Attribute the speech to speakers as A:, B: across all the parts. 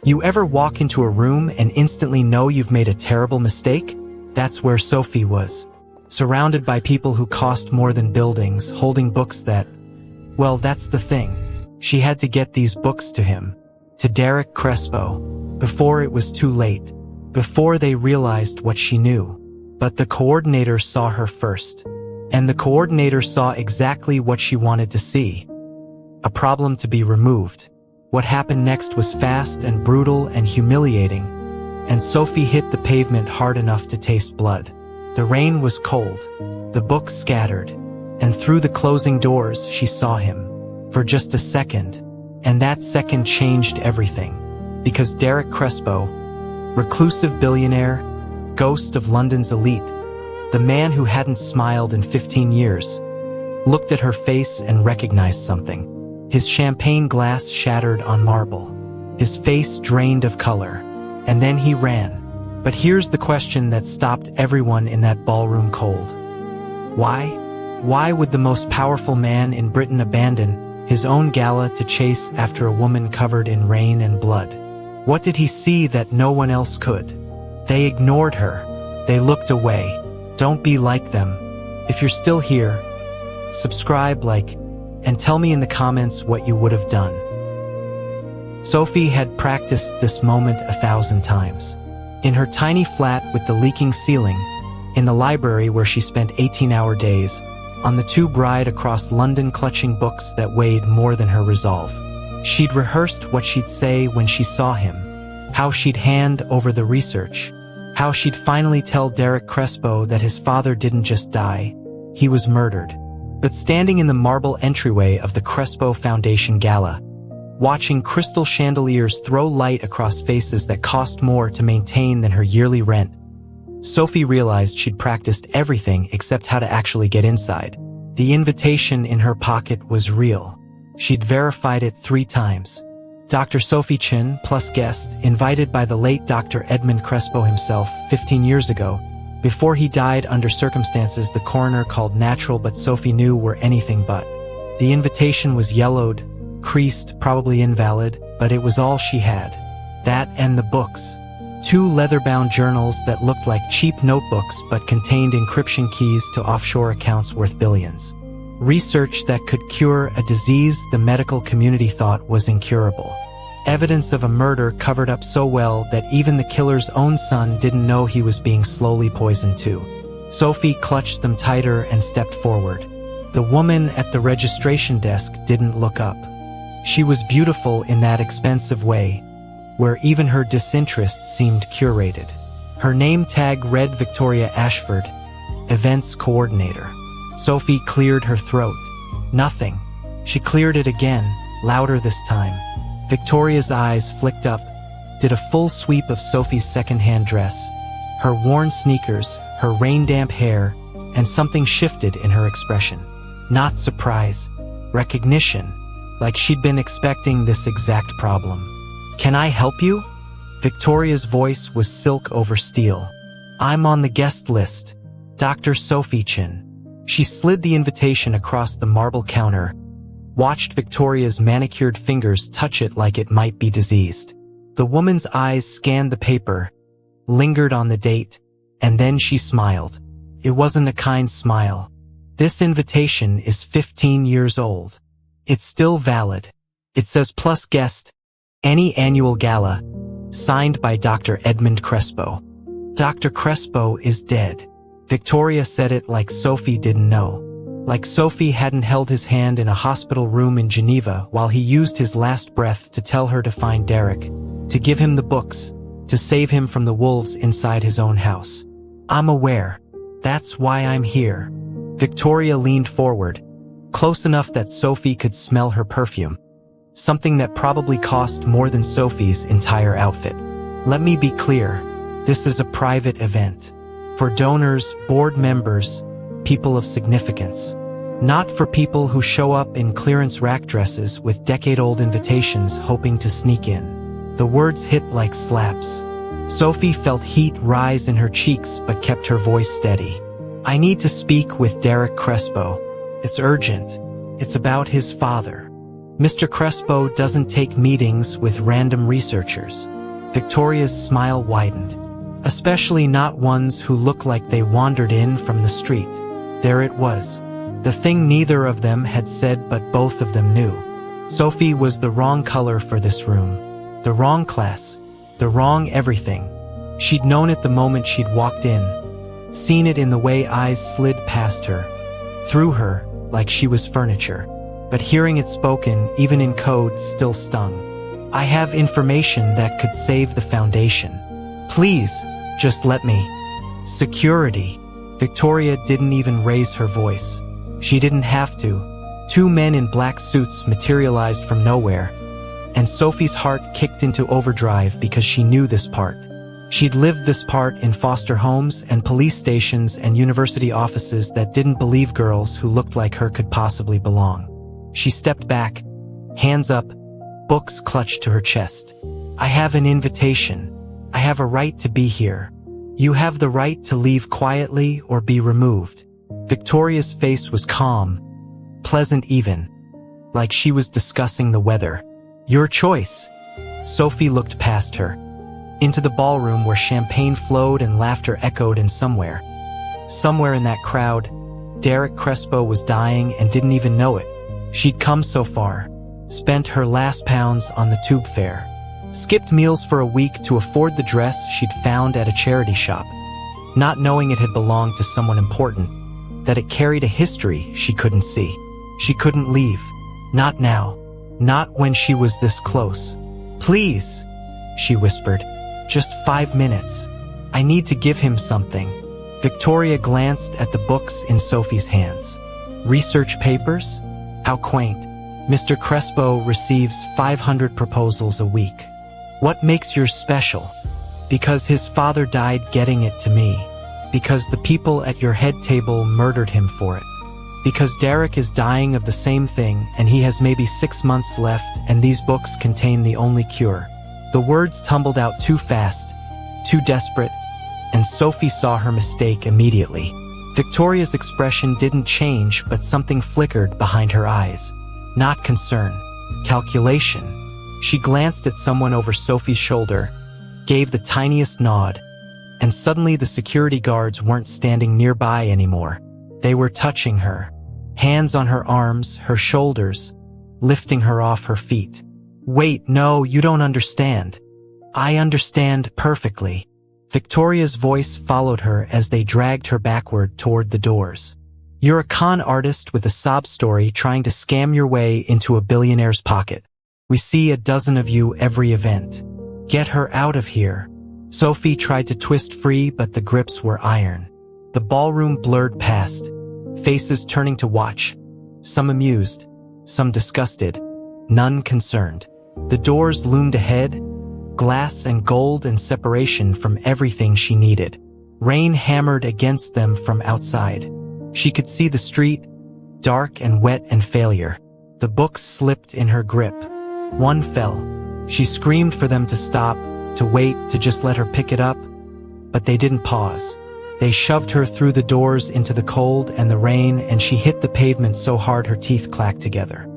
A: You ever walk into a room and instantly know you've made a terrible mistake? That's where Sophie was. Surrounded by people who cost more than buildings, holding books that... Well, that's the thing. She had to get these books to him. To Darrick Crespo. Before it was too late. Before they realized what she knew. But the coordinator saw her first. And the coordinator saw exactly what she wanted to see. A problem to be removed. What happened next was fast and brutal and humiliating. And Sophie hit the pavement hard enough to taste blood. The rain was cold. The books scattered. And through the closing doors, she saw him. For just a second. And that second changed everything. Because Darrick Crespo, reclusive billionaire, ghost of London's elite, the man who hadn't smiled in 15 years, looked at her face and recognized something. His champagne glass shattered on marble. His face drained of color. And then he ran. But here's the question that stopped everyone in that ballroom cold. Why? Why would the most powerful man in Britain abandon his own gala to chase after a woman covered in rain and blood? What did he see that no one else could? They ignored her. They looked away. Don't be like them. If you're still here, subscribe, like, and tell me in the comments what you would have done. Sophie had practiced this moment 1,000 times. In her tiny flat with the leaking ceiling, in the library where she spent 18-hour days, on the tube ride across London clutching books that weighed more than her resolve. She'd rehearsed what she'd say when she saw him, how she'd hand over the research, how she'd finally tell Darrick Crespo that his father didn't just die, he was murdered. But standing in the marble entryway of the Crespo Foundation Gala, watching crystal chandeliers throw light across faces that cost more to maintain than her yearly rent, Sophie realized she'd practiced everything except how to actually get inside. The invitation in her pocket was real. She'd verified it 3 times. Dr. Sophie Chen, plus guest, invited by the late Dr. Edmund Crespo himself 15 years ago, before he died under circumstances the coroner called natural but Sophie knew were anything but. The invitation was yellowed, creased, probably invalid, but it was all she had. That and the books. 2 leather-bound journals that looked like cheap notebooks but contained encryption keys to offshore accounts worth billions. Research that could cure a disease the medical community thought was incurable. Evidence of a murder covered up so well that even the killer's own son didn't know he was being slowly poisoned too. Sophie clutched them tighter and stepped forward. The woman at the registration desk didn't look up. She was beautiful in that expensive way, where even her disinterest seemed curated. Her name tag read Victoria Ashford, Events Coordinator. Sophie cleared her throat. Nothing. She cleared it again, louder this time. Victoria's eyes flicked up, did a full sweep of Sophie's second-hand dress, her worn sneakers, her rain-damp hair, and something shifted in her expression. Not surprise, recognition, like she'd been expecting this exact problem. "Can I help you?" Victoria's voice was silk over steel. "I'm on the guest list. Dr. Sophie Chen." She slid the invitation across the marble counter, watched Victoria's manicured fingers touch it like it might be diseased. The woman's eyes scanned the paper, lingered on the date, and then she smiled. It wasn't a kind smile. "This invitation is 15 years old. It's still valid. It says plus guest, any annual gala, signed by Dr. Edmund Crespo." "Dr. Crespo is dead." Victoria said it like Sophie didn't know. Like Sophie hadn't held his hand in a hospital room in Geneva while he used his last breath to tell her to find Darrick, to give him the books, to save him from the wolves inside his own house. "I'm aware. That's why I'm here." Victoria leaned forward, close enough that Sophie could smell her perfume. Something that probably cost more than Sophie's entire outfit. "Let me be clear. This is a private event. For donors, board members, people of significance. Not for people who show up in clearance rack dresses with decade-old invitations hoping to sneak in." The words hit like slaps. Sophie felt heat rise in her cheeks but kept her voice steady. "I need to speak with Darrick Crespo. It's urgent. It's about his father." Mr. Crespo doesn't take meetings with random researchers. Victoria's smile widened. Especially not ones who look like they wandered in from the street. There it was. The thing neither of them had said but both of them knew. Sophie was the wrong color for this room. The wrong class. The wrong everything. She'd known it the moment she'd walked in. Seen it in the way eyes slid past her. Through her, like she was furniture. But hearing it spoken, even in code, still stung. I have information that could save the Foundation. Please, just let me. Security. Victoria didn't even raise her voice. She didn't have to. Two men in black suits materialized from nowhere. And Sophie's heart kicked into overdrive because she knew this part. She'd lived this part in foster homes and police stations and university offices that didn't believe girls who looked like her could possibly belong. She stepped back, hands up, books clutched to her chest. I have an invitation. I have a right to be here. You have the right to leave quietly or be removed. Victoria's face was calm, pleasant even, like she was discussing the weather. Your choice. Sophie looked past her, into the ballroom where champagne flowed and laughter echoed, and somewhere in that crowd, Darrick Crespo was dying and didn't even know it. She'd come so far, spent her last pounds on the tube fare, skipped meals for a week to afford the dress she'd found at a charity shop, not knowing it had belonged to someone important, that it carried a history she couldn't see. She couldn't leave. Not now. Not when she was this close. Please, she whispered. Just 5 minutes. I need to give him something. Victoria glanced at the books in Sophie's hands. Research papers? How quaint. Mr. Crespo receives 500 proposals a week. What makes yours special? Because his father died getting it to me. Because the people at your head table murdered him for it. Because Darrick is dying of the same thing and he has maybe 6 months left and these books contain the only cure. The words tumbled out too fast, too desperate, and Sophie saw her mistake immediately. Victoria's expression didn't change, but something flickered behind her eyes. Not concern. Calculation. She glanced at someone over Sophie's shoulder, gave the tiniest nod, and suddenly the security guards weren't standing nearby anymore. They were touching her, hands on her arms, her shoulders, lifting her off her feet. Wait, no, you don't understand. I understand perfectly. Victoria's voice followed her as they dragged her backward toward the doors. You're a con artist with a sob story trying to scam your way into a billionaire's pocket. We see a dozen of you every event. Get her out of here. Sophie tried to twist free, but the grips were iron. The ballroom blurred past, faces turning to watch, some amused, some disgusted, none concerned. The doors loomed ahead, glass and gold and separation from everything she needed. Rain hammered against them from outside. She could see the street, dark and wet and failure. The books slipped in her grip. One fell. She screamed for them to stop, to wait, to just let her pick it up. But they didn't pause. They shoved her through the doors into the cold and the rain, and she hit the pavement so hard her teeth clacked together.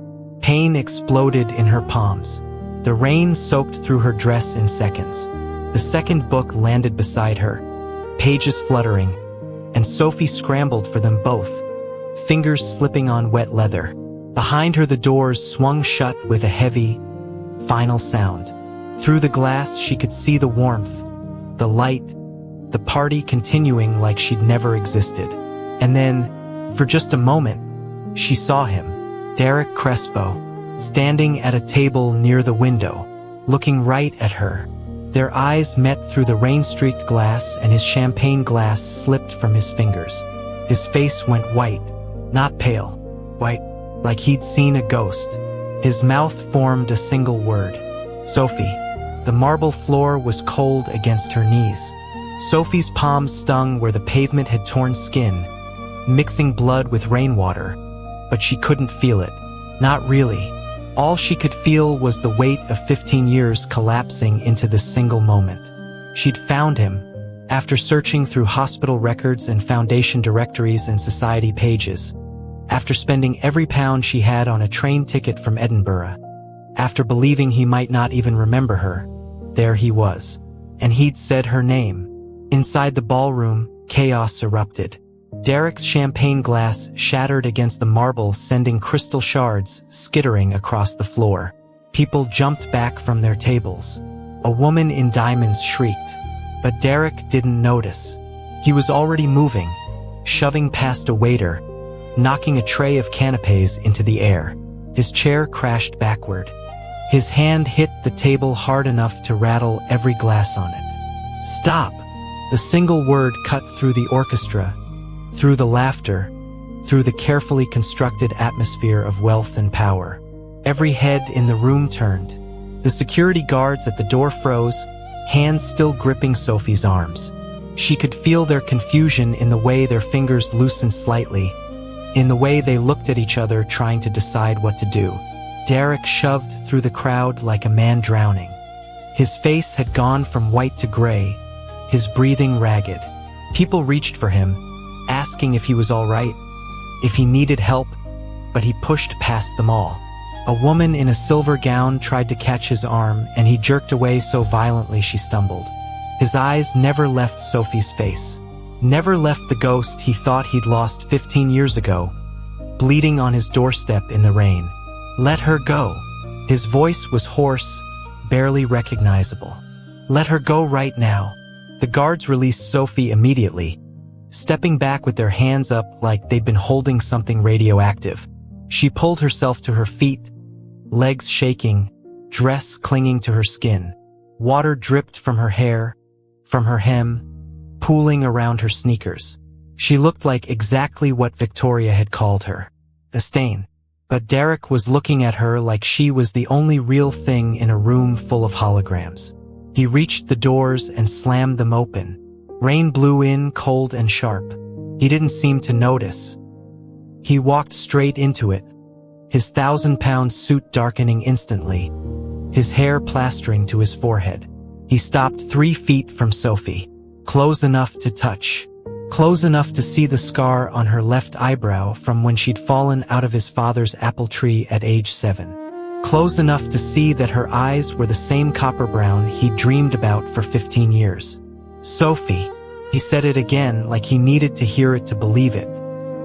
A: Pain exploded in her palms. The rain soaked through her dress in seconds. The second book landed beside her, pages fluttering, and Sophie scrambled for them both, fingers slipping on wet leather. Behind her the doors swung shut with a heavy, final sound. Through the glass she could see the warmth, the light, the party continuing like she'd never existed. And then, for just a moment, she saw him, Darrick Crespo, standing at a table near the window, looking right at her. Their eyes met through the rain-streaked glass and his champagne glass slipped from his fingers. His face went white, not pale, white, like he'd seen a ghost. His mouth formed a single word. Sophie. The marble floor was cold against her knees. Sophie's palms stung where the pavement had torn skin, mixing blood with rainwater, but she couldn't feel it. Not really. All she could feel was the weight of 15 years collapsing into this single moment. She'd found him, after searching through hospital records and foundation directories and society pages. After spending every pound she had on a train ticket from Edinburgh, after believing he might not even remember her, there he was. And he'd said her name. Inside the ballroom, chaos erupted. Darrick's champagne glass shattered against the marble, sending crystal shards skittering across the floor. People jumped back from their tables. A woman in diamonds shrieked, but Darrick didn't notice. He was already moving, shoving past a waiter, knocking a tray of canapes into the air. His chair crashed backward. His hand hit the table hard enough to rattle every glass on it. Stop! The single word cut through the orchestra, through the laughter, through the carefully constructed atmosphere of wealth and power. Every head in the room turned. The security guards at the door froze, hands still gripping Sophie's arms. She could feel their confusion in the way their fingers loosened slightly, in the way they looked at each other trying to decide what to do. Darrick shoved through the crowd like a man drowning. His face had gone from white to gray, his breathing ragged. People reached for him, asking if he was all right, if he needed help, but he pushed past them all. A woman in a silver gown tried to catch his arm, and he jerked away so violently she stumbled. His eyes never left Sophie's face, never left the ghost he thought he'd lost 15 years ago, bleeding on his doorstep in the rain. Let her go. His voice was hoarse, barely recognizable. Let her go right now. The guards released Sophie immediately, stepping back with their hands up like they'd been holding something radioactive. She pulled herself to her feet, legs shaking, dress clinging to her skin. Water dripped from her hair, from her hem, pooling around her sneakers. She looked like exactly what Victoria had called her, a stain. But Darrick was looking at her like she was the only real thing in a room full of holograms. He reached the doors and slammed them open. Rain blew in cold and sharp. He didn't seem to notice. He walked straight into it, his 1,000-pound suit darkening instantly, his hair plastering to his forehead. He stopped 3 feet from Sophie, close enough to touch, close enough to see the scar on her left eyebrow from when she'd fallen out of his father's apple tree at age 7. Close enough to see that her eyes were the same copper brown he'd dreamed about for 15 years. Sophie. He said it again like he needed to hear it to believe it.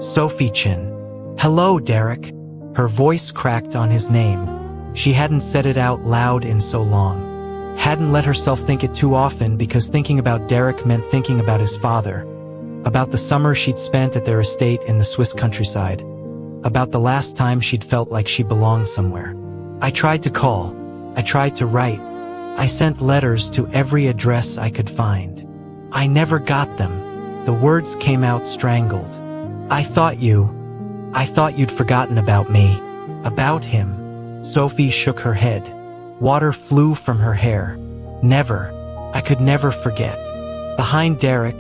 A: Sophie Chen. Hello, Darrick. Her voice cracked on his name. She hadn't said it out loud in so long. Hadn't let herself think it too often because thinking about Darrick meant thinking about his father. About the summer she'd spent at their estate in the Swiss countryside. About the last time she'd felt like she belonged somewhere. I tried to call. I tried to write. I sent letters to every address I could find. I never got them. The words came out strangled. I thought you'd forgotten about me. About him. Sophie shook her head. Water flew from her hair. Never. I could never forget. Behind Darrick,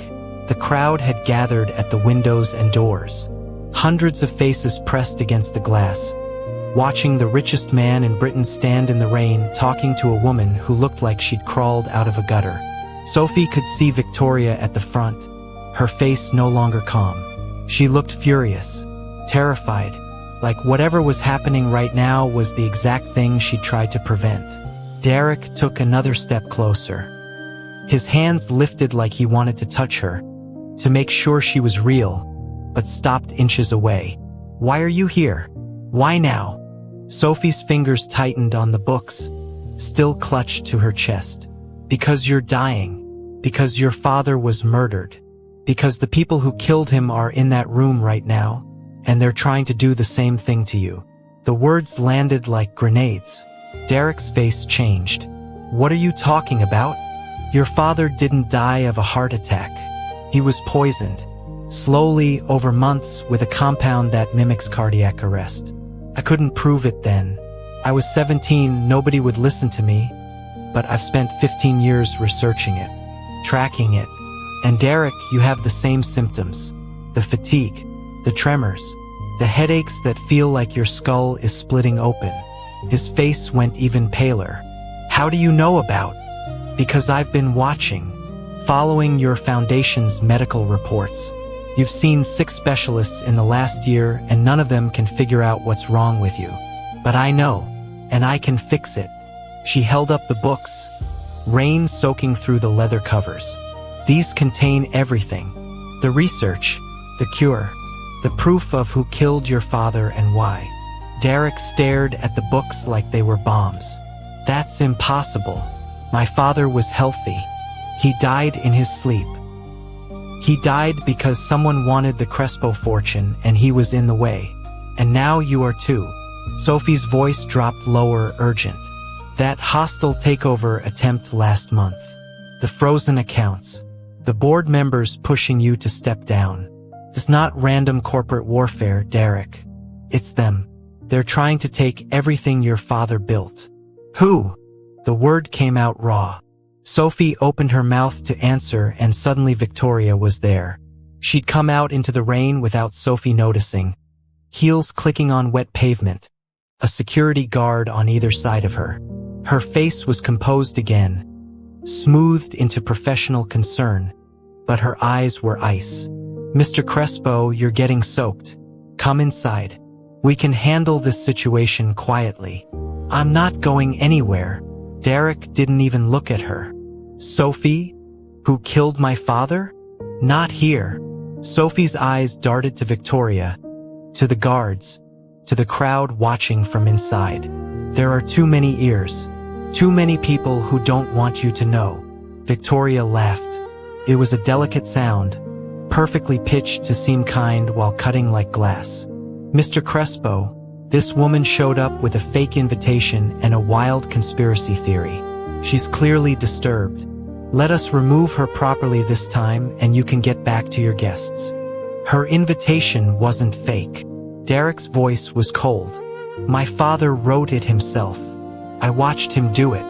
A: the crowd had gathered at the windows and doors. Hundreds of faces pressed against the glass, watching the richest man in Britain stand in the rain talking to a woman who looked like she'd crawled out of a gutter. Sophie could see Victoria at the front, her face no longer calm. She looked furious, terrified, like whatever was happening right now was the exact thing she tried to prevent. Darrick took another step closer. His hands lifted like he wanted to touch her, to make sure she was real, but stopped inches away. Why are you here? Why now? Sophie's fingers tightened on the books, still clutched to her chest. Because you're dying. Because your father was murdered. Because the people who killed him are in that room right now, and they're trying to do the same thing to you. The words landed like grenades. Darrick's face changed. What are you talking about? Your father didn't die of a heart attack. He was poisoned, slowly over months with a compound that mimics cardiac arrest. I couldn't prove it then. I was 17, nobody would listen to me, but I've spent 15 years researching it, tracking it. And Darrick, you have the same symptoms. The fatigue, the tremors, the headaches that feel like your skull is splitting open. His face went even paler. How do you know about? Because I've been watching, following your foundation's medical reports. You've seen 6 specialists in the last year and none of them can figure out what's wrong with you. But I know, and I can fix it." She held up the books, rain soaking through the leather covers. "These contain everything. The research, the cure, the proof of who killed your father and why." Darrick stared at the books like they were bombs. "That's impossible. My father was healthy. He died in his sleep. He died because someone wanted the Crespo fortune and he was in the way. And now you are too." Sophie's voice dropped lower, urgent. "That hostile takeover attempt last month. The frozen accounts. The board members pushing you to step down. It's not random corporate warfare, Darrick. It's them. They're trying to take everything your father built." "Who?" The word came out raw. Sophie opened her mouth to answer and suddenly Victoria was there. She'd come out into the rain without Sophie noticing, heels clicking on wet pavement, a security guard on either side of her. Her face was composed again, smoothed into professional concern, but her eyes were ice. "Mr. Crespo, you're getting soaked. Come inside. We can handle this situation quietly." "I'm not going anywhere." Darrick didn't even look at her. "Sophie? Who killed my father? Not here." Sophie's eyes darted to Victoria, to the guards, to the crowd watching from inside. "There are too many ears. Too many people who don't want you to know." Victoria laughed. It was a delicate sound, perfectly pitched to seem kind while cutting like glass. "Mr. Crespo, this woman showed up with a fake invitation and a wild conspiracy theory. She's clearly disturbed. Let us remove her properly this time and you can get back to your guests." "Her invitation wasn't fake." Darrick's voice was cold. "My father wrote it himself. I watched him do it."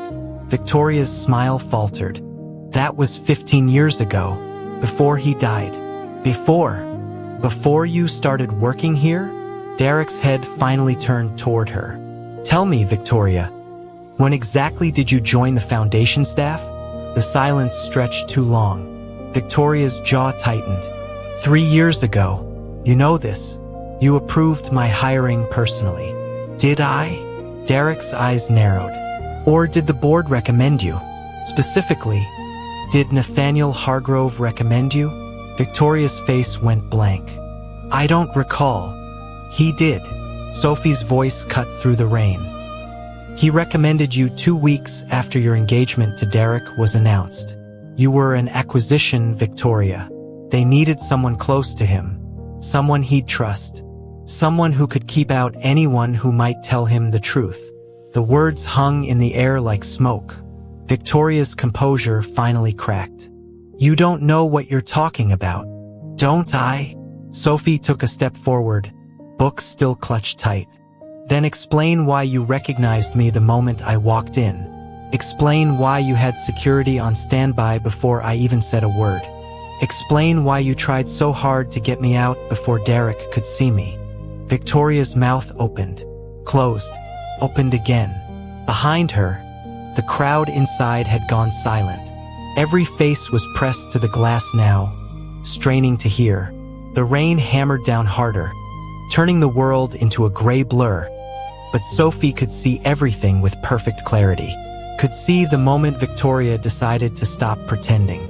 A: Victoria's smile faltered. "That was 15 years ago, before he died." Before you started working here?" Darrick's head finally turned toward her. "Tell me, Victoria, when exactly did you join the foundation staff?" The silence stretched too long. Victoria's jaw tightened. 3 years ago. You know this. You approved my hiring personally." "Did I?" Darrick's eyes narrowed. "Or did the board recommend you? Specifically, did Nathaniel Hargrove recommend you?" Victoria's face went blank. "I don't recall." "He did." Sophie's voice cut through the rain. "He recommended you 2 weeks after your engagement to Darrick was announced. You were an acquisition, Victoria. They needed someone close to him, someone he'd trust, someone who could keep out anyone who might tell him the truth." The words hung in the air like smoke. Victoria's composure finally cracked. "You don't know what you're talking about." "Don't I?" Sophie took a step forward, books still clutched tight. "Then explain why you recognized me the moment I walked in. Explain why you had security on standby before I even said a word. Explain why you tried so hard to get me out before Darrick could see me." Victoria's mouth opened, closed, opened again. Behind her, the crowd inside had gone silent. Every face was pressed to the glass now, straining to hear. The rain hammered down harder, turning the world into a gray blur. But Sophie could see everything with perfect clarity. Could see the moment Victoria decided to stop pretending.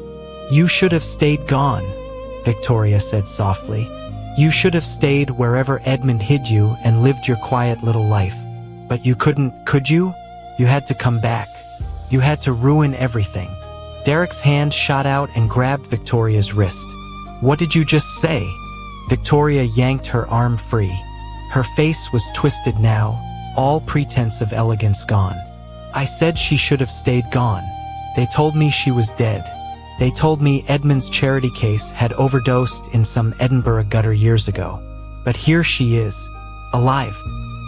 A: "You should have stayed gone," Victoria said softly. "You should have stayed wherever Edmund hid you and lived your quiet little life. But you couldn't, could you? You had to come back. You had to ruin everything." Darrick's hand shot out and grabbed Victoria's wrist. "What did you just say?" Victoria yanked her arm free. Her face was twisted now, all pretense of elegance gone. "I said she should have stayed gone. They told me she was dead. They told me Edmund's charity case had overdosed in some Edinburgh gutter years ago. But here she is, alive,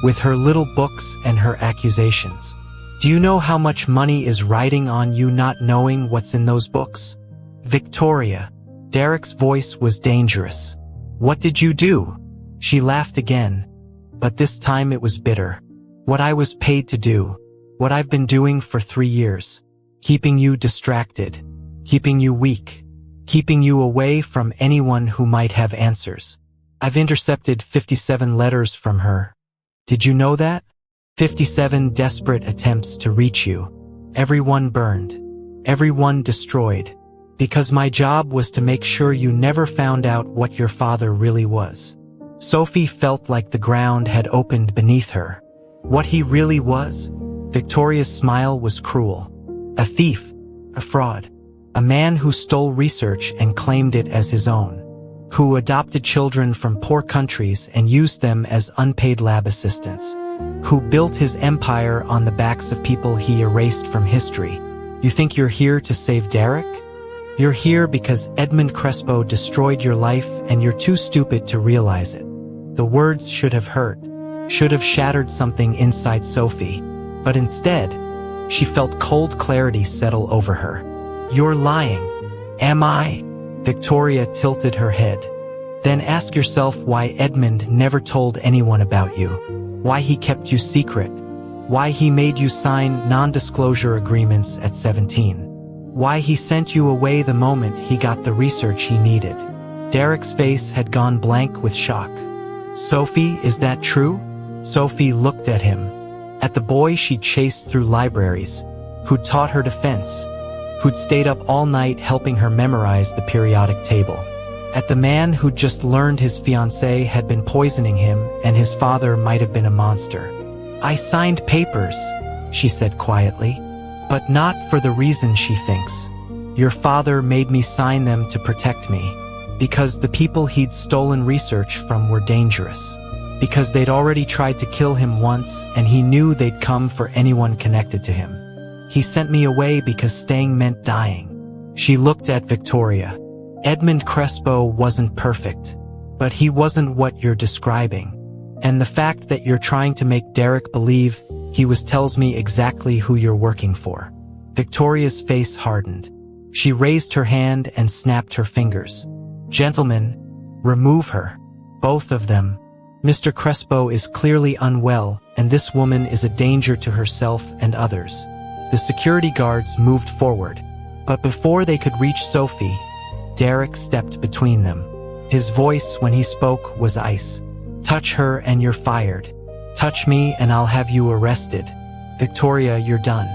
A: with her little books and her accusations. Do you know how much money is riding on you not knowing what's in those books?" "Victoria." Darrick's voice was dangerous. "What did you do?" She laughed again, but this time it was bitter. "What I was paid to do. What I've been doing for 3 years. Keeping you distracted. Keeping you weak. keeping you away from anyone who might have answers. I've intercepted 57 letters from her. Did you know that? 57 desperate attempts to reach you. Everyone burned. Everyone destroyed. Because my job was to make sure you never found out what your father really was. Sophie felt like the ground had opened beneath her. What he really was? Victoria's smile was cruel. A thief. A fraud. A man who stole research and claimed it as his own. Who adopted children from poor countries and used them as unpaid lab assistants. Who built his empire on the backs of people he erased from history. You think you're here to save Darrick? You're here because Edmund Crespo destroyed your life and you're too stupid to realize it. The words should have hurt, should have shattered something inside Sophie, but instead, she felt cold clarity settle over her. You're lying. Am I? Victoria tilted her head. Then ask yourself why Edmund never told anyone about you. Why he kept you secret. Why he made you sign non-disclosure agreements at 17. Why he sent you away the moment he got the research he needed. Darrick's face had gone blank with shock. Sophie, is that true? Sophie looked at him. At the boy she'd chased through libraries, who'd taught her defense, who'd stayed up all night helping her memorize the periodic table. At the man who'd just learned his fiancée had been poisoning him and his father might have been a monster. I signed papers, she said quietly, but not for the reason she thinks. Your father made me sign them to protect me, because the people he'd stolen research from were dangerous. Because they'd already tried to kill him once and he knew they'd come for anyone connected to him. He sent me away because staying meant dying. She looked at Victoria. Edmund Crespo wasn't perfect, but he wasn't what you're describing. And the fact that you're trying to make Darrick believe he was tells me exactly who you're working for. Victoria's face hardened. She raised her hand and snapped her fingers. Gentlemen, remove her. Both of them. Mr. Crespo is clearly unwell, and this woman is a danger to herself and others. The security guards moved forward, but before they could reach Sophie, Darrick stepped between them. His voice when he spoke was ice. Touch her and you're fired. Touch me and I'll have you arrested. Victoria, you're done.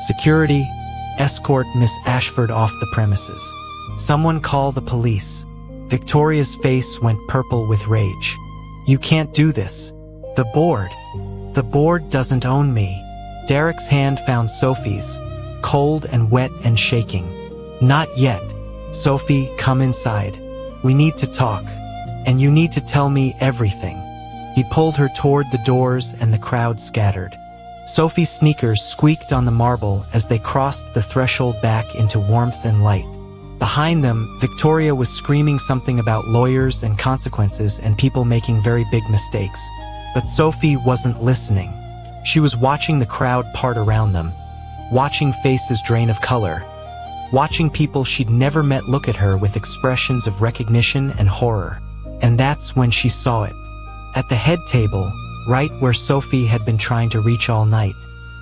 A: Security, escort Miss Ashford off the premises. Someone call the police. Victoria's face went purple with rage. You can't do this. The board doesn't own me. Darrick's hand found Sophie's, cold and wet and shaking. Not yet. Sophie, come inside. We need to talk. And you need to tell me everything. He pulled her toward the doors and the crowd scattered. Sophie's sneakers squeaked on the marble as they crossed the threshold back into warmth and light. Behind them, Victoria was screaming something about lawyers and consequences and people making very big mistakes. But Sophie wasn't listening. She was watching the crowd part around them, watching faces drain of color, watching people she'd never met look at her with expressions of recognition and horror. And that's when she saw it. At the head table, right where Sophie had been trying to reach all night,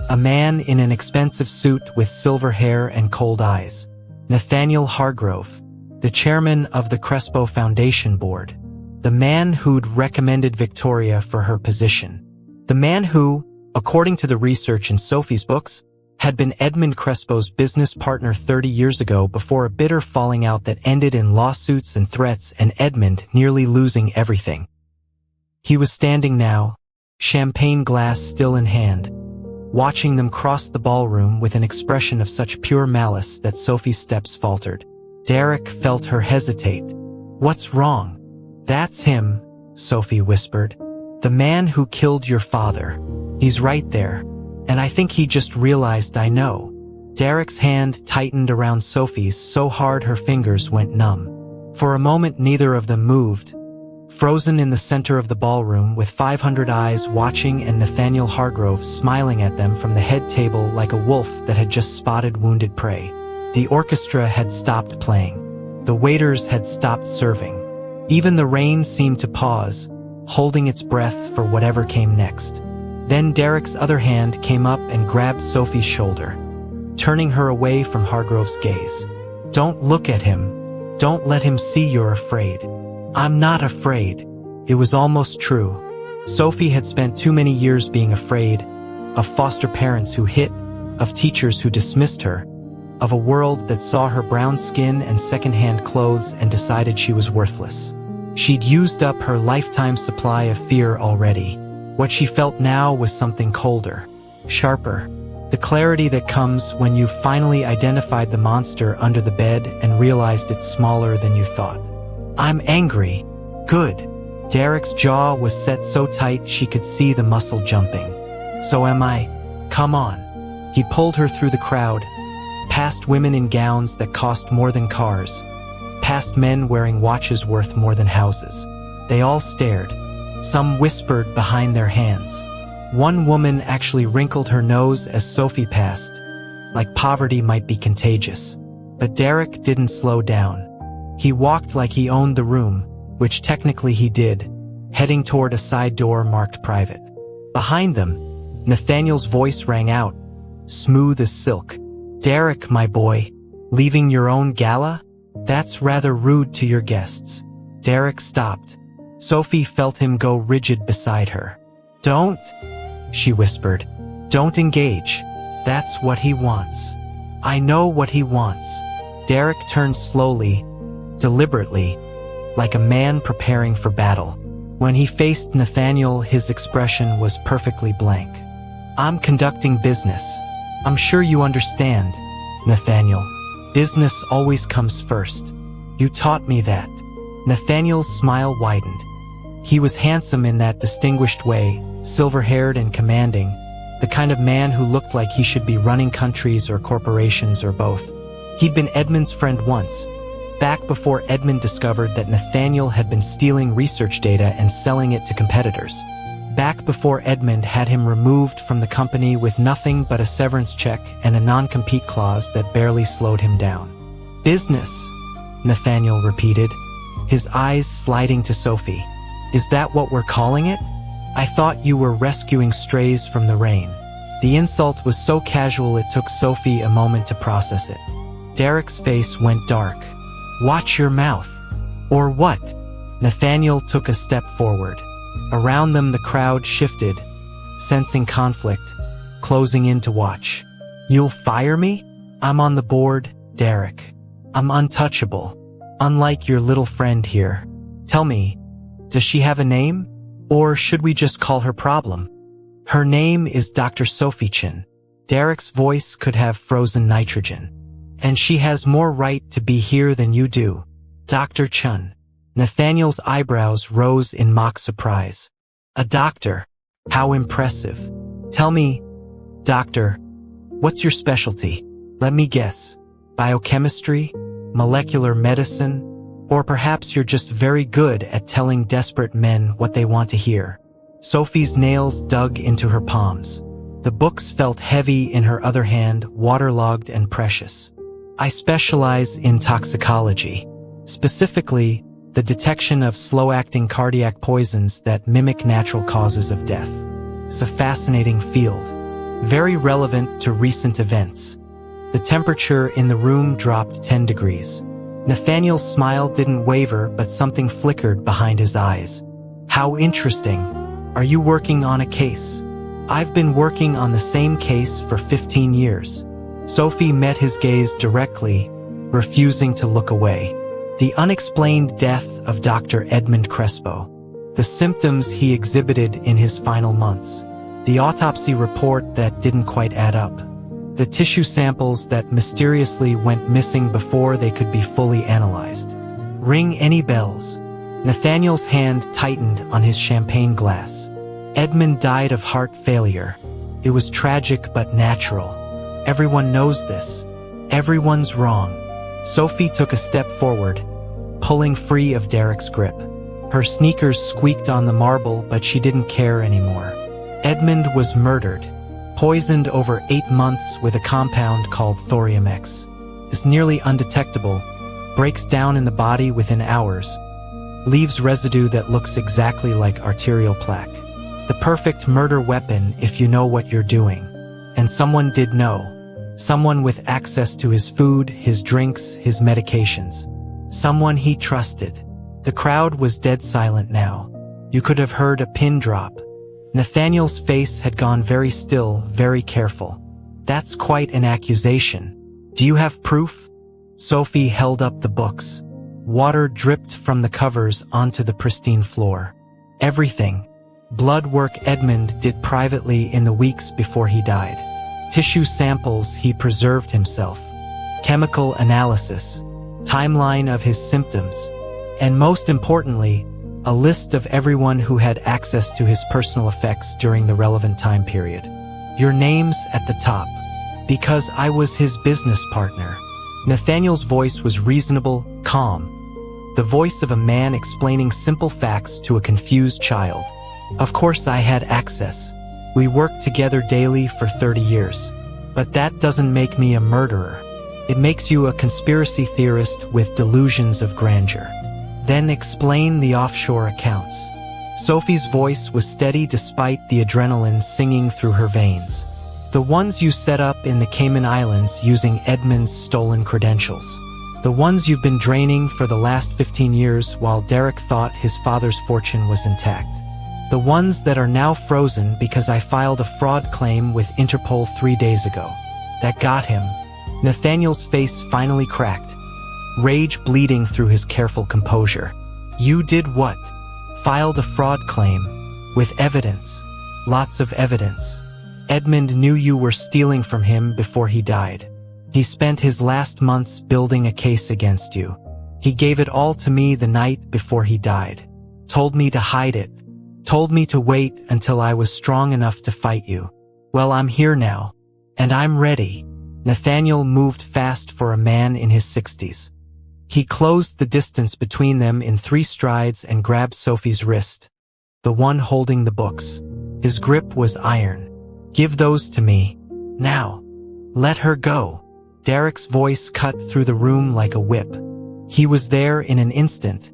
A: a man in an expensive suit with silver hair and cold eyes. Nathaniel Hargrove, the chairman of the Crespo Foundation Board. The man who'd recommended Victoria for her position. The man who, according to the research in Sophie's books, had been Edmund Crespo's business partner 30 years ago before a bitter falling out that ended in lawsuits and threats and Edmund nearly losing everything. He was standing now, champagne glass still in hand, watching them cross the ballroom with an expression of such pure malice that Sophie's steps faltered. Darrick felt her hesitate. What's wrong? That's him, Sophie whispered. The man who killed your father. He's right there. And I think he just realized I know. Darrick's hand tightened around Sophie's so hard her fingers went numb. For a moment neither of them moved, frozen in the center of the ballroom with 500 eyes watching and Nathaniel Hargrove smiling at them from the head table like a wolf that had just spotted wounded prey. The orchestra had stopped playing. The waiters had stopped serving. Even the rain seemed to pause, holding its breath for whatever came next. Then Darrick's other hand came up and grabbed Sophie's shoulder, turning her away from Hargrove's gaze. Don't look at him. Don't let him see you're afraid. I'm not afraid. It was almost true. Sophie had spent too many years being afraid, of foster parents who hit, of teachers who dismissed her, of a world that saw her brown skin and second-hand clothes and decided she was worthless. She'd used up her lifetime supply of fear already. What she felt now was something colder, sharper. The clarity that comes when you've finally identified the monster under the bed and realized it's smaller than you thought. I'm angry. Good. Darrick's jaw was set so tight she could see the muscle jumping. So am I. Come on. He pulled her through the crowd, past women in gowns that cost more than cars, past men wearing watches worth more than houses. They all stared. Some whispered behind their hands. One woman actually wrinkled her nose as Sophie passed, like poverty might be contagious. But Darrick didn't slow down. He walked like he owned the room, which technically he did, heading toward a side door marked private. Behind them, Nathaniel's voice rang out, smooth as silk. Darrick, my boy, leaving your own gala? That's rather rude to your guests. Darrick stopped. Sophie felt him go rigid beside her. Don't, she whispered. Don't engage. That's what he wants. I know what he wants. Darrick turned slowly, deliberately, like a man preparing for battle. When he faced Nathaniel, his expression was perfectly blank. I'm conducting business. I'm sure you understand, Nathaniel. Business always comes first. You taught me that. Nathaniel's smile widened. He was handsome in that distinguished way, silver-haired and commanding, the kind of man who looked like he should be running countries or corporations or both. He'd been Edmund's friend once, back before Edmund discovered that Nathaniel had been stealing research data and selling it to competitors. Back before Edmund had him removed from the company with nothing but a severance check and a non-compete clause that barely slowed him down. Business, Nathaniel repeated, his eyes sliding to Sophie. Is that what we're calling it? I thought you were rescuing strays from the rain. The insult was so casual it took Sophie a moment to process it. Darrick's face went dark. Watch your mouth. Or what? Nathaniel took a step forward. Around them the crowd shifted, sensing conflict, closing in to watch. You'll fire me? I'm on the board, Darrick. I'm untouchable, unlike your little friend here. Tell me, does she have a name? Or should we just call her Problem? Her name is Dr. Sophie Chen. Darrick's voice could have frozen nitrogen. And she has more right to be here than you do. Dr. Chen. Nathaniel's eyebrows rose in mock surprise. A doctor? How impressive. Tell me, doctor, what's your specialty? Let me guess. Biochemistry? Molecular medicine? Or perhaps you're just very good at telling desperate men what they want to hear. Sophie's nails dug into her palms. The books felt heavy in her other hand, waterlogged and precious. I specialize in toxicology. Specifically, the detection of slow-acting cardiac poisons that mimic natural causes of death. It's a fascinating field, very relevant to recent events. The temperature in the room dropped 10 degrees. Nathaniel's smile didn't waver, but something flickered behind his eyes. How interesting. Are you working on a case? I've been working on the same case for 15 years. Sophie met his gaze directly, refusing to look away. The unexplained death of Dr. Edmund Crespo. The symptoms he exhibited in his final months. The autopsy report that didn't quite add up. The tissue samples that mysteriously went missing before they could be fully analyzed. Ring any bells? Nathaniel's hand tightened on his champagne glass. Edmund died of heart failure. It was tragic but natural. Everyone knows this. Everyone's wrong. Sophie took a step forward, pulling free of Darrick's grip. Her sneakers squeaked on the marble, but she didn't care anymore. Edmund was murdered, poisoned over 8 months with a compound called thorium X. It's nearly undetectable, breaks down in the body within hours, leaves residue that looks exactly like arterial plaque. The perfect murder weapon if you know what you're doing. And someone did know. Someone with access to his food, his drinks, his medications. Someone he trusted. The crowd was dead silent now. You could have heard a pin drop. Nathaniel's face had gone very still, very careful. That's quite an accusation. Do you have proof? Sophie held up the books. Water dripped from the covers onto the pristine floor. Everything. Blood work Edmund did privately in the weeks before he died. Tissue samples he preserved himself. Chemical analysis. Timeline of his symptoms. And most importantly, a list of everyone who had access to his personal effects during the relevant time period. Your name's at the top. Because I was his business partner. Nathaniel's voice was reasonable, calm. The voice of a man explaining simple facts to a confused child. Of course I had access. We worked together daily for 30 years. But that doesn't make me a murderer. It makes you a conspiracy theorist with delusions of grandeur. Then explain the offshore accounts. Sophie's voice was steady despite the adrenaline singing through her veins. The ones you set up in the Cayman Islands using Edmund's stolen credentials. The ones you've been draining for the last 15 years while Darrick thought his father's fortune was intact. The ones that are now frozen because I filed a fraud claim with Interpol 3 days ago. That got him. Nathaniel's face finally cracked, rage bleeding through his careful composure. You did what? Filed a fraud claim. With evidence. Lots of evidence. Edmund knew you were stealing from him before he died. He spent his last months building a case against you. He gave it all to me the night before he died. Told me to hide it. Told me to wait until I was strong enough to fight you. Well, I'm here now. And I'm ready. Nathaniel moved fast for a man in his 60s. He closed the distance between them in 3 strides and grabbed Sophie's wrist. The one holding the books. His grip was iron. Give those to me. Now. Let her go. Darrick's voice cut through the room like a whip. He was there in an instant,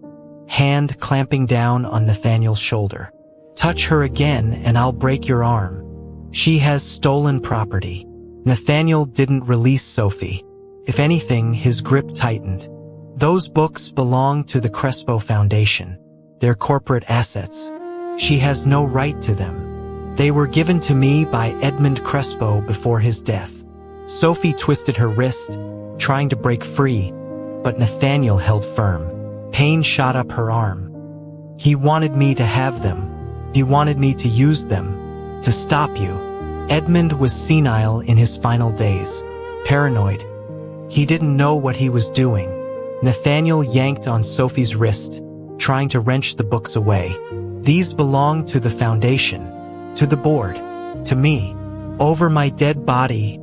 A: hand clamping down on Nathaniel's shoulder. Touch her again and I'll break your arm. She has stolen property. Nathaniel didn't release Sophie. If anything, his grip tightened. Those books belong to the Crespo Foundation. They're corporate assets. She has no right to them. They were given to me by Edmund Crespo before his death. Sophie twisted her wrist, trying to break free, but Nathaniel held firm. Pain shot up her arm. He wanted me to have them. He wanted me to use them. To stop you. Edmund was senile in his final days. Paranoid. He didn't know what he was doing. Nathaniel yanked on Sophie's wrist, trying to wrench the books away. These belong to the foundation. To the board. To me. Over my dead body,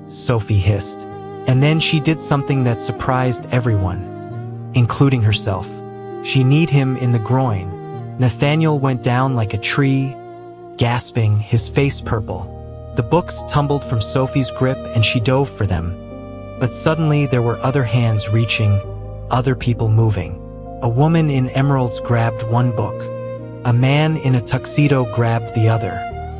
A: Sophie hissed. And then she did something that surprised everyone, including herself. She kneed him in the groin. Nathaniel went down like a tree, gasping, his face purple. The books tumbled from Sophie's grip and she dove for them. But suddenly there were other hands reaching, other people moving. A woman in emeralds grabbed one book. A man in a tuxedo grabbed the other.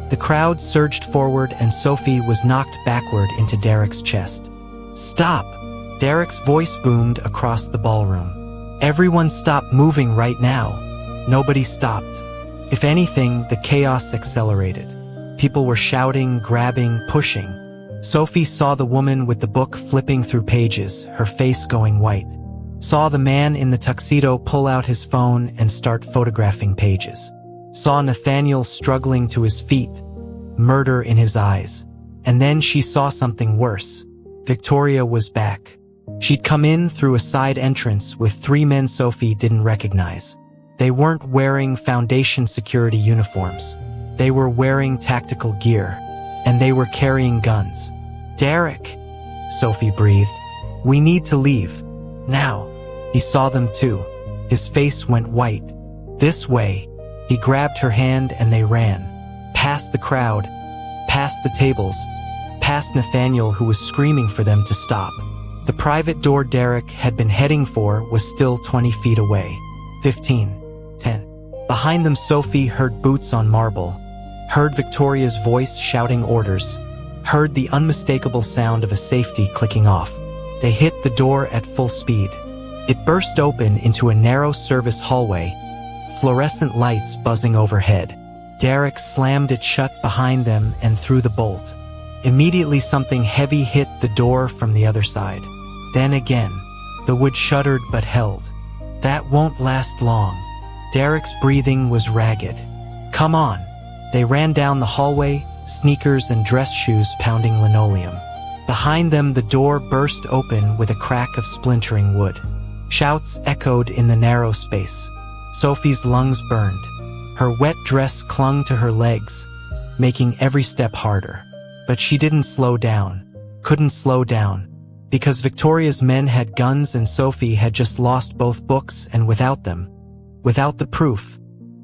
A: The crowd surged forward and Sophie was knocked backward into Darrick's chest. Stop! Darrick's voice boomed across the ballroom. Everyone stop moving right now. Nobody stopped. If anything, the chaos accelerated. People were shouting, grabbing, pushing. Sophie saw the woman with the book flipping through pages, her face going white. Saw the man in the tuxedo pull out his phone and start photographing pages. Saw Nathaniel struggling to his feet, murder in his eyes. And then she saw something worse. Victoria was back. She'd come in through a side entrance with 3 men Sophie didn't recognize. They weren't wearing Foundation security uniforms. They were wearing tactical gear, and they were carrying guns. Darrick, Sophie breathed. We need to leave. Now. He saw them too. His face went white. This way. He grabbed her hand and they ran. Past the crowd. Past the tables. Past Nathaniel, who was screaming for them to stop. The private door Darrick had been heading for was still 20 feet away. 15. 10. Behind them Sophie heard boots on marble. Heard Victoria's voice shouting orders. Heard the unmistakable sound of a safety clicking off. They hit the door at full speed. It burst open into a narrow service hallway, fluorescent lights buzzing overhead. Darrick slammed it shut behind them and threw the bolt. Immediately something heavy hit the door from the other side. Then again. The wood shuddered but held. That won't last long. Darrick's breathing was ragged. Come on. They ran down the hallway, sneakers and dress shoes pounding linoleum. Behind them the door burst open with a crack of splintering wood. Shouts echoed in the narrow space. Sophie's lungs burned. Her wet dress clung to her legs, making every step harder. But she didn't slow down. Couldn't slow down. Because Victoria's men had guns and Sophie had just lost both books, and without them, without the proof,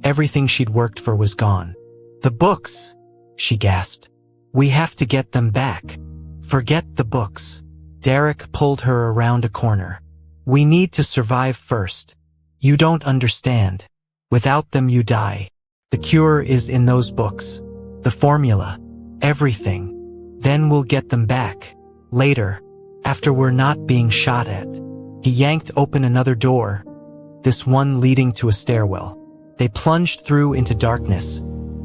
A: everything she'd worked for was gone. The books, she gasped. We have to get them back. Forget the books. Darrick pulled her around a corner. We need to survive first. You don't understand. Without them you die. The cure is in those books. The formula. Everything. Then we'll get them back. Later. After we're not being shot at. He yanked open another door, this one leading to a stairwell. They plunged through into darkness,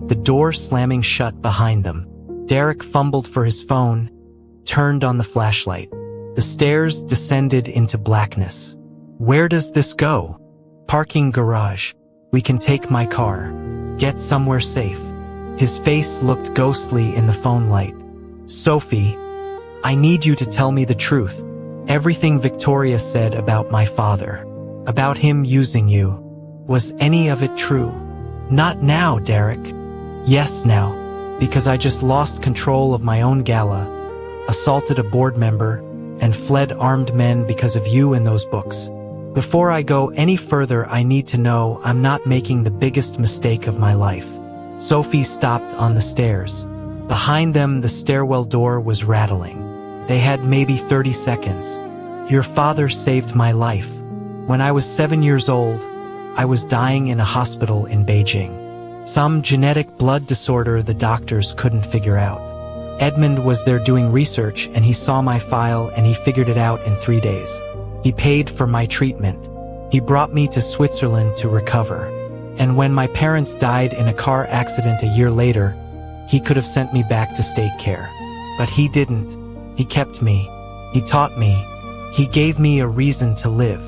A: the door slamming shut behind them. Darrick fumbled for his phone, turned on the flashlight. The stairs descended into blackness. Where does this go? Parking garage. We can take my car. Get somewhere safe. His face looked ghostly in the phone light. Sophie, I need you to tell me the truth. Everything Victoria said about my father, about him using you, was any of it true? Not now, Darrick. Yes, now, because I just lost control of my own gala, assaulted a board member, and fled armed men because of you and those books. Before I go any further, I need to know I'm not making the biggest mistake of my life. Sophie stopped on the stairs. Behind them, the stairwell door was rattling. They had maybe 30 seconds. Your father saved my life. When I was 7 years old, I was dying in a hospital in Beijing. Some genetic blood disorder the doctors couldn't figure out. Edmund was there doing research and he saw my file and he figured it out in 3 days. He paid for my treatment. He brought me to Switzerland to recover. And when my parents died in a car accident a year later, he could have sent me back to state care. But he didn't. He kept me. He taught me. He gave me a reason to live.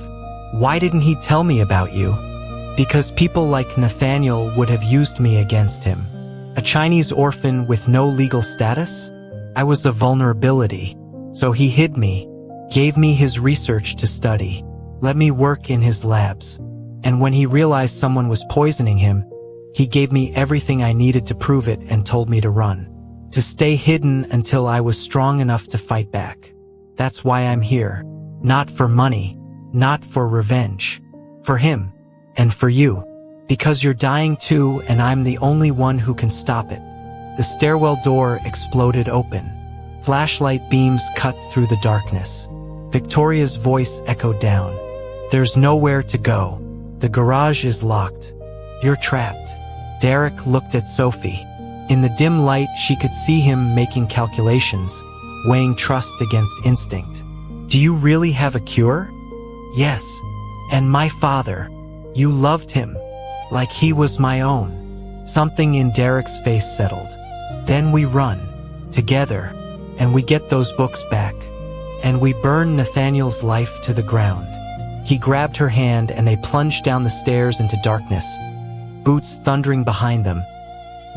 A: Why didn't he tell me about you? Because people like Nathaniel would have used me against him. A Chinese orphan with no legal status? I was a vulnerability. So he hid me, gave me his research to study, let me work in his labs. And when he realized someone was poisoning him, he gave me everything I needed to prove it and told me to run. To stay hidden until I was strong enough to fight back. That's why I'm here. Not for money, not for revenge. For him, and for you. Because you're dying too and I'm the only one who can stop it. The stairwell door exploded open. Flashlight beams cut through the darkness. Victoria's voice echoed down. There's nowhere to go. The garage is locked. You're trapped. Darrick looked at Sophie. In the dim light, she could see him making calculations, weighing trust against instinct. Do you really have a cure? Yes. And my father. You loved him. Like he was my own. Something in Darrick's face settled. Then we run. Together. And we get those books back. And we burn Nathaniel's life to the ground. He grabbed her hand and they plunged down the stairs into darkness. Boots thundering behind them.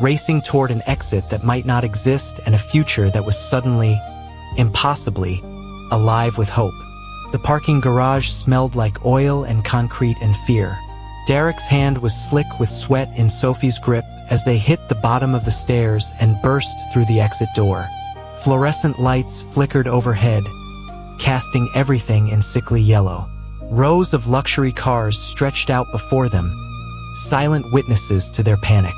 A: Racing toward an exit that might not exist and a future that was suddenly, impossibly, alive with hope. The parking garage smelled like oil and concrete and fear. Darrick's hand was slick with sweat in Sophie's grip as they hit the bottom of the stairs and burst through the exit door. Fluorescent lights flickered overhead, casting everything in sickly yellow. Rows of luxury cars stretched out before them, silent witnesses to their panic.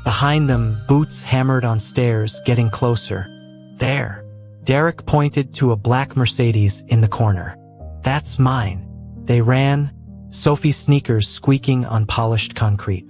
A: Behind them, boots hammered on stairs, getting closer. There. Darrick pointed to a black Mercedes in the corner. That's mine. They ran, Sophie's sneakers squeaking on polished concrete.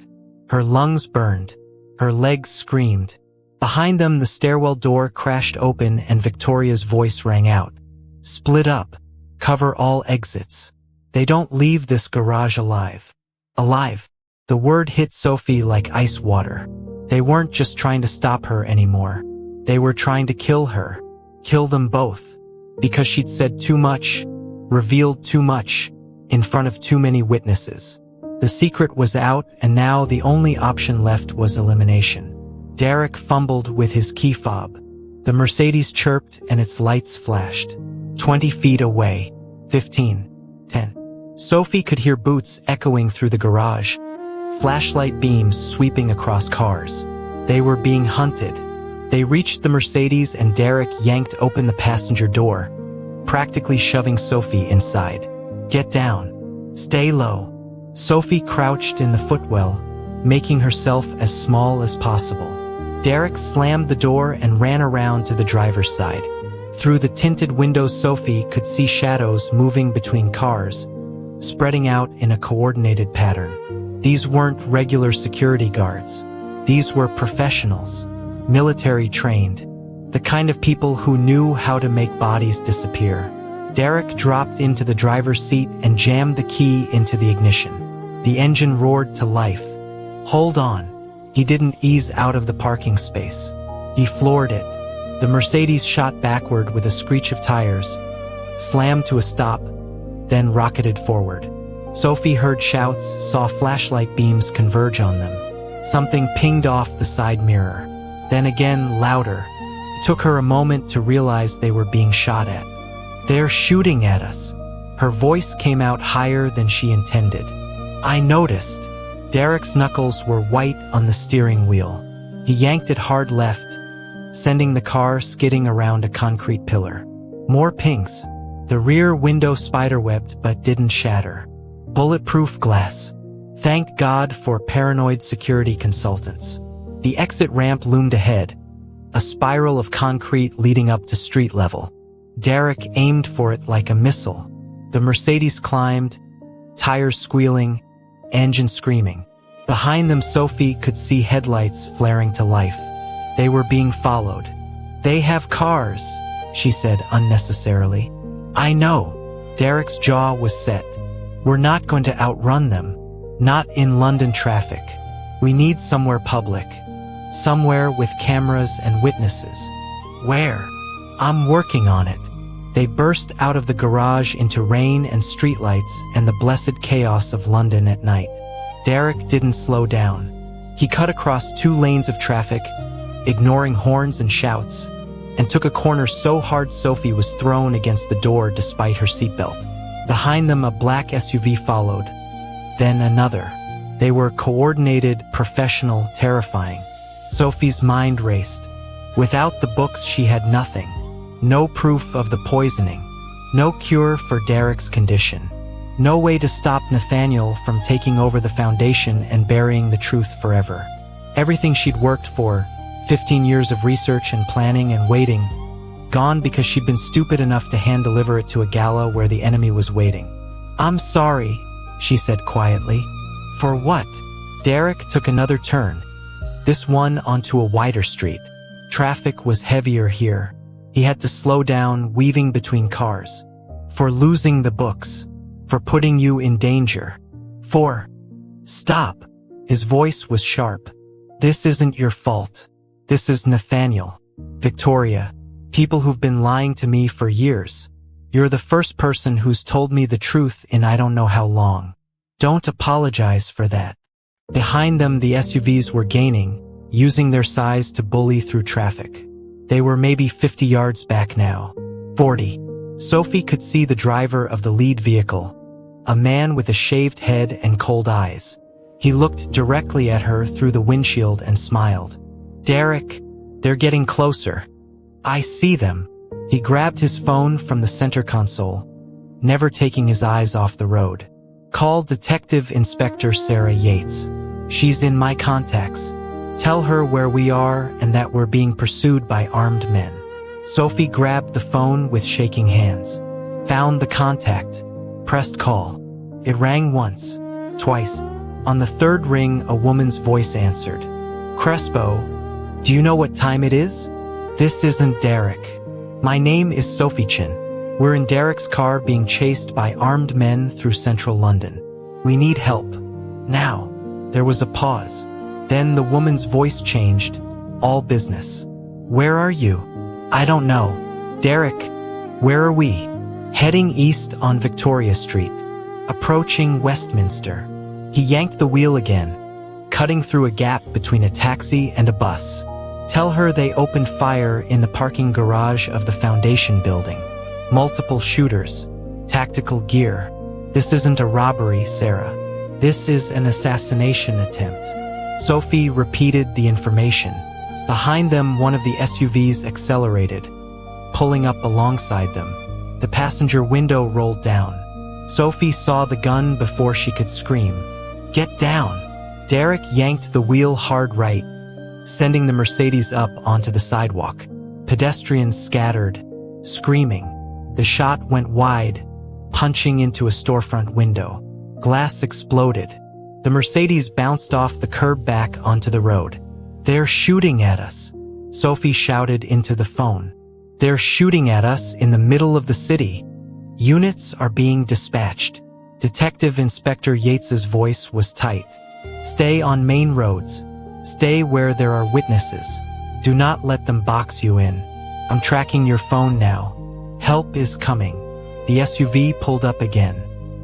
A: Her lungs burned. Her legs screamed. Behind them, the stairwell door crashed open and Victoria's voice rang out. Split up. Cover all exits. They don't leave this garage alive. Alive. The word hit Sophie like ice water. They weren't just trying to stop her anymore. They were trying to kill her. Kill them both. Because she'd said too much, revealed too much, in front of too many witnesses. The secret was out, and now the only option left was elimination. Darrick fumbled with his key fob. The Mercedes chirped and its lights flashed. 20 feet away. 15. 10. Sophie could hear boots echoing through the garage. Flashlight beams sweeping across cars. They were being hunted. They reached the Mercedes and Darrick yanked open the passenger door, practically shoving Sophie inside. Get down. Stay low. Sophie crouched in the footwell, making herself as small as possible. Darrick slammed the door and ran around to the driver's side. Through the tinted windows, Sophie could see shadows moving between cars, spreading out in a coordinated pattern. These weren't regular security guards. These were professionals, military trained, the kind of people who knew how to make bodies disappear. Darrick dropped into the driver's seat and jammed the key into the ignition. The engine roared to life. Hold on. He didn't ease out of the parking space. He floored it. The Mercedes shot backward with a screech of tires, slammed to a stop, then rocketed forward. Sophie heard shouts, saw flashlight beams converge on them. Something pinged off the side mirror. Then again, louder. It took her a moment to realize they were being shot at. They're shooting at us. Her voice came out higher than she intended. I noticed. Darrick's knuckles were white on the steering wheel. He yanked it hard left, sending the car skidding around a concrete pillar. More pings. The rear window spiderwebbed but didn't shatter. Bulletproof glass. Thank God for paranoid security consultants. The exit ramp loomed ahead, a spiral of concrete leading up to street level. Darrick aimed for it like a missile. The Mercedes climbed, tires squealing, engine screaming. Behind them, Sophie could see headlights flaring to life. They were being followed. They have cars, she said unnecessarily. I know. Darrick's jaw was set. We're not going to outrun them. Not in London traffic. We need somewhere public. Somewhere with cameras and witnesses. Where? I'm working on it. They burst out of the garage into rain and streetlights and the blessed chaos of London at night. Darrick didn't slow down. He cut across 2 lanes of traffic, ignoring horns and shouts, and took a corner so hard Sophie was thrown against the door despite her seatbelt. Behind them, a black SUV followed, then another. They were coordinated, professional, terrifying. Sophie's mind raced. Without the books, she had nothing. No proof of the poisoning. No cure for Darrick's condition. No way to stop Nathaniel from taking over the foundation and burying the truth forever. Everything she'd worked for, 15 years of research and planning and waiting, gone because she'd been stupid enough to hand-deliver it to a gala where the enemy was waiting. I'm sorry, she said quietly. For what? Darrick took another turn, this one onto a wider street. Traffic was heavier here. He had to slow down, weaving between cars. For losing the books. For putting you in danger. For... Stop. His voice was sharp. This isn't your fault. This is Nathaniel. Victoria. People who've been lying to me for years. You're the first person who's told me the truth in I don't know how long. Don't apologize for that. Behind them, the SUVs were gaining, using their size to bully through traffic. They were maybe 50 yards back now. 40. Sophie could see the driver of the lead vehicle, a man with a shaved head and cold eyes. He looked directly at her through the windshield and smiled. Darrick, they're getting closer. I see them. He grabbed his phone from the center console, never taking his eyes off the road. Call Detective Inspector Sarah Yates. She's in my contacts. Tell her where we are and that we're being pursued by armed men. Sophie grabbed the phone with shaking hands. Found the contact. Pressed call. It rang once. Twice. On the third ring, a woman's voice answered. Crespo, do you know what time it is? This isn't Darrick. My name is Sophie Chen. We're in Darrick's car being chased by armed men through central London. We need help. Now. There was a pause. Then the woman's voice changed. All business. Where are you? I don't know. Darrick, where are we? Heading east on Victoria Street. Approaching Westminster. He yanked the wheel again, cutting through a gap between a taxi and a bus. Tell her they opened fire in the parking garage of the Foundation building. Multiple shooters. Tactical gear. This isn't a robbery, Sarah. This is an assassination attempt. Sophie repeated the information. Behind them, one of the SUVs accelerated, pulling up alongside them. The passenger window rolled down. Sophie saw the gun before she could scream. Get down! Darrick yanked the wheel hard right, sending the Mercedes up onto the sidewalk. Pedestrians scattered, screaming. The shot went wide, punching into a storefront window. Glass exploded. The Mercedes bounced off the curb back onto the road. They're shooting at us, Sophie shouted into the phone. They're shooting at us in the middle of the city. Units are being dispatched. Detective Inspector Yates's voice was tight. Stay on main roads. Stay where there are witnesses. Do not let them box you in. I'm tracking your phone now. Help is coming. The SUV pulled up again.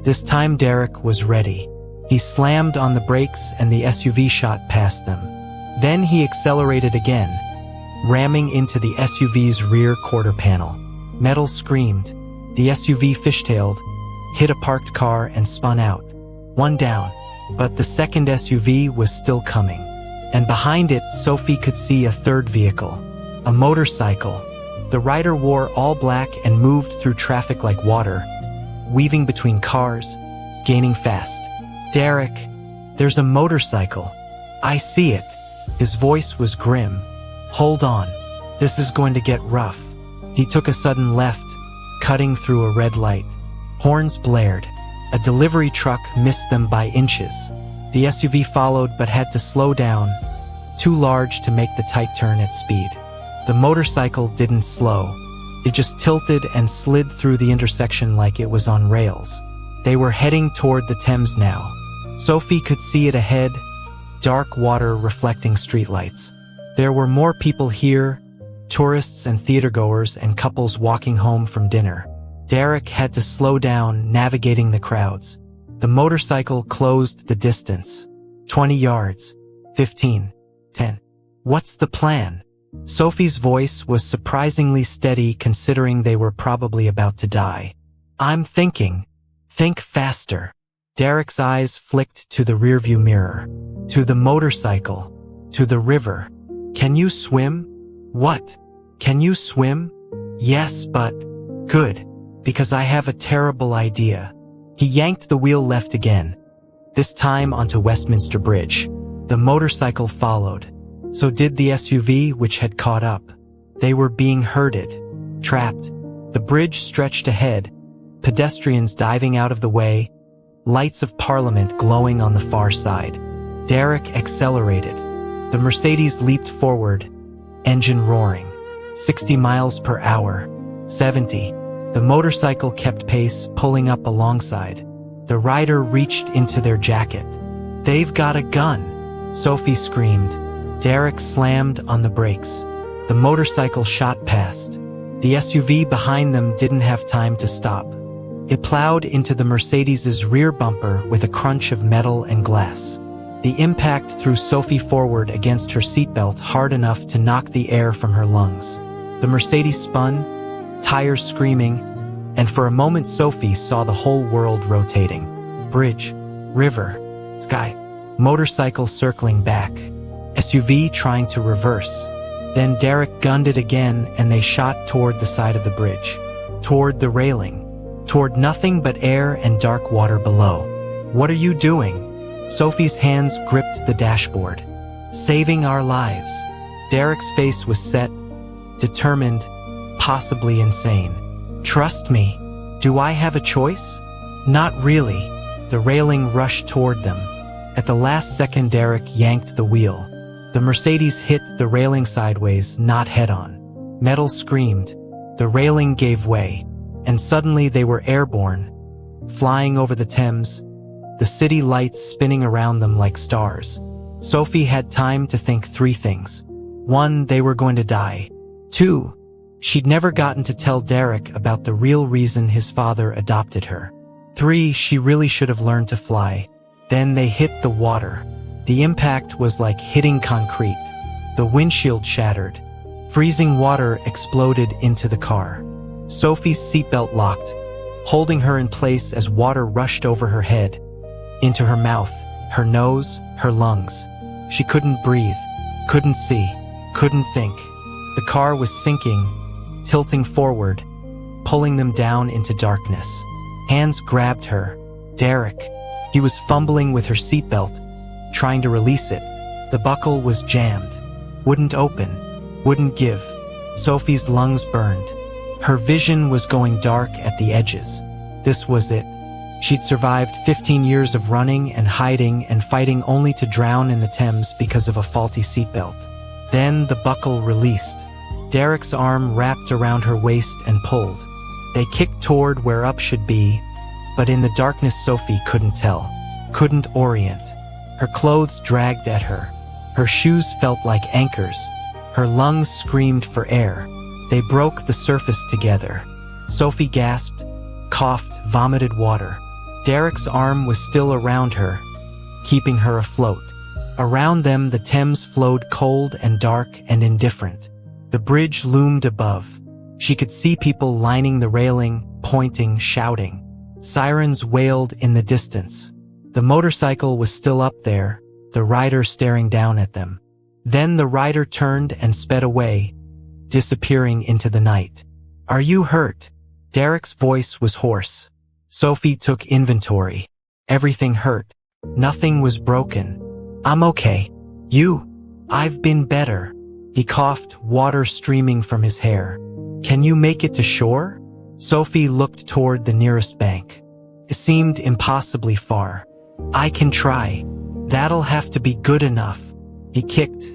A: This time Darrick was ready. He slammed on the brakes and the SUV shot past them. Then he accelerated again, ramming into the SUV's rear quarter panel. Metal screamed. The SUV fishtailed, hit a parked car and spun out. One down, but the second SUV was still coming. And behind it, Sophie could see a third vehicle, a motorcycle. The rider wore all black and moved through traffic like water, weaving between cars, gaining fast. Darrick, there's a motorcycle. I see it. His voice was grim. Hold on. This is going to get rough. He took a sudden left, cutting through a red light. Horns blared. A delivery truck missed them by inches. The SUV followed but had to slow down, too large to make the tight turn at speed. The motorcycle didn't slow. It just tilted and slid through the intersection like it was on rails. They were heading toward the Thames now. Sophie could see it ahead, dark water reflecting streetlights. There were more people here, tourists and theatergoers and couples walking home from dinner. Darrick had to slow down, navigating the crowds. The motorcycle closed the distance. 20 yards. 15. 10. What's the plan? Sophie's voice was surprisingly steady considering they were probably about to die. I'm thinking. Think faster. Darrick's eyes flicked to the rearview mirror, to the motorcycle, to the river. Can you swim? What? Can you swim? Yes, but... Good, because I have a terrible idea. He yanked the wheel left again, this time onto Westminster Bridge. The motorcycle followed. So did the SUV, which had caught up. They were being herded, trapped. The bridge stretched ahead, pedestrians diving out of the way, lights of Parliament glowing on the far side. Darrick accelerated. The Mercedes leaped forward, engine roaring. 60 miles per hour. 70. The motorcycle kept pace, pulling up alongside. The rider reached into their jacket. They've got a gun, Sophie screamed. Darrick slammed on the brakes. The motorcycle shot past. The SUV behind them didn't have time to stop. It plowed into the Mercedes's rear bumper with a crunch of metal and glass. The impact threw Sophie forward against her seatbelt hard enough to knock the air from her lungs. The Mercedes spun, tires screaming, and for a moment Sophie saw the whole world rotating. Bridge, river, sky, motorcycle circling back, SUV trying to reverse. Then Darrick gunned it again and they shot toward the side of the bridge, toward the railing, toward nothing but air and dark water below. What are you doing? Sophie's hands gripped the dashboard. Saving our lives. Darrick's face was set, determined, possibly insane. Trust me. Do I have a choice? Not really. The railing rushed toward them. At the last second, Darrick yanked the wheel. The Mercedes hit the railing sideways, not head-on. Metal screamed. The railing gave way. and suddenly they were airborne, flying over the Thames, the city lights spinning around them like stars. Sophie had time to think 3 things. 1, they were going to die. 2, she'd never gotten to tell Darrick about the real reason his father adopted her. 3, she really should have learned to fly. Then they hit the water. The impact was like hitting concrete. The windshield shattered. Freezing water exploded into the car. Sophie's seatbelt locked, holding her in place as water rushed over her head, into her mouth, her nose, her lungs. She couldn't breathe, couldn't see, couldn't think. The car was sinking, tilting forward, pulling them down into darkness. Hands grabbed her. Darrick. He was fumbling with her seatbelt, trying to release it. The buckle was jammed. Wouldn't open. Wouldn't give. Sophie's lungs burned. Her vision was going dark at the edges. This was it. She'd survived 15 years of running and hiding and fighting only to drown in the Thames because of a faulty seatbelt. Then the buckle released. Darrick's arm wrapped around her waist and pulled. They kicked toward where up should be, but in the darkness Sophie couldn't tell, couldn't orient. Her clothes dragged at her. Her shoes felt like anchors. Her lungs screamed for air. They broke the surface together. Sophie gasped, coughed, vomited water. Darrick's arm was still around her, keeping her afloat. Around them the Thames flowed cold and dark and indifferent. The bridge loomed above. She could see people lining the railing, pointing, shouting. Sirens wailed in the distance. The motorcycle was still up there, the rider staring down at them. Then the rider turned and sped away, disappearing into the night. "Are you hurt?" Darrick's voice was hoarse. Sophie took inventory. Everything hurt. Nothing was broken. "I'm okay. You?" "I've been better." He coughed, water streaming from his hair. "Can you make it to shore?" Sophie looked toward the nearest bank. It seemed impossibly far. "I can try. That'll have to be good enough." He kicked,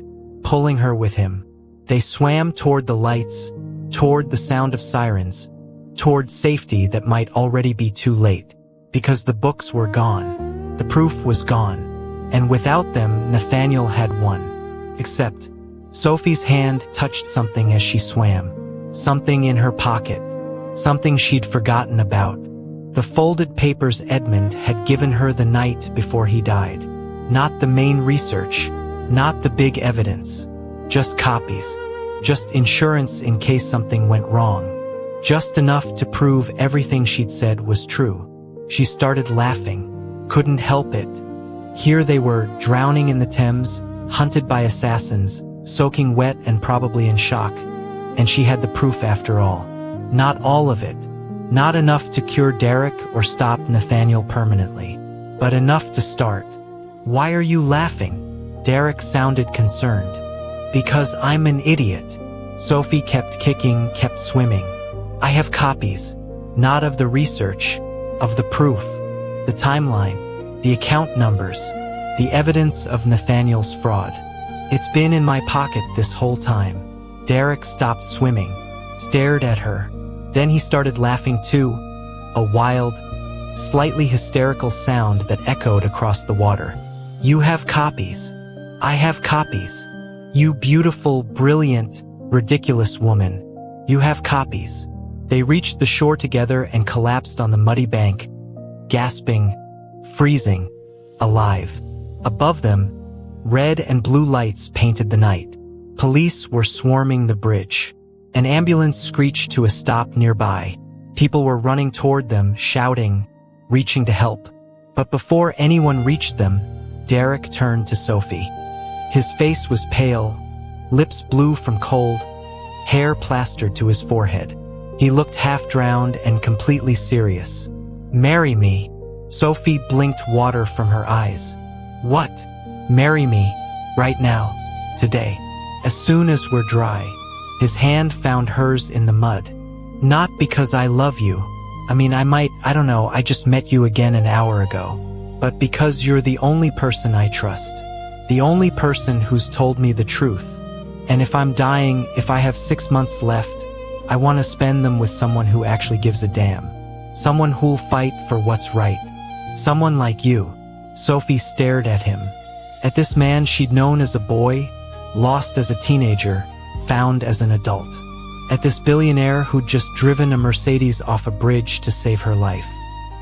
A: pulling her with him. They swam toward the lights, toward the sound of sirens, toward safety that might already be too late, because the books were gone. The proof was gone. And without them, Nathaniel had won. Except, Sophie's hand touched something as she swam. Something in her pocket. Something she'd forgotten about. The folded papers Edmund had given her the night before he died. Not the main research. Not the big evidence. Just copies. Just insurance in case something went wrong. Just enough to prove everything she'd said was true. She started laughing. Couldn't help it. Here they were, drowning in the Thames, hunted by assassins, soaking wet and probably in shock. And she had the proof after all. Not all of it. Not enough to cure Darrick or stop Nathaniel permanently. But enough to start. "Why are you laughing?" Darrick sounded concerned. "Because I'm an idiot." Sophie kept kicking, kept swimming. "I have copies. Not of the research. Of the proof. The timeline. The account numbers. The evidence of Nathaniel's fraud. It's been in my pocket this whole time." Darrick stopped swimming, stared at her. Then he started laughing too. A wild, slightly hysterical sound that echoed across the water. "You have copies. I have copies. You beautiful, brilliant, ridiculous woman. You have copies." They reached the shore together and collapsed on the muddy bank, gasping, freezing, alive. Above them, red and blue lights painted the night. Police were swarming the bridge. An ambulance screeched to a stop nearby. People were running toward them, shouting, reaching to help. But before anyone reached them, Darrick turned to Sophie. His face was pale, lips blue from cold, hair plastered to his forehead. He looked half-drowned and completely serious. "Marry me." Sophie blinked water from her eyes. "What?" "Marry me. Right now. Today. As soon as we're dry." His hand found hers in the mud. "Not because I love you. I don't know, I just met you again an hour ago. But because you're the only person I trust. The only person who's told me the truth. And if I'm dying, if I have 6 months left, I want to spend them with someone who actually gives a damn. Someone who'll fight for what's right. Someone like you." Sophie stared at him. At this man she'd known as a boy, lost as a teenager, found as an adult. At this billionaire who'd just driven a Mercedes off a bridge to save her life.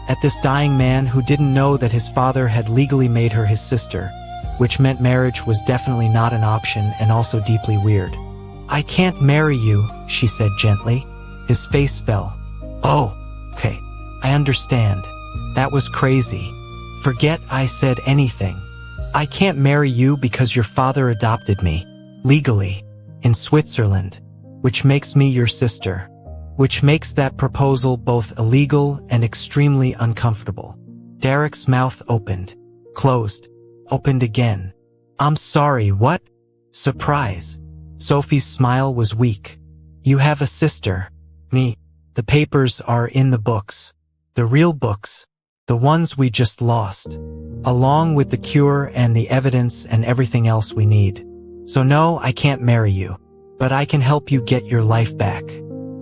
A: At this dying man who didn't know that his father had legally made her his sister, which meant marriage was definitely not an option and also deeply weird. "I can't marry you," she said gently. His face fell. "Oh, okay, I understand. That was crazy. Forget I said anything. I can't marry you because your father adopted me, legally, in Switzerland, which makes me your sister, which makes that proposal both illegal and extremely uncomfortable." Darrick's mouth opened, closed, opened again. "I'm sorry, what?" Surprise. Sophie's smile was weak. "You have a sister. Me. The papers are in the books. The real books. The ones we just lost. Along with the cure and the evidence and everything else we need. So no, I can't marry you. But I can help you get your life back.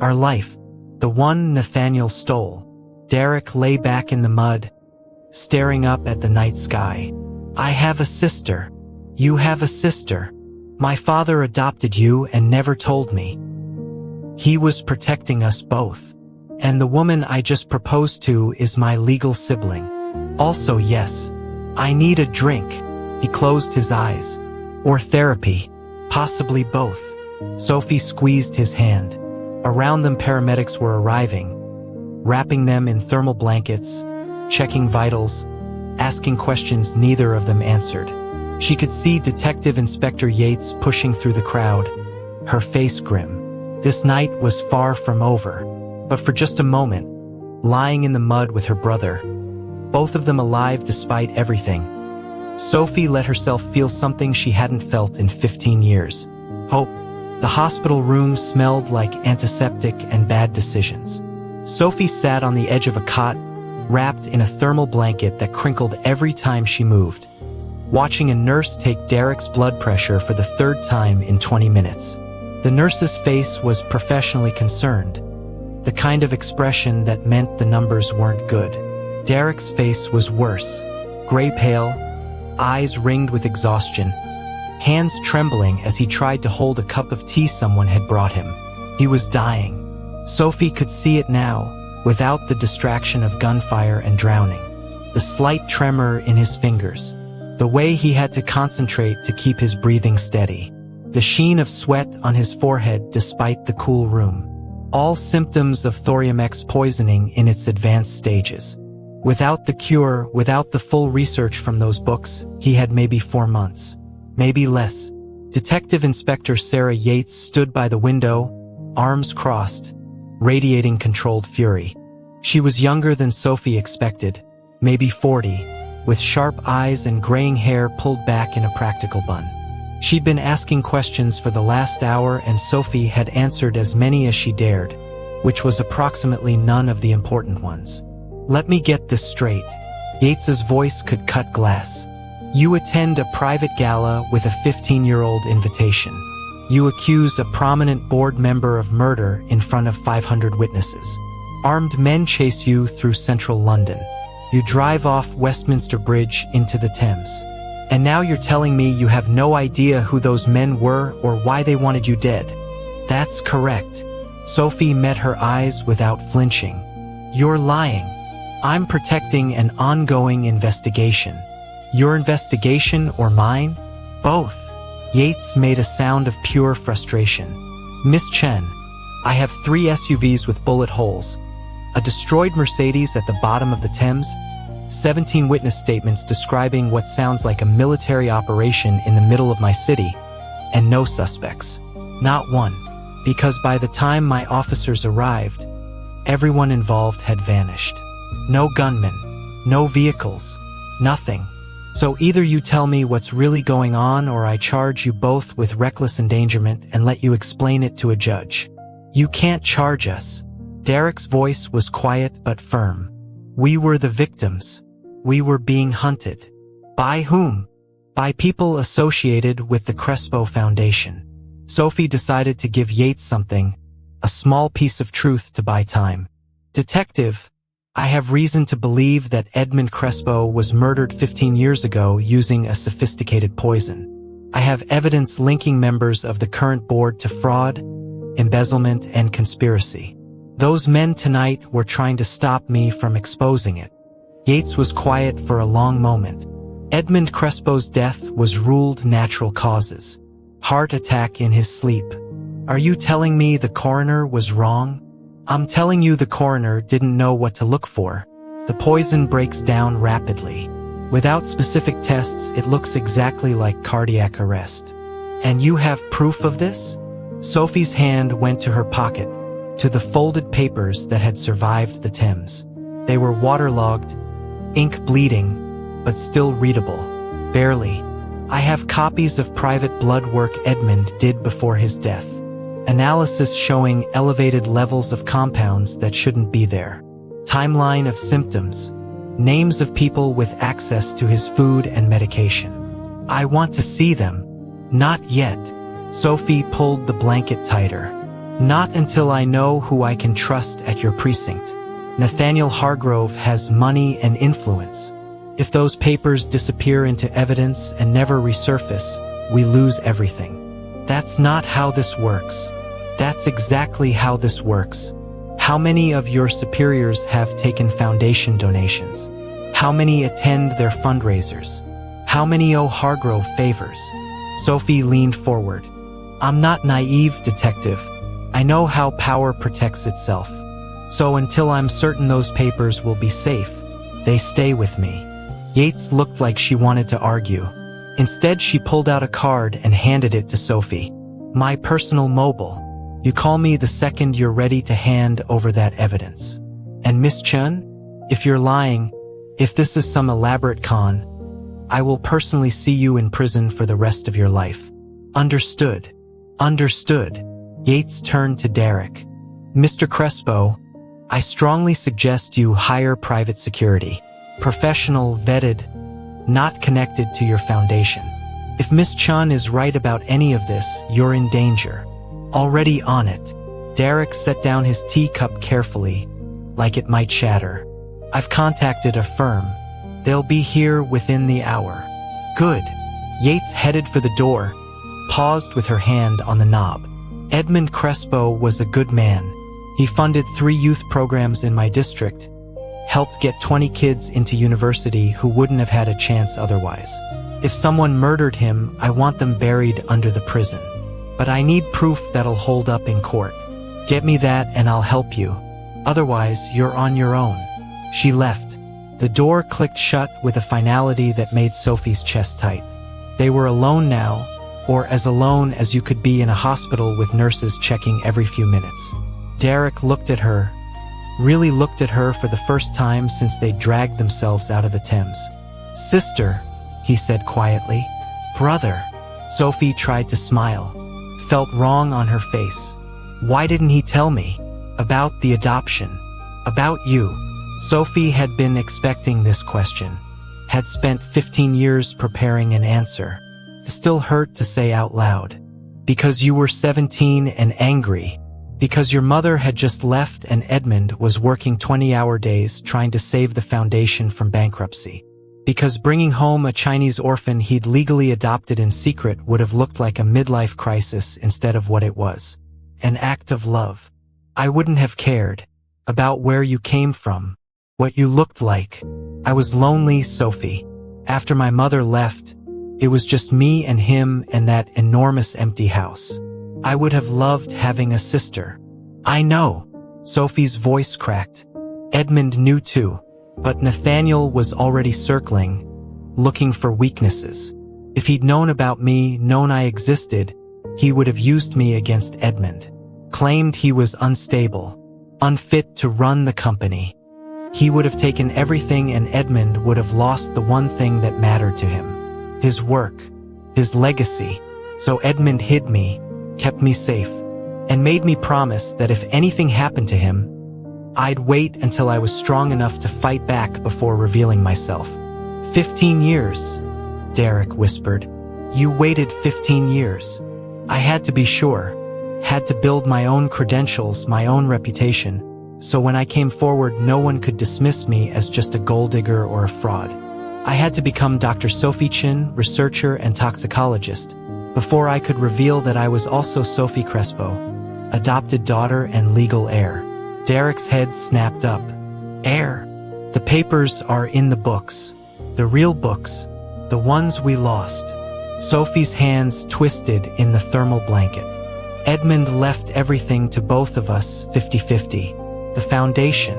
A: Our life. The one Nathaniel stole." Darrick lay back in the mud, staring up at the night sky. "I have a sister. You have a sister. My father adopted you and never told me. He was protecting us both. And the woman I just proposed to is my legal sibling. Also, yes. I need a drink." He closed his eyes. "Or therapy. Possibly both." Sophie squeezed his hand. Around them paramedics were arriving, wrapping them in thermal blankets, checking vitals, asking questions neither of them answered. She could see Detective Inspector Yates pushing through the crowd, her face grim. This night was far from over, but for just a moment, lying in the mud with her brother, both of them alive despite everything. Sophie let herself feel something she hadn't felt in 15 years. Hope. The hospital room smelled like antiseptic and bad decisions. Sophie sat on the edge of a cot, wrapped in a thermal blanket that crinkled every time she moved, watching a nurse take Darrick's blood pressure for the third time in 20 minutes. The nurse's face was professionally concerned, the kind of expression that meant the numbers weren't good. Darrick's face was worse, gray pale, eyes ringed with exhaustion, hands trembling as he tried to hold a cup of tea someone had brought him. He was dying. Sophie could see it now, without the distraction of gunfire and drowning. The slight tremor in his fingers, the way he had to concentrate to keep his breathing steady, the sheen of sweat on his forehead despite the cool room. All symptoms of thorium X poisoning in its advanced stages. Without the cure, without the full research from those books, he had maybe 4 months. Maybe less. Detective Inspector Sarah Yates stood by the window, arms crossed, radiating controlled fury. She was younger than Sophie expected, maybe 40, with sharp eyes and graying hair pulled back in a practical bun. She'd been asking questions for the last hour and Sophie had answered as many as she dared, which was approximately none of the important ones. "Let me get this straight." Yates's voice could cut glass. "You attend a private gala with a 15-year-old invitation. You accuse a prominent board member of murder in front of 500 witnesses. Armed men chase you through central London. You drive off Westminster Bridge into the Thames. And now you're telling me you have no idea who those men were or why they wanted you dead." "That's correct." Sophie met her eyes without flinching. "You're lying. I'm protecting an ongoing investigation." "Your investigation or mine?" "Both." Yates made a sound of pure frustration. "Miss Chen, I have 3 SUVs with bullet holes, a destroyed Mercedes at the bottom of the Thames, 17 witness statements describing what sounds like a military operation in the middle of my city, and no suspects. Not one. Because by the time my officers arrived, everyone involved had vanished. No gunmen, no vehicles, nothing. So either you tell me what's really going on or I charge you both with reckless endangerment and let you explain it to a judge." "You can't charge us." Darrick's voice was quiet but firm. "We were the victims. We were being hunted." "By whom?" "By people associated with the Crespo Foundation." Sophie decided to give Yates something, a small piece of truth to buy time. Detective, I have reason to believe that Edmund Crespo was murdered 15 years ago using a sophisticated poison. I have evidence linking members of the current board to fraud, embezzlement, and conspiracy. Those men tonight were trying to stop me from exposing it. Yates was quiet for a long moment. Edmund Crespo's death was ruled natural causes. Heart attack in his sleep. Are you telling me the coroner was wrong? I'm telling you the coroner didn't know what to look for. The poison breaks down rapidly. Without specific tests, it looks exactly like cardiac arrest. And you have proof of this? Sophie's hand went to her pocket, to the folded papers that had survived the Thames. They were waterlogged, ink bleeding, but still readable. Barely. I have copies of private blood work Edmund did before his death. Analysis showing elevated levels of compounds that shouldn't be there. Timeline of symptoms. Names of people with access to his food and medication. I want to see them. Not yet. Sophie pulled the blanket tighter. Not until I know who I can trust at your precinct. Nathaniel Hargrove has money and influence. If those papers disappear into evidence and never resurface, we lose everything. That's not how this works. That's exactly how this works. How many of your superiors have taken foundation donations? How many attend their fundraisers? How many owe Hargrove favors? Sophie leaned forward. I'm not naive, detective. I know how power protects itself. So until I'm certain those papers will be safe, they stay with me. Yates looked like she wanted to argue. Instead, she pulled out a card and handed it to Sophie. My personal mobile. You call me the second you're ready to hand over that evidence. And Miss Chen, if you're lying, if this is some elaborate con, I will personally see you in prison for the rest of your life. Understood. Understood. Yates turned to Darrick. Mr. Crespo, I strongly suggest you hire private security. Professional, vetted, not connected to your foundation. If Miss Chen is right about any of this, you're in danger. Already on it. Darrick set down his teacup carefully, like it might shatter. I've contacted a firm. They'll be here within the hour. Good. Yates headed for the door, paused with her hand on the knob. Edmund Crespo was a good man. He funded 3 youth programs in my district, helped get 20 kids into university who wouldn't have had a chance otherwise. If someone murdered him, I want them buried under the prison. But I need proof that'll hold up in court. Get me that and I'll help you. Otherwise, you're on your own. She left. The door clicked shut with a finality that made Sophie's chest tight. They were alone now, or as alone as you could be in a hospital with nurses checking every few minutes. Darrick looked at her, really looked at her for the first time since they dragged themselves out of the Thames. Sister, he said quietly. Brother. Sophie tried to smile. Felt wrong on her face. Why didn't he tell me? About the adoption. About you. Sophie had been expecting this question. Had spent 15 years preparing an answer. It still hurt to say out loud. Because you were 17 and angry. Because your mother had just left and Edmund was working 20-hour days trying to save the foundation from bankruptcy. Because bringing home a Chinese orphan he'd legally adopted in secret would have looked like a midlife crisis instead of what it was. An act of love. I wouldn't have cared. About where you came from. What you looked like. I was lonely, Sophie. After my mother left, it was just me and him and that enormous empty house. I would have loved having a sister. I know. Sophie's voice cracked. Edmund knew too. But Nathaniel was already circling, looking for weaknesses. If he'd known about me, known I existed, he would have used me against Edmund. Claimed he was unstable, unfit to run the company. He would have taken everything and Edmund would have lost the one thing that mattered to him. His work, his legacy. So Edmund hid me, kept me safe, and made me promise that if anything happened to him, I'd wait until I was strong enough to fight back before revealing myself. 15 years, Darrick whispered. You waited 15 years. I had to be sure. Had to build my own credentials, my own reputation, so when I came forward no one could dismiss me as just a gold digger or a fraud. I had to become Dr. Sophie Chen, researcher and toxicologist, before I could reveal that I was also Sophie Crespo, adopted daughter and legal heir. Darrick's head snapped up. Heir? The papers are in the books. The real books. The ones we lost. Sophie's hands twisted in the thermal blanket. Edmund left everything to both of us 50-50. The foundation,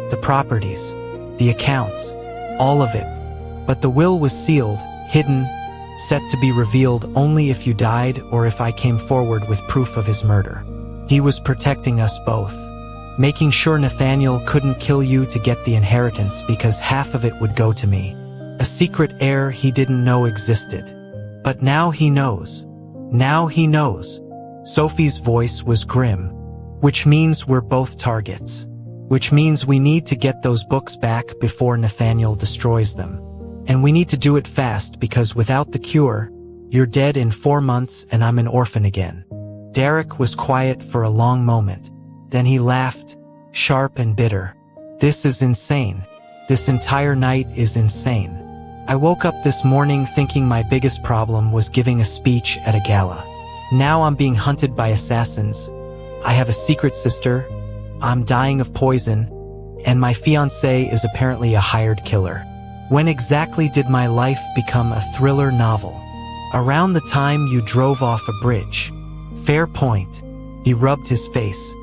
A: the properties, the accounts, all of it. But the will was sealed, hidden, set to be revealed only if you died or if I came forward with proof of his murder. He was protecting us both, making sure Nathaniel couldn't kill you to get the inheritance because half of it would go to me. A secret heir he didn't know existed. But now he knows. Now he knows. Sophie's voice was grim. Which means we're both targets. Which means we need to get those books back before Nathaniel destroys them. And we need to do it fast because without the cure, you're dead in 4 months and I'm an orphan again. Darrick was quiet for a long moment. Then he laughed, sharp and bitter. This is insane. This entire night is insane. I woke up this morning thinking my biggest problem was giving a speech at a gala. Now I'm being hunted by assassins. I have a secret sister. I'm dying of poison. And my fiancé is apparently a hired killer. When exactly did my life become a thriller novel? Around the time you drove off a bridge. Fair point. He rubbed his face.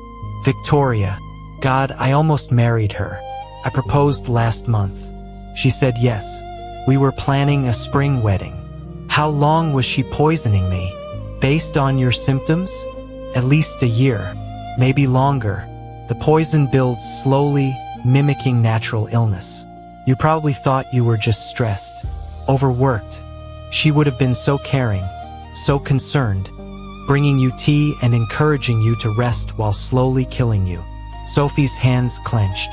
A: Victoria. God, I almost married her. I proposed last month. She said yes. We were planning a spring wedding. How long was she poisoning me? Based on your symptoms? At least a year. Maybe longer. The poison builds slowly, mimicking natural illness. You probably thought you were just stressed, overworked. She would have been so caring, so concerned, bringing you tea and encouraging you to rest while slowly killing you. Sophie's hands clenched.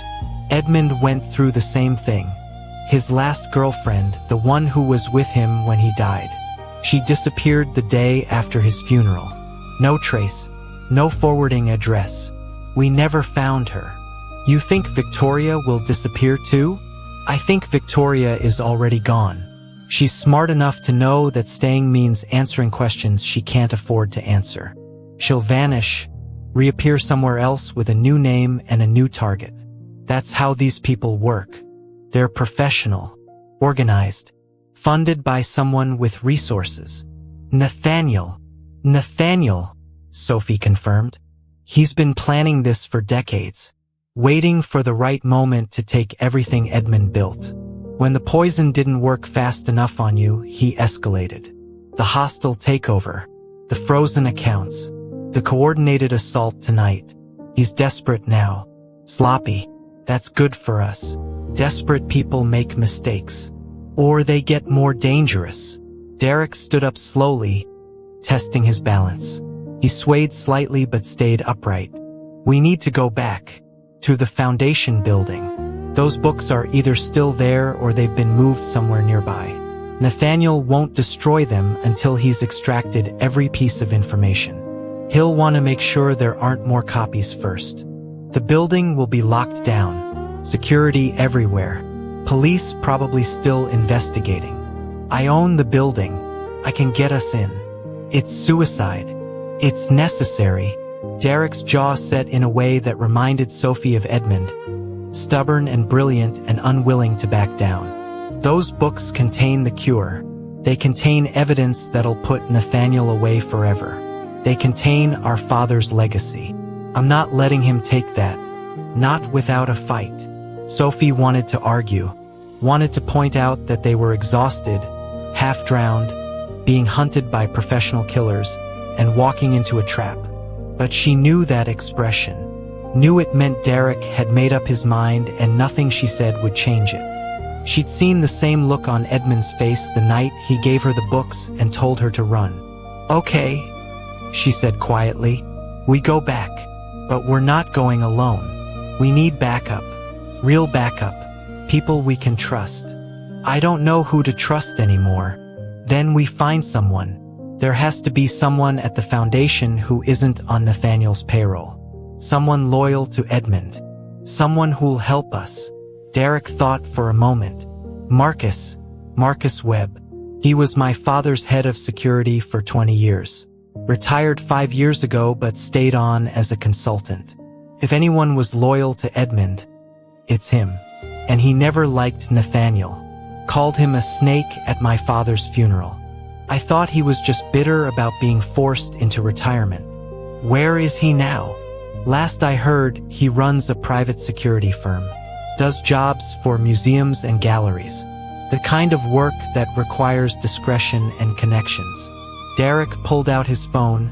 A: Edmund went through the same thing. His last girlfriend, the one who was with him when he died. She disappeared the day after his funeral. No trace, no forwarding address. We never found her. You think Victoria will disappear too? I think Victoria is already gone. She's smart enough to know that staying means answering questions she can't afford to answer. She'll vanish, reappear somewhere else with a new name and a new target. That's how these people work. They're professional, organized, funded by someone with resources. Nathaniel, Sophie confirmed. He's been planning this for decades, waiting for the right moment to take everything Edmund built. When the poison didn't work fast enough on you, he escalated. The hostile takeover, the frozen accounts, the coordinated assault tonight. He's desperate now. Sloppy. That's good for us. Desperate people make mistakes. Or they get more dangerous. Darrick stood up slowly, testing his balance. He swayed slightly but stayed upright. We need to go back. To the foundation building. Those books are either still there or they've been moved somewhere nearby. Nathaniel won't destroy them until he's extracted every piece of information. He'll want to make sure there aren't more copies first. The building will be locked down. Security everywhere. Police probably still investigating. I own the building. I can get us in. It's suicide. It's necessary. Darrick's jaw set in a way that reminded Sophie of Edmund. Stubborn and brilliant and unwilling to back down. Those books contain the cure. They contain evidence that'll put Nathaniel away forever. They contain our father's legacy. I'm not letting him take that. Not without a fight. Sophie wanted to argue. Wanted to point out that they were exhausted, half-drowned, being hunted by professional killers, and walking into a trap. But she knew that expression. Knew it meant Darrick had made up his mind and nothing she said would change it. She'd seen the same look on Edmund's face the night he gave her the books and told her to run. Okay, she said quietly. We go back. But we're not going alone. We need backup. Real backup. People we can trust. I don't know who to trust anymore. Then we find someone. There has to be someone at the foundation who isn't on Nathaniel's payroll. Someone loyal to Edmund. Someone who'll help us. Darrick thought for a moment. Marcus Webb. He was my father's head of security for 20 years. Retired 5 years ago but stayed on as a consultant. If anyone was loyal to Edmund, it's him. And he never liked Nathaniel. Called him a snake at my father's funeral. I thought he was just bitter about being forced into retirement. Where is he now? Last I heard, he runs a private security firm. Does jobs for museums and galleries. The kind of work that requires discretion and connections. Darrick pulled out his phone,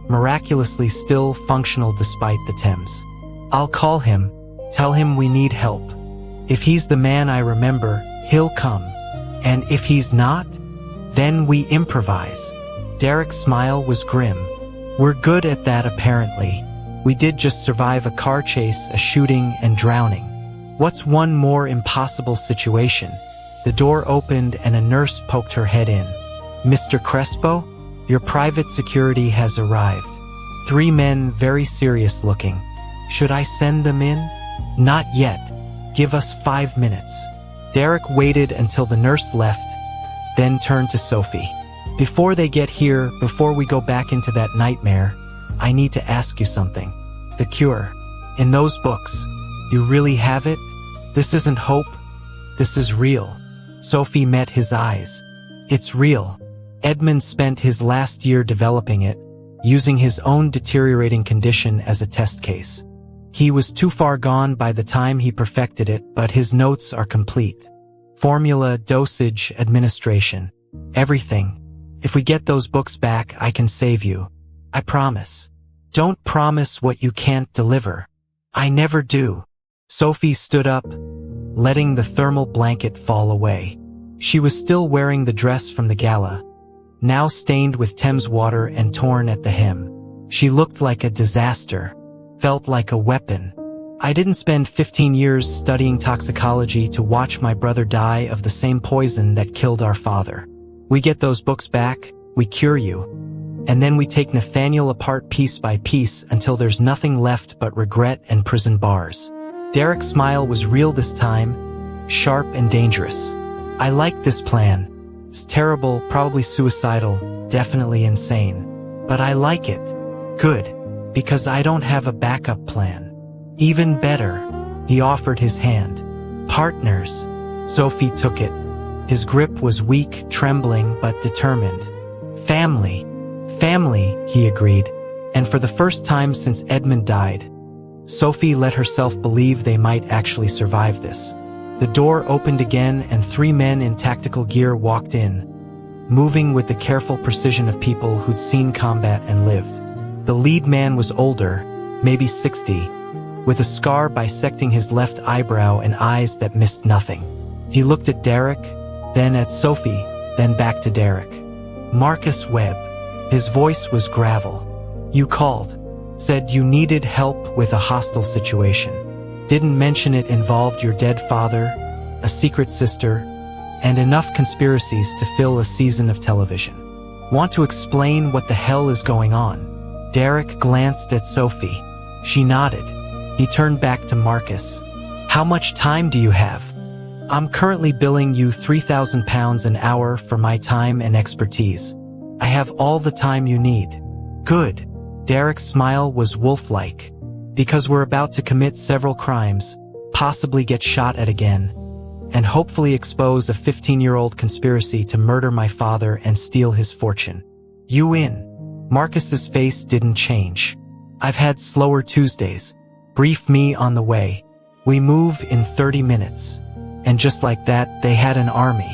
A: miraculously still functional despite the Thames. I'll call him, tell him we need help. If he's the man I remember, he'll come. And if he's not, then we improvise. Darrick's smile was grim. We're good at that apparently. We did just survive a car chase, a shooting, and drowning. What's one more impossible situation? The door opened and a nurse poked her head in. Mr. Crespo, your private security has arrived. 3 men, very serious looking. Should I send them in? Not yet. Give us 5 minutes. Darrick waited until the nurse left, then turned to Sophie. Before they get here, before we go back into that nightmare, I need to ask you something. The cure. In those books, you really have it? This isn't hope. This is real. Sophie met his eyes. It's real. Edmund spent his last year developing it, using his own deteriorating condition as a test case. He was too far gone by the time he perfected it, but his notes are complete. Formula, dosage, administration. Everything. If we get those books back, I can save you. I promise. Don't promise what you can't deliver. I never do. Sophie stood up, letting the thermal blanket fall away. She was still wearing the dress from the gala, now stained with Thames water and torn at the hem. She looked like a disaster, felt like a weapon. I didn't spend 15 years studying toxicology to watch my brother die of the same poison that killed our father. We get those books back, we cure you, and then we take Nathaniel apart piece by piece until there's nothing left but regret and prison bars. Darrick's smile was real this time, sharp and dangerous. I like this plan. It's terrible, probably suicidal, definitely insane. But I like it. Good. Because I don't have a backup plan. Even better. He offered his hand. Partners. Sophie took it. His grip was weak, trembling, but determined. Family. Family, he agreed. And for the first time since Edmund died, Sophie let herself believe they might actually survive this. The door opened again and 3 men in tactical gear walked in, moving with the careful precision of people who'd seen combat and lived. The lead man was older, maybe 60, with a scar bisecting his left eyebrow and eyes that missed nothing. He looked at Darrick, then at Sophie, then back to Darrick. Marcus Webb. His voice was gravel. You called. Said you needed help with a hostile situation. Didn't mention it involved your dead father, a secret sister, and enough conspiracies to fill a season of television. Want to explain what the hell is going on? Darrick glanced at Sophie. She nodded. He turned back to Marcus. How much time do you have? I'm currently billing you £3,000 an hour for my time and expertise. I have all the time you need. Good. Darrick's smile was wolf-like. Because we're about to commit several crimes, possibly get shot at again, and hopefully expose a 15-year-old conspiracy to murder my father and steal his fortune. You in. Marcus's face didn't change. I've had slower Tuesdays. Brief me on the way. We move in 30 minutes. And just like that, they had an army.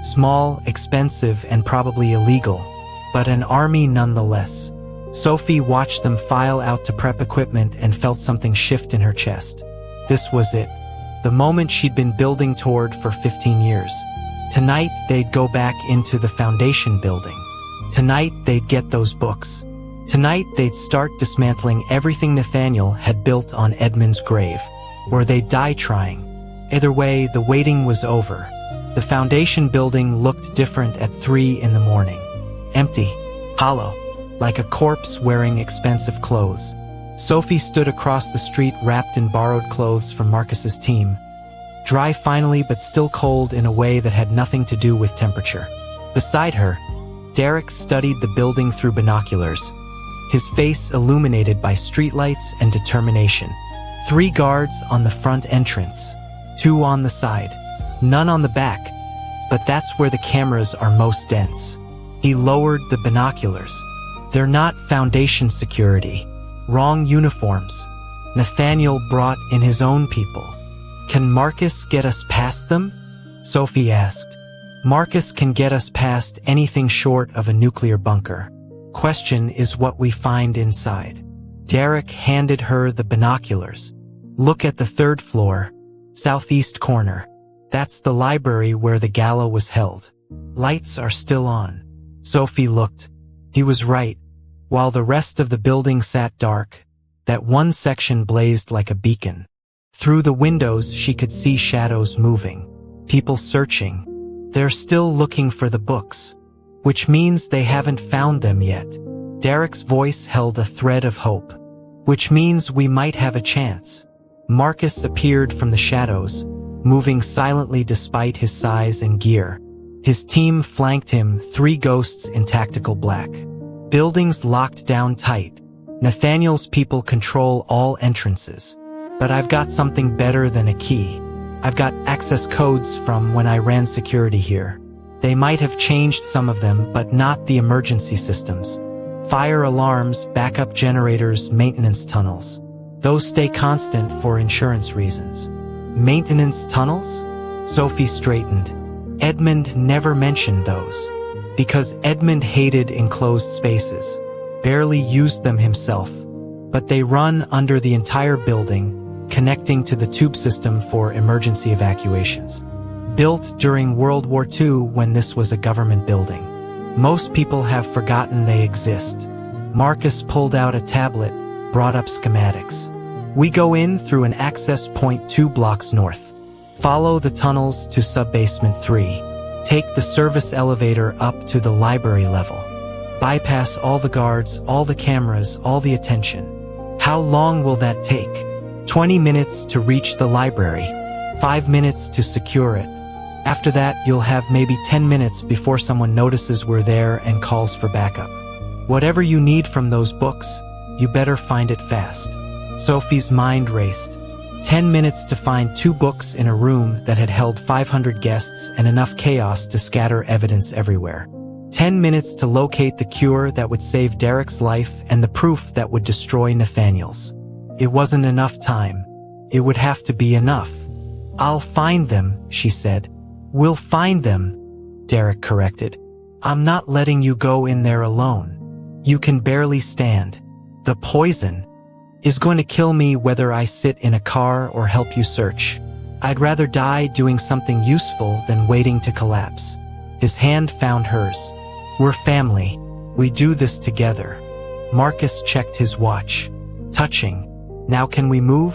A: Small, expensive, and probably illegal, but an army nonetheless. Sophie watched them file out to prep equipment and felt something shift in her chest. This was it. The moment she'd been building toward for 15 years. Tonight, they'd go back into the foundation building. Tonight, they'd get those books. Tonight, they'd start dismantling everything Nathaniel had built on Edmund's grave. Or they'd die trying. Either way, the waiting was over. The foundation building looked different at 3 in the morning. Empty. hollow, like a corpse wearing expensive clothes. Sophie stood across the street wrapped in borrowed clothes from Marcus's team, dry finally but still cold in a way that had nothing to do with temperature. Beside her, Darrick studied the building through binoculars, his face illuminated by streetlights and determination. 3 guards on the front entrance, 2 on the side, none on the back, but that's where the cameras are most dense. He lowered the binoculars. They're not Foundation security. Wrong uniforms. Nathaniel brought in his own people. Can Marcus get us past them? Sophie asked. Marcus can get us past anything short of a nuclear bunker. Question is what we find inside. Darrick handed her the binoculars. Look at the 3rd floor, southeast corner. That's the library where the gala was held. Lights are still on. Sophie looked. He was right. While the rest of the building sat dark, that one section blazed like a beacon. Through the windows she could see shadows moving. People searching. They're still looking for the books, which means they haven't found them yet. Darrick's voice held a thread of hope, which means we might have a chance. Marcus appeared from the shadows, moving silently despite his size and gear. His team flanked him, 3 ghosts in tactical black. Buildings locked down tight. Nathaniel's people control all entrances. But I've got something better than a key. I've got access codes from when I ran security here. They might have changed some of them, but not the emergency systems. Fire alarms, backup generators, maintenance tunnels. Those stay constant for insurance reasons. Maintenance tunnels? Sophie straightened. Edmund never mentioned those. Because Edmund hated enclosed spaces, barely used them himself. But they run under the entire building, connecting to the tube system for emergency evacuations. Built during World War II when this was a government building. Most people have forgotten they exist. Marcus pulled out a tablet, brought up schematics. We go in through an access point 2 blocks north. Follow the tunnels to sub-basement 3. Take the service elevator up to the library level. Bypass all the guards, all the cameras, all the attention. How long will that take? 20 minutes to reach the library. 5 minutes to secure it. After that, you'll have maybe 10 minutes before someone notices we're there and calls for backup. Whatever you need from those books, you better find it fast. Sophie's mind raced. 10 minutes to find 2 books in a room that had held 500 guests and enough chaos to scatter evidence everywhere. 10 minutes to locate the cure that would save Darrick's life and the proof that would destroy Nathaniel's. It wasn't enough time. It would have to be enough. I'll find them, she said. We'll find them, Darrick corrected. I'm not letting you go in there alone. You can barely stand. The poison is going to kill me whether I sit in a car or help you search. I'd rather die doing something useful than waiting to collapse. His hand found hers. We're family. We do this together. Marcus checked his watch. Touching. Now can we move?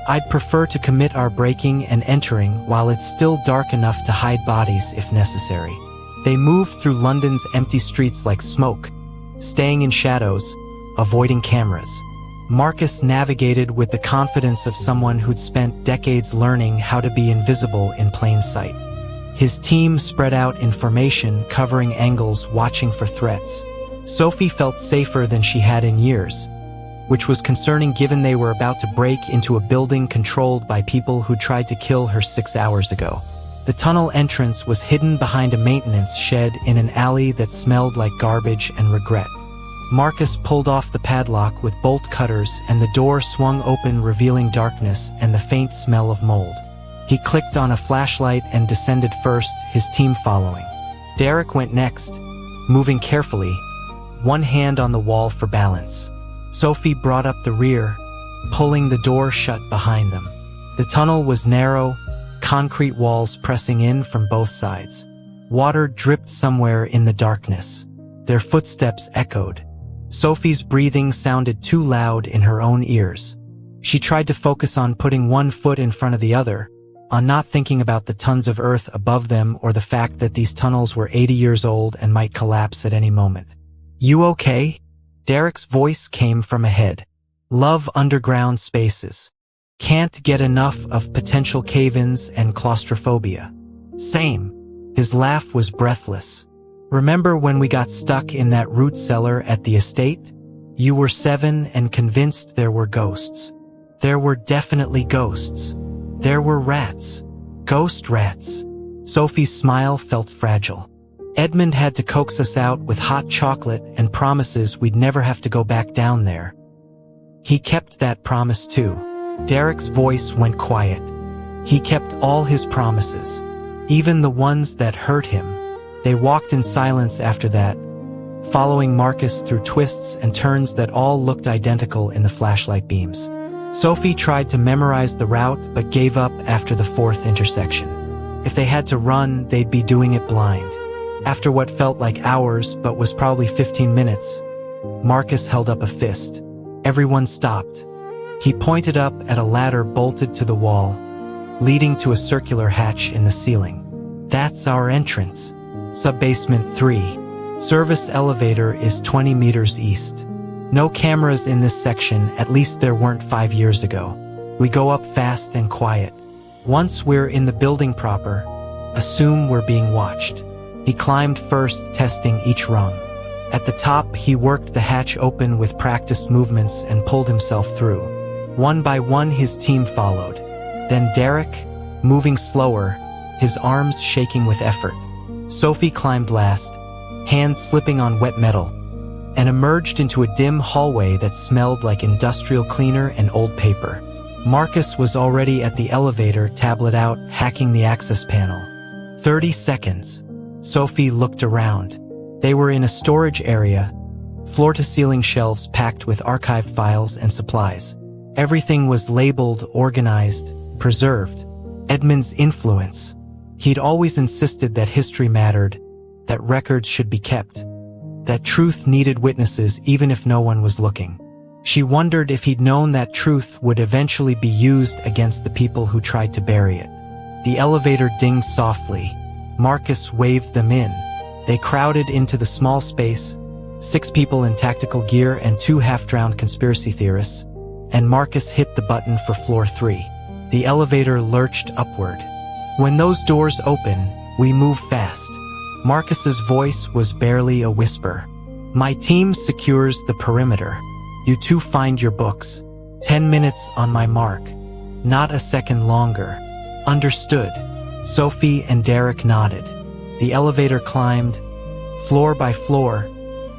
A: I'd prefer to commit our breaking and entering while it's still dark enough to hide bodies if necessary. They moved through London's empty streets like smoke, staying in shadows, avoiding cameras. Marcus navigated with the confidence of someone who'd spent decades learning how to be invisible in plain sight. His team spread out in formation, covering angles, watching for threats. Sophie felt safer than she had in years, which was concerning given they were about to break into a building controlled by people who tried to kill her 6 hours ago. The tunnel entrance was hidden behind a maintenance shed in an alley that smelled like garbage and regret. Marcus pulled off the padlock with bolt cutters and the door swung open, revealing darkness and the faint smell of mold. He clicked on a flashlight and descended first, his team following. Darrick went next, moving carefully, one hand on the wall for balance. Sophie brought up the rear, pulling the door shut behind them. The tunnel was narrow, concrete walls pressing in from both sides. Water dripped somewhere in the darkness. Their footsteps echoed. Sophie's breathing sounded too loud in her own ears. She tried to focus on putting one foot in front of the other, on not thinking about the tons of earth above them or the fact that these tunnels were 80 years old and might collapse at any moment. You okay? Darrick's voice came from ahead. Love underground spaces. Can't get enough of potential cave-ins and claustrophobia. Same. His laugh was breathless. Remember when we got stuck in that root cellar at the estate? You were 7 and convinced there were ghosts. There were definitely ghosts. There were rats. Ghost rats. Sophie's smile felt fragile. Edmund had to coax us out with hot chocolate and promises we'd never have to go back down there. He kept that promise too. Darrick's voice went quiet. He kept all his promises, even the ones that hurt him. They walked in silence after that, following Marcus through twists and turns that all looked identical in the flashlight beams. Sophie tried to memorize the route but gave up after the 4th intersection. If they had to run, they'd be doing it blind. After what felt like hours but was probably 15 minutes, Marcus held up a fist. Everyone stopped. He pointed up at a ladder bolted to the wall, leading to a circular hatch in the ceiling. That's our entrance. Subbasement 3. Service elevator is 20 meters east. No cameras in this section, at least there weren't 5 years ago. We go up fast and quiet. Once we're in the building proper, assume we're being watched. He climbed first, testing each rung. At the top, he worked the hatch open with practiced movements and pulled himself through. One by one, his team followed. Then Darrick, moving slower, his arms shaking with effort. Sophie climbed last, hands slipping on wet metal, and emerged into a dim hallway that smelled like industrial cleaner and old paper. Marcus was already at the elevator, tablet out, hacking the access panel. 30 seconds. Sophie looked around. They were in a storage area, floor-to-ceiling shelves packed with archived files and supplies. Everything was labeled, organized, preserved. Edmund's influence. He'd always insisted that history mattered, that records should be kept, that truth needed witnesses even if no one was looking. She wondered if he'd known that truth would eventually be used against the people who tried to bury it. The elevator dinged softly. Marcus waved them in. They crowded into the small space, 6 people in tactical gear and 2 half-drowned conspiracy theorists, and Marcus hit the button for floor 3. The elevator lurched upward. When those doors open, we move fast. Marcus's voice was barely a whisper. My team secures the perimeter. You two find your books. 10 minutes on my mark. Not a second longer. Understood. Sophie and Darrick nodded. The elevator climbed, floor by floor,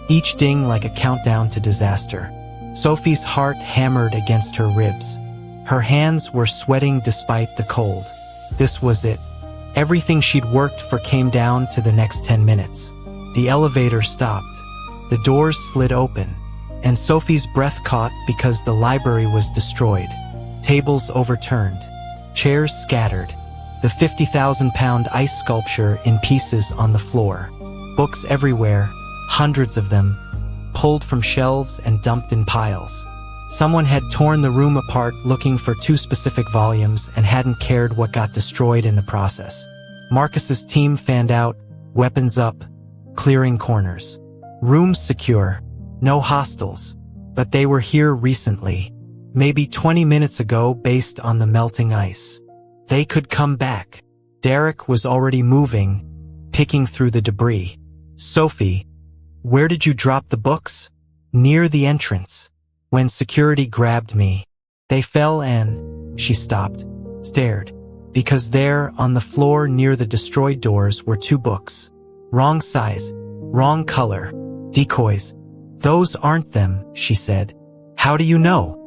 A: each ding like a countdown to disaster. Sophie's heart hammered against her ribs. Her hands were sweating despite the cold. This was it. Everything she'd worked for came down to the next 10 minutes. The elevator stopped. The doors slid open, and Sophie's breath caught because the library was destroyed. Tables overturned. Chairs scattered. The 50,000-pound ice sculpture in pieces on the floor. Books everywhere, hundreds of them, pulled from shelves and dumped in piles. Someone had torn the room apart looking for 2 specific volumes and hadn't cared what got destroyed in the process. Marcus's team fanned out, weapons up, clearing corners. Rooms secure, no hostiles, but they were here recently, maybe 20 minutes ago based on the melting ice. They could come back. Darrick was already moving, picking through the debris. Sophie, where did you drop the books? Near the entrance. When security grabbed me, they fell and she stopped, stared, because there on the floor near the destroyed doors were 2 books. Wrong size, wrong color, decoys. Those aren't them, she said. How do you know?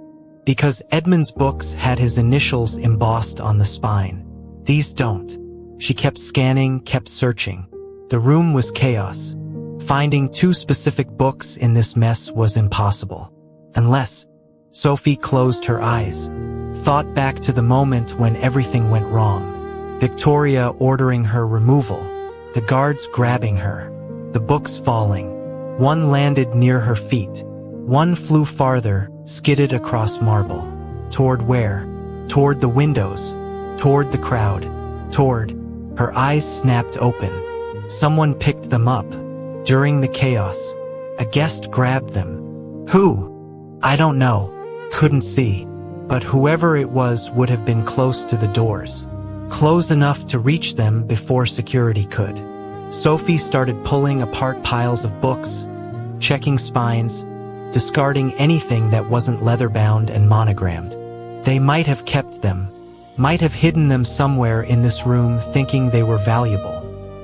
A: Because Edmund's books had his initials embossed on the spine. These don't. She kept scanning, kept searching. The room was chaos. Finding 2 specific books in this mess was impossible. Unless Sophie closed her eyes, thought back to the moment when everything went wrong. Victoria ordering her removal, the guards grabbing her, the books falling. One landed near her feet. One flew farther, skidded across marble. Toward where? Toward the windows. Toward the crowd. Toward. Her eyes snapped open. Someone picked them up. During the chaos. A guest grabbed them. Who? I don't know. Couldn't see. But whoever it was would have been close to the doors. Close enough to reach them before security could. Sophie started pulling apart piles of books, checking spines, discarding anything that wasn't leather-bound and monogrammed. They might have kept them, might have hidden them somewhere in this room thinking they were valuable.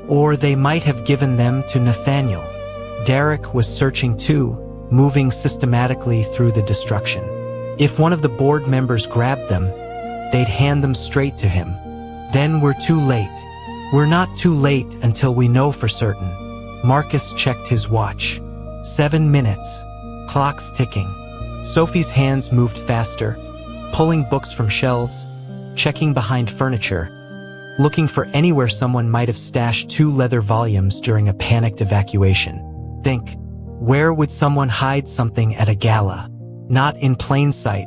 A: Or they might have given them to Nathaniel. Darrick was searching too, moving systematically through the destruction. If one of the board members grabbed them, they'd hand them straight to him. Then we're too late. We're not too late until we know for certain. Marcus checked his watch. 7 minutes. Clock's ticking. Sophie's hands moved faster, pulling books from shelves, checking behind furniture, looking for anywhere someone might have stashed 2 leather volumes during a panicked evacuation. Think, where would someone hide something at a gala? Not in plain sight,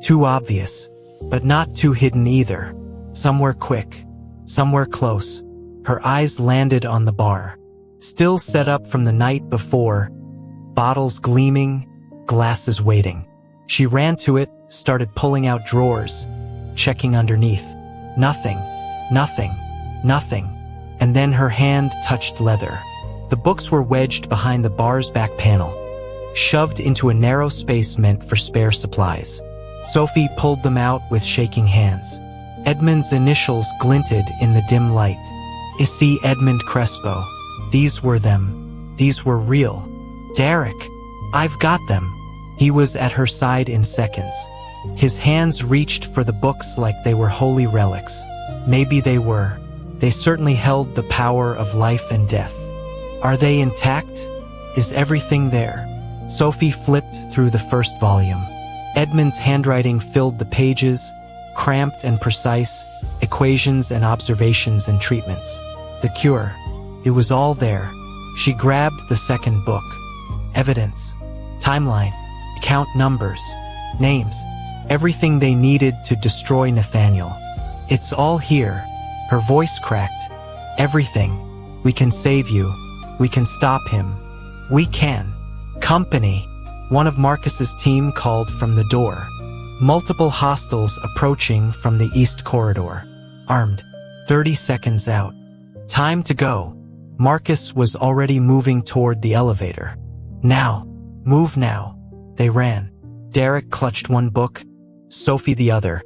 A: too obvious, but not too hidden either. Somewhere quick, somewhere close. Her eyes landed on the bar, still set up from the night before, bottles gleaming, glasses waiting. She ran to it, started pulling out drawers, checking underneath. Nothing, nothing, nothing. And then her hand touched leather. The books were wedged behind the bar's back panel, shoved into a narrow space meant for spare supplies. Sophie pulled them out with shaking hands. Edmund's initials glinted in the dim light. Issy Edmund Crespo. These were them. These were real. Darrick, I've got them. He was at her side in seconds. His hands reached for the books like they were holy relics. Maybe they were. They certainly held the power of life and death. Are they intact? Is everything there? Sophie flipped through the first volume. Edmund's handwriting filled the pages, cramped and precise, equations and observations and treatments. The cure. It was all there. She grabbed the second book. Evidence. Timeline. Count numbers. Names. Everything they needed to destroy Nathaniel. It's all here. Her voice cracked. Everything. We can save you. We can stop him. We can. Company. One of Marcus's team called from the door. Multiple hostiles approaching from the east corridor. Armed. 30 seconds out. Time to go. Marcus was already moving toward the elevator. Now. Move now. They ran. Darrick clutched one book, Sophie the other.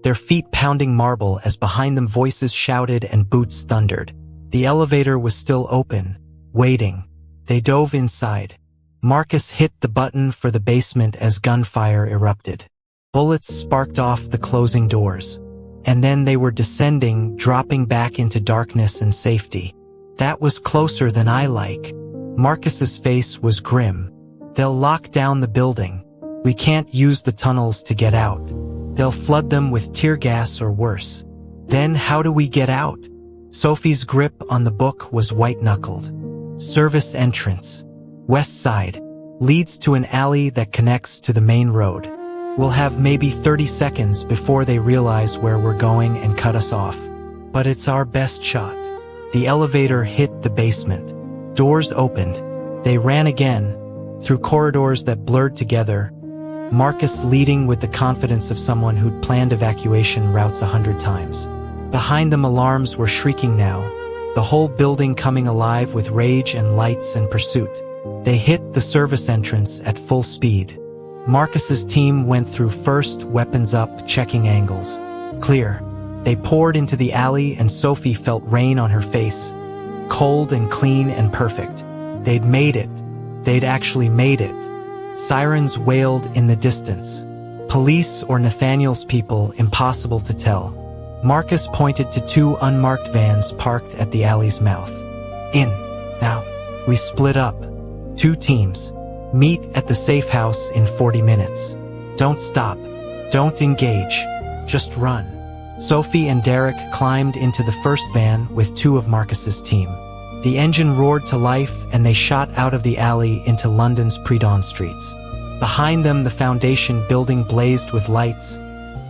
A: Their feet pounding marble as behind them voices shouted and boots thundered. The elevator was still open, waiting. They dove inside. Marcus hit the button for the basement as gunfire erupted. Bullets sparked off the closing doors. And then they were descending, dropping back into darkness and safety. That was closer than I like. Marcus's face was grim. They'll lock down the building. We can't use the tunnels to get out. They'll flood them with tear gas or worse. Then how do we get out? Sophie's grip on the book was white-knuckled. Service entrance. West side. Leads to an alley that connects to the main road. We'll have maybe 30 seconds before they realize where we're going and cut us off. But it's our best shot. The elevator hit the basement. Doors opened. They ran again, through corridors that blurred together, Marcus leading with the confidence of someone who'd planned evacuation routes 100 times. Behind them alarms were shrieking now, the whole building coming alive with rage and lights and pursuit. They hit the service entrance at full speed. Marcus's team went through first, weapons up, checking angles. Clear. They poured into the alley and Sophie felt rain on her face. Cold and clean and perfect. They'd made it. They'd actually made it. Sirens wailed in the distance. Police or Nathaniel's people, impossible to tell. Marcus pointed to 2 unmarked vans parked at the alley's mouth. In. Now. We split up. 2 teams. Meet at the safe house in 40 minutes. Don't stop. Don't engage. Just run. Sophie and Darrick climbed into the first van with 2 of Marcus's team. The engine roared to life and they shot out of the alley into London's pre-dawn streets. Behind them, the foundation building blazed with lights,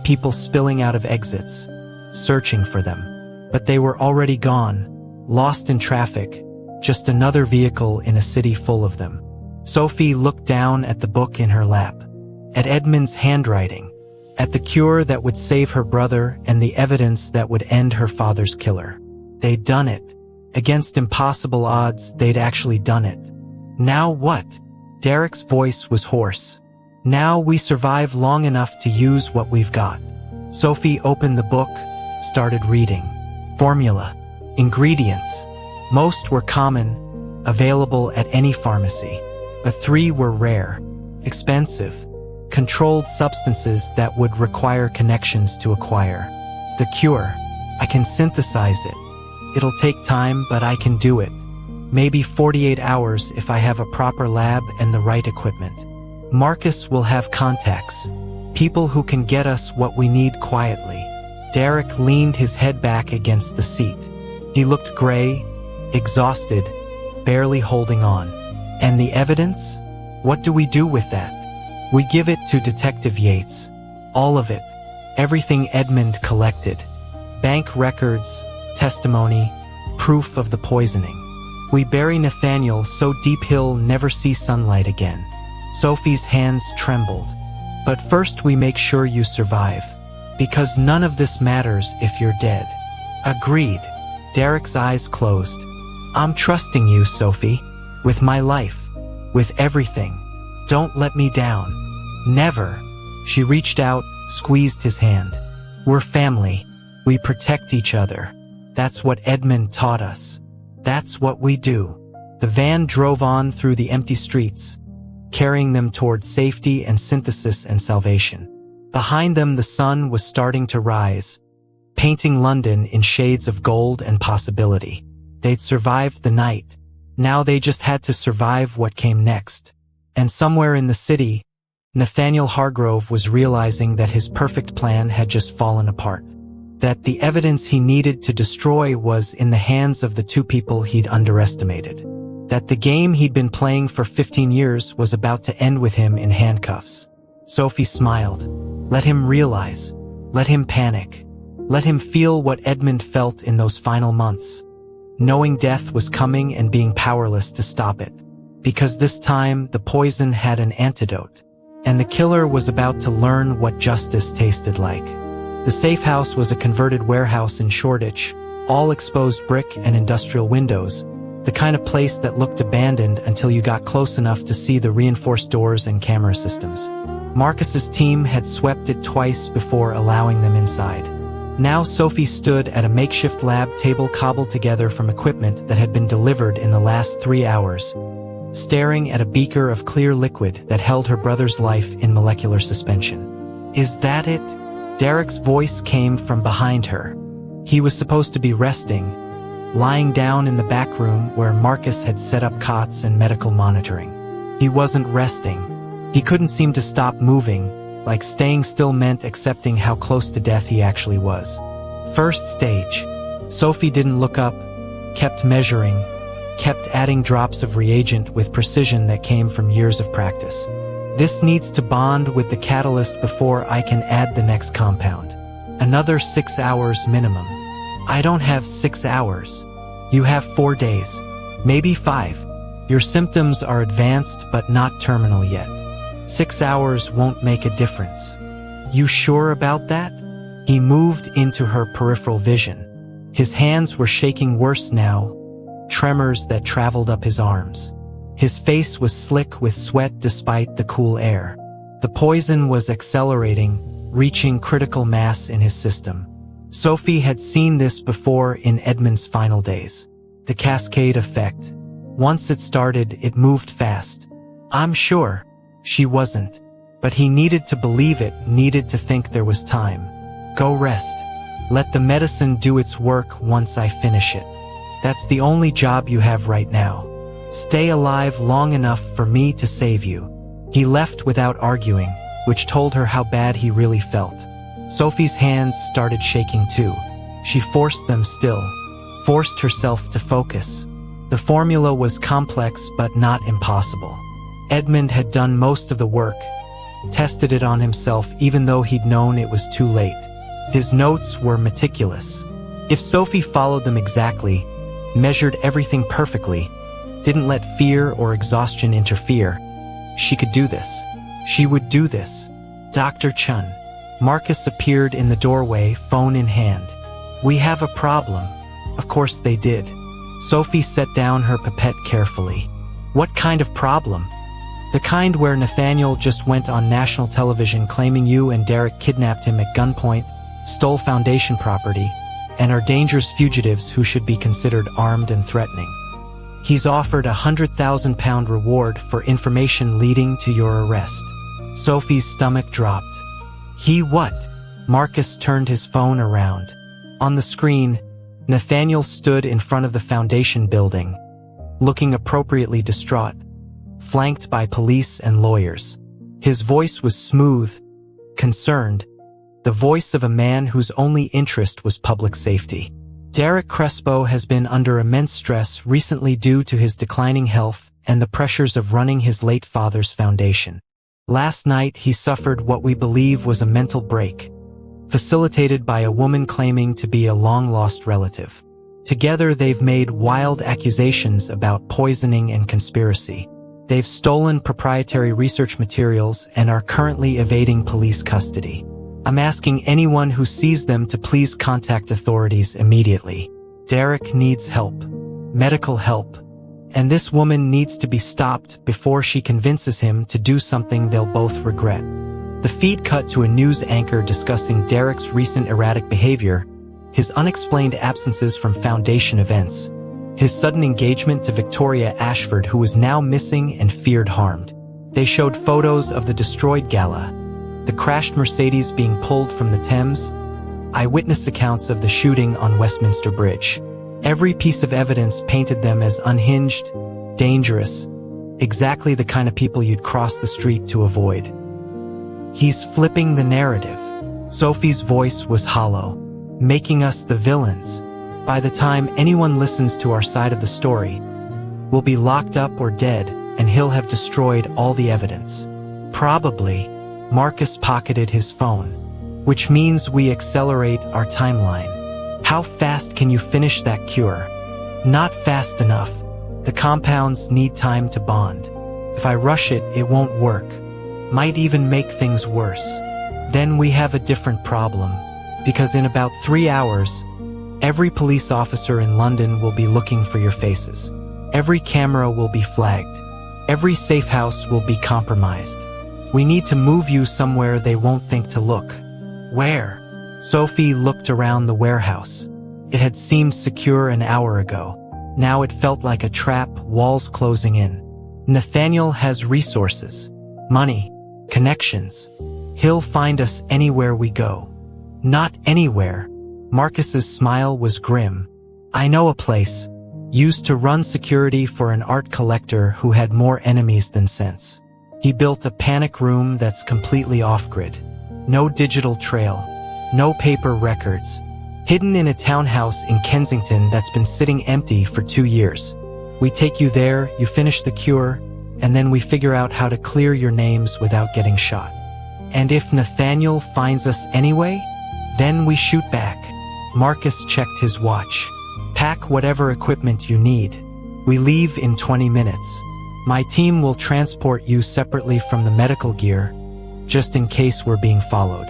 A: people spilling out of exits, searching for them. But they were already gone, lost in traffic, just another vehicle in a city full of them. Sophie looked down at the book in her lap, at Edmund's handwriting, at the cure that would save her brother and the evidence that would end her father's killer. They'd done it. Against impossible odds, they'd actually done it. Now what? Darrick's voice was hoarse. Now we survive long enough to use what we've got. Sophie opened the book, started reading. Formula. Ingredients. Most were common, available at any pharmacy. But 3 were rare, expensive, controlled substances that would require connections to acquire. The cure. I can synthesize it. It'll take time, but I can do it. Maybe 48 hours if I have a proper lab and the right equipment. Marcus will have contacts. People who can get us what we need quietly. Darrick leaned his head back against the seat. He looked gray, exhausted, barely holding on. And the evidence? What do we do with that? We give it to Detective Yates. All of it. Everything Edmund collected. Bank records, testimony, proof of the poisoning. We bury Nathaniel so deep he'll never see sunlight again. Sophie's hands trembled. But first we make sure you survive. Because none of this matters if you're dead. Agreed. Darrick's eyes closed. I'm trusting you, Sophie. With my life. With everything. Don't let me down. Never. She reached out, squeezed his hand. We're family. We protect each other. That's what Edmund taught us. That's what we do. The van drove on through the empty streets, carrying them toward safety and synthesis and salvation. Behind them, the sun was starting to rise, painting London in shades of gold and possibility. They'd survived the night. Now they just had to survive what came next. And somewhere in the city, Nathaniel Hargrove was realizing that his perfect plan had just fallen apart. That the evidence he needed to destroy was in the hands of the 2 people he'd underestimated. That the game he'd been playing for 15 years was about to end with him in handcuffs. Sophie smiled. Let him realize. Let him panic. Let him feel what Edmund felt in those final months. Knowing death was coming and being powerless to stop it. Because this time, the poison had an antidote. And the killer was about to learn what justice tasted like. The safe house was a converted warehouse in Shoreditch, all exposed brick and industrial windows, the kind of place that looked abandoned until you got close enough to see the reinforced doors and camera systems. Marcus's team had swept it twice before allowing them inside. Now Sophie stood at a makeshift lab table cobbled together from equipment that had been delivered in the last 3 hours, staring at a beaker of clear liquid that held her brother's life in molecular suspension. Is that it? Darrick's voice came from behind her. He was supposed to be resting, lying down in the back room where Marcus had set up cots and medical monitoring. He wasn't resting. He couldn't seem to stop moving, like staying still meant accepting how close to death he actually was. First stage. Sophie didn't look up, kept measuring, kept adding drops of reagent with precision that came from years of practice. This needs to bond with the catalyst before I can add the next compound. Another 6 hours minimum. I don't have 6 hours. You have 4 days. Maybe 5. Your symptoms are advanced but not terminal yet. 6 hours won't make a difference. You sure about that? He moved into her peripheral vision. His hands were shaking worse now, tremors that traveled up his arms. His face was slick with sweat despite the cool air. The poison was accelerating, reaching critical mass in his system. Sophie had seen this before in Edmund's final days. The cascade effect. Once it started, it moved fast. I'm sure. She wasn't. But he needed to believe it, needed to think there was time. Go rest. Let the medicine do its work once I finish it. That's the only job you have right now. Stay alive long enough for me to save you. He left without arguing, which told her how bad he really felt. Sophie's hands started shaking too. She forced them still, forced herself to focus. The formula was complex but not impossible. Edmund had done most of the work, tested it on himself even though he'd known it was too late. His notes were meticulous. If Sophie followed them exactly, measured everything perfectly, Didn't let fear or exhaustion interfere. She could do this. She would do this. Dr. Chen. Marcus appeared in the doorway, phone in hand. We have a problem. Of course they did. Sophie set down her pipette carefully. What kind of problem? The kind where Nathaniel just went on national television claiming you and Darrick kidnapped him at gunpoint, stole Foundation property, and are dangerous fugitives who should be considered armed and threatening. He's offered a £100,000 reward for information leading to your arrest. Sophie's stomach dropped. He what? Marcus turned his phone around. On the screen, Nathaniel stood in front of the Foundation building, looking appropriately distraught, flanked by police and lawyers. His voice was smooth, concerned, the voice of a man whose only interest was public safety. Darrick Crespo has been under immense stress recently due to his declining health and the pressures of running his late father's foundation. Last night he suffered what we believe was a mental break, facilitated by a woman claiming to be a long-lost relative. Together they've made wild accusations about poisoning and conspiracy. They've stolen proprietary research materials and are currently evading police custody. I'm asking anyone who sees them to please contact authorities immediately. Darrick needs help, medical help, and this woman needs to be stopped before she convinces him to do something they'll both regret. The feed cut to a news anchor discussing Darrick's recent erratic behavior, his unexplained absences from Foundation events, his sudden engagement to Victoria Ashford, who was now missing and feared harmed. They showed photos of the destroyed Gala, the crashed Mercedes being pulled from the Thames, eyewitness accounts of the shooting on Westminster Bridge. Every piece of evidence painted them as unhinged, dangerous, exactly the kind of people you'd cross the street to avoid. He's flipping the narrative. Sophie's voice was hollow, making us the villains. By the time anyone listens to our side of the story, we'll be locked up or dead, and he'll have destroyed all the evidence. Probably. Marcus pocketed his phone, which means we accelerate our timeline. How fast can you finish that cure? Not fast enough. The compounds need time to bond. If I rush it, it won't work. Might even make things worse. Then we have a different problem, because in about 3 hours, every police officer in London will be looking for your faces. Every camera will be flagged. Every safe house will be compromised. We need to move you somewhere they won't think to look. Where? Sophie looked around the warehouse. It had seemed secure an hour ago. Now it felt like a trap, walls closing in. Nathaniel has resources, money, connections. He'll find us anywhere we go. Not anywhere. Marcus's smile was grim. I know a place, used to run security for an art collector who had more enemies than sense. He built a panic room that's completely off-grid. No digital trail, no paper records. Hidden in a townhouse in Kensington that's been sitting empty for 2 years. We take you there, you finish the cure, and then we figure out how to clear your names without getting shot. And if Nathaniel finds us anyway, then we shoot back. Marcus checked his watch. Pack whatever equipment you need. We leave in 20 minutes. My team will transport you separately from the medical gear, just in case we're being followed.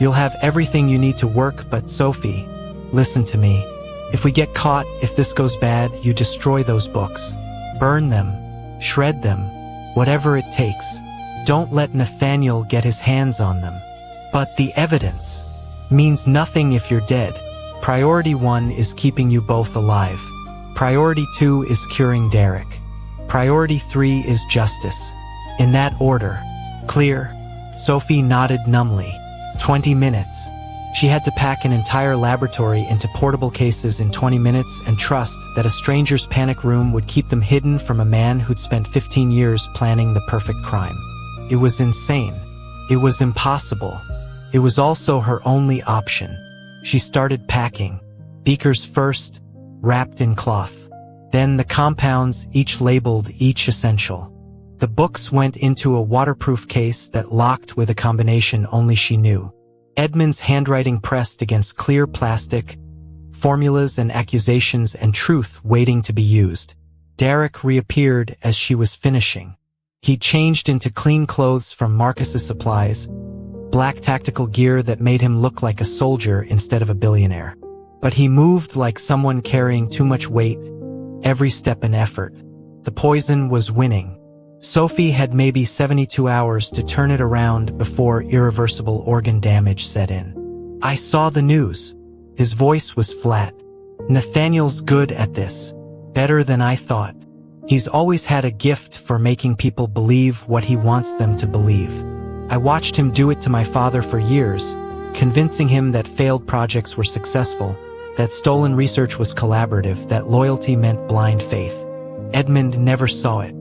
A: You'll have everything you need to work, but Sophie, listen to me. If we get caught, if this goes bad, you destroy those books. Burn them, shred them, whatever it takes. Don't let Nathaniel get his hands on them. But the evidence means nothing if you're dead. Priority 1 is keeping you both alive. Priority 2 is curing Darrick. Priority 3 is justice. In that order. Clear? Sophie nodded numbly. 20 minutes. She had to pack an entire laboratory into portable cases in 20 minutes and trust that a stranger's panic room would keep them hidden from a man who'd spent 15 years planning the perfect crime. It was insane. It was impossible. It was also her only option. She started packing. Beakers first, wrapped in cloth. Then the compounds, each labeled, each essential. The books went into a waterproof case that locked with a combination only she knew. Edmund's handwriting pressed against clear plastic, formulas and accusations and truth waiting to be used. Darrick reappeared as she was finishing. He changed into clean clothes from Marcus's supplies, black tactical gear that made him look like a soldier instead of a billionaire. But he moved like someone carrying too much weight, every step an effort. The poison was winning. Sophie had maybe 72 hours to turn it around before irreversible organ damage set in. I saw the news. His voice was flat. Nathaniel's good at this. Better than I thought. He's always had a gift for making people believe what he wants them to believe. I watched him do it to my father for years, convincing him that failed projects were successful, that stolen research was collaborative, that loyalty meant blind faith. Edmund never saw it.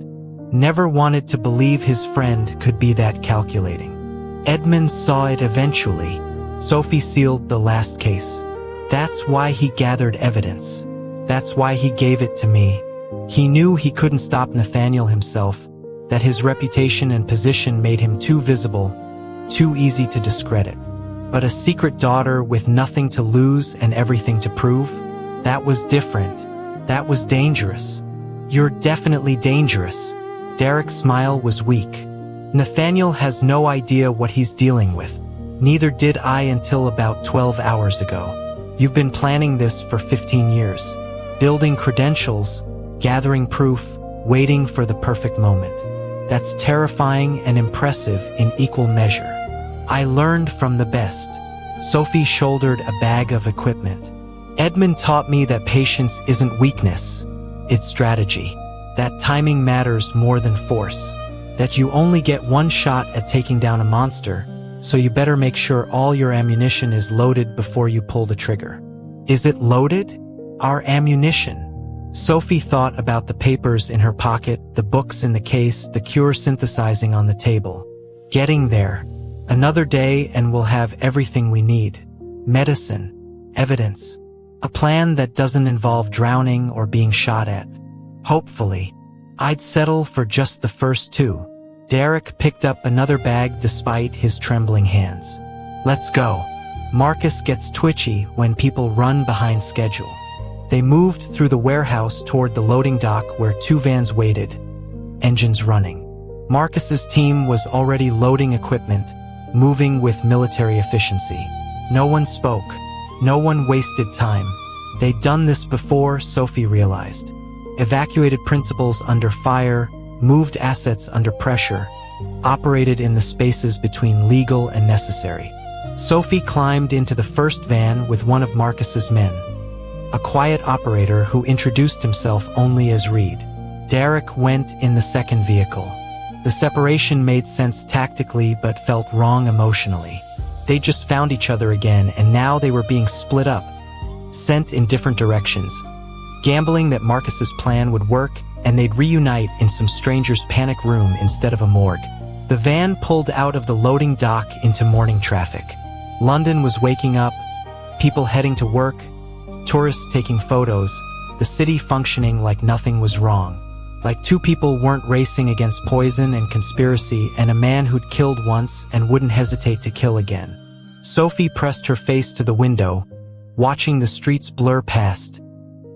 A: Never wanted to believe his friend could be that calculating. Edmund saw it eventually. Sophie sealed the last case. That's why he gathered evidence. That's why he gave it to me. He knew he couldn't stop Nathaniel himself, that his reputation and position made him too visible, too easy to discredit. But a secret daughter with nothing to lose and everything to prove? That was different. That was dangerous. You're definitely dangerous. Darrick's smile was weak. Nathaniel has no idea what he's dealing with. Neither did I until about 12 hours ago. You've been planning this for 15 years. Building credentials, gathering proof, waiting for the perfect moment. That's terrifying and impressive in equal measure. I learned from the best. Sophie shouldered a bag of equipment. Edmund taught me that patience isn't weakness, it's strategy. That timing matters more than force. That you only get one shot at taking down a monster, so you better make sure all your ammunition is loaded before you pull the trigger. Is it loaded? Our ammunition. Sophie thought about the papers in her pocket, the books in the case, the cure synthesizing on the table. Getting there. Another day and we'll have everything we need. Medicine. Evidence. A plan that doesn't involve drowning or being shot at. Hopefully. I'd settle for just the first two. Darrick picked up another bag despite his trembling hands. Let's go. Marcus gets twitchy when people run behind schedule. They moved through the warehouse toward the loading dock where two vans waited, engines running. Marcus's team was already loading equipment, moving with military efficiency. No one spoke. No one wasted time. They'd done this before, Sophie realized. Evacuated principals under fire, moved assets under pressure, operated in the spaces between legal and necessary. Sophie climbed into the first van with one of Marcus's men, a quiet operator who introduced himself only as Reed. Darrick went in the second vehicle. The separation made sense tactically but felt wrong emotionally. They just found each other again and now they were being split up, sent in different directions, gambling that Marcus's plan would work and they'd reunite in some stranger's panic room instead of a morgue. The van pulled out of the loading dock into morning traffic. London was waking up, people heading to work, tourists taking photos, the city functioning like nothing was wrong. Like two people weren't racing against poison and conspiracy and a man who'd killed once and wouldn't hesitate to kill again. Sophie pressed her face to the window, watching the streets blur past,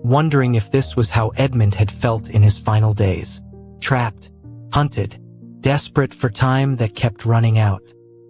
A: wondering if this was how Edmund had felt in his final days. Trapped, hunted, desperate for time that kept running out.